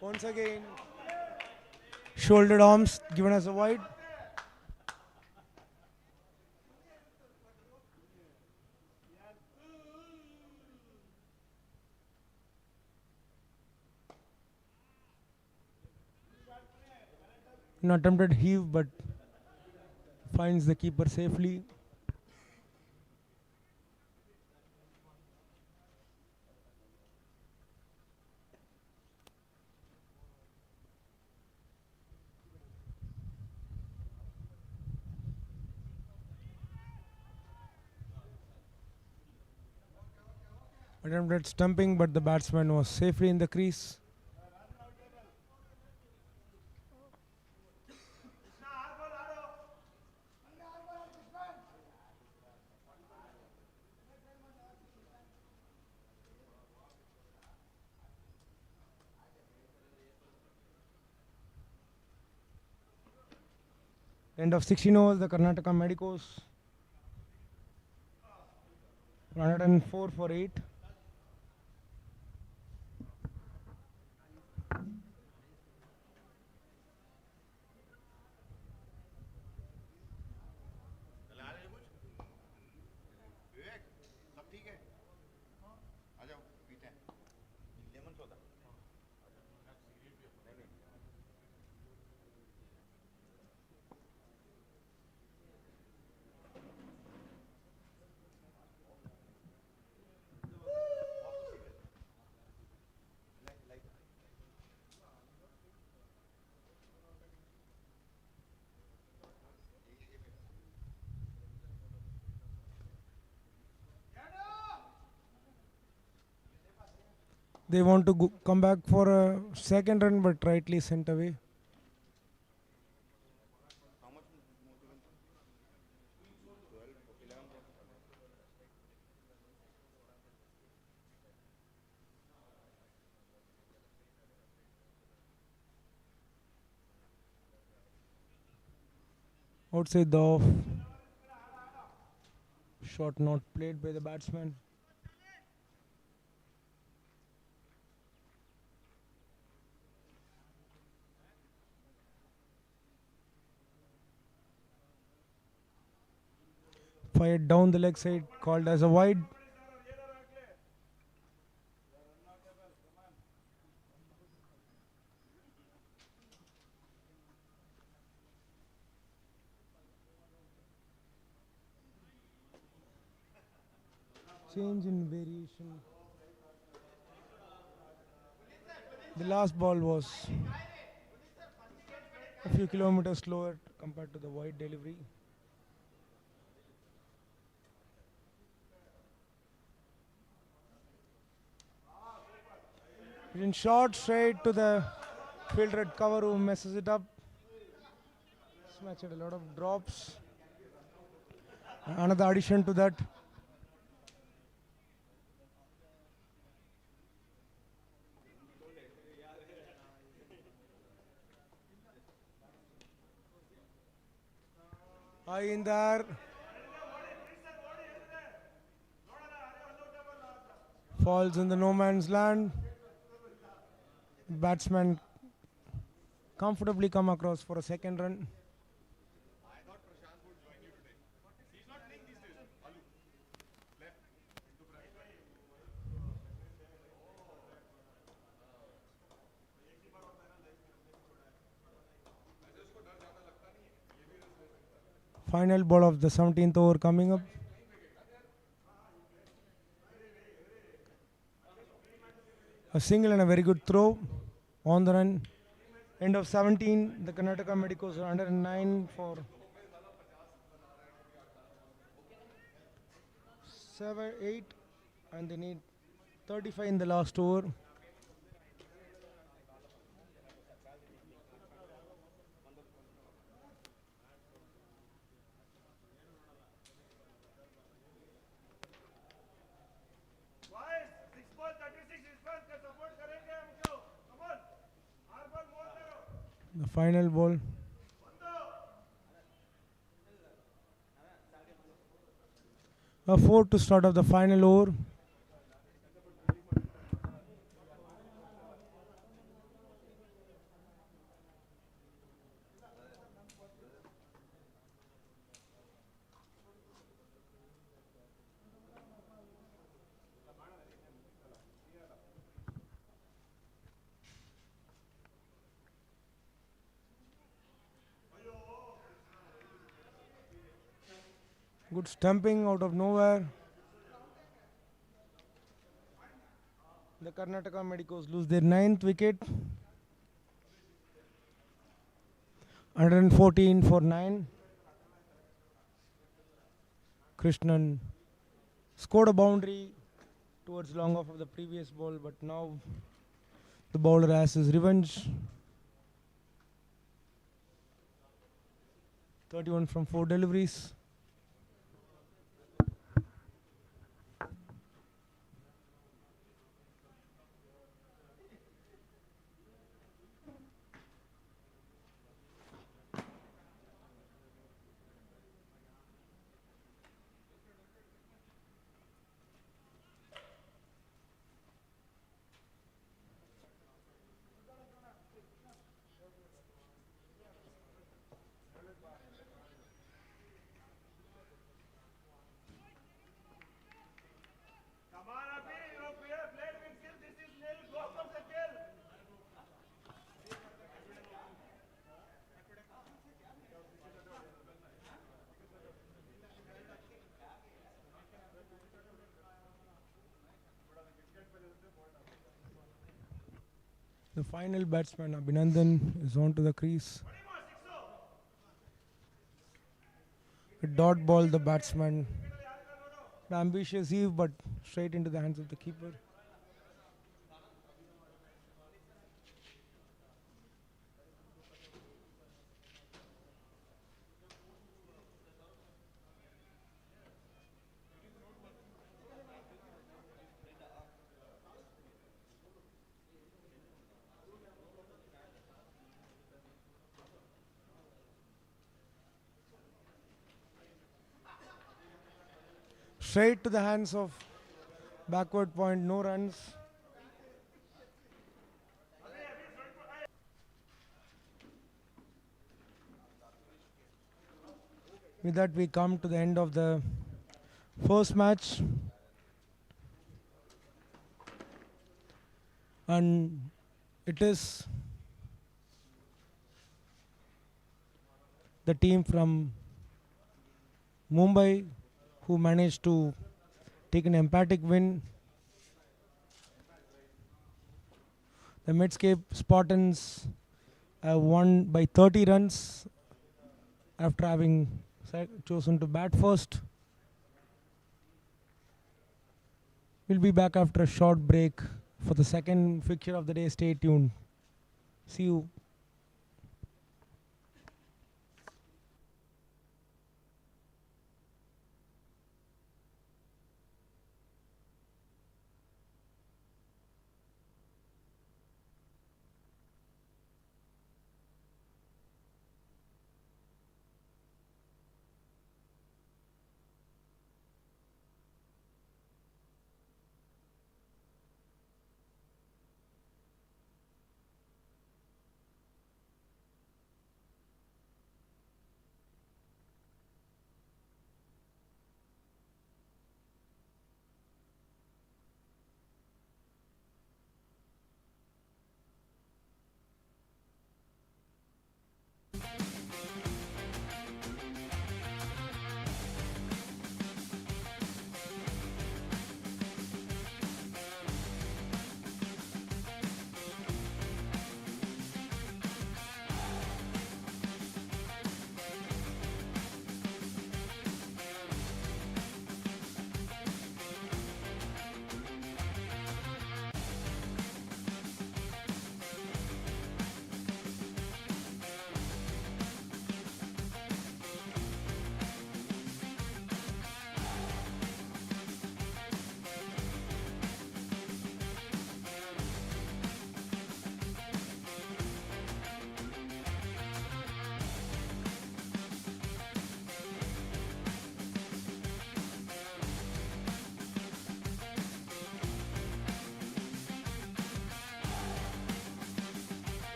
Speaker 1: once again, shouldered arms given as a wide. An attempted heave, but finds the keeper safely. Attempted stumping, but the batsman was safely in the crease. End of 16 overs, the Karnataka Medicos 104 for 8. They want to come back for a second run, but rightly sent away. Outside the off. Shot not played by the batsman. Fired down the leg side, called as a wide. Change in variation. The last ball was a few kilometers slower compared to the wide delivery. In short straight to the fielder at cover who messes it up. Smashed a lot of drops. Another addition to that. High in there. Falls in the no man's land. Batsman comfortably come across for a second run. Final ball of the 17th over coming up. A single and a very good throw on the run. End of 17, the Karnataka Medicos are under 9 for 7, 8, and they need 35 in the last over. The final ball. A 4 to start off the final over. Good stumping out of nowhere. The Karnataka Medicos lose their 9th wicket. 114 for 9. Krishnan scored a boundary towards long off of the previous ball, but now the bowler has his revenge. 31 from 4 deliveries. The final batsman, Abhinandan, is on to the crease. A dot ball, the batsman. An ambitious heave, but straight into the hands of the keeper. Straight to the hands of backward point, no runs. With that, we come to the end of the first match. And it is the team from Mumbai who managed to take an emphatic win. The Medscape Spartans have won by 30 runs after having chosen to bat first. We'll be back after a short break for the second fixture of the day. Stay tuned. See you.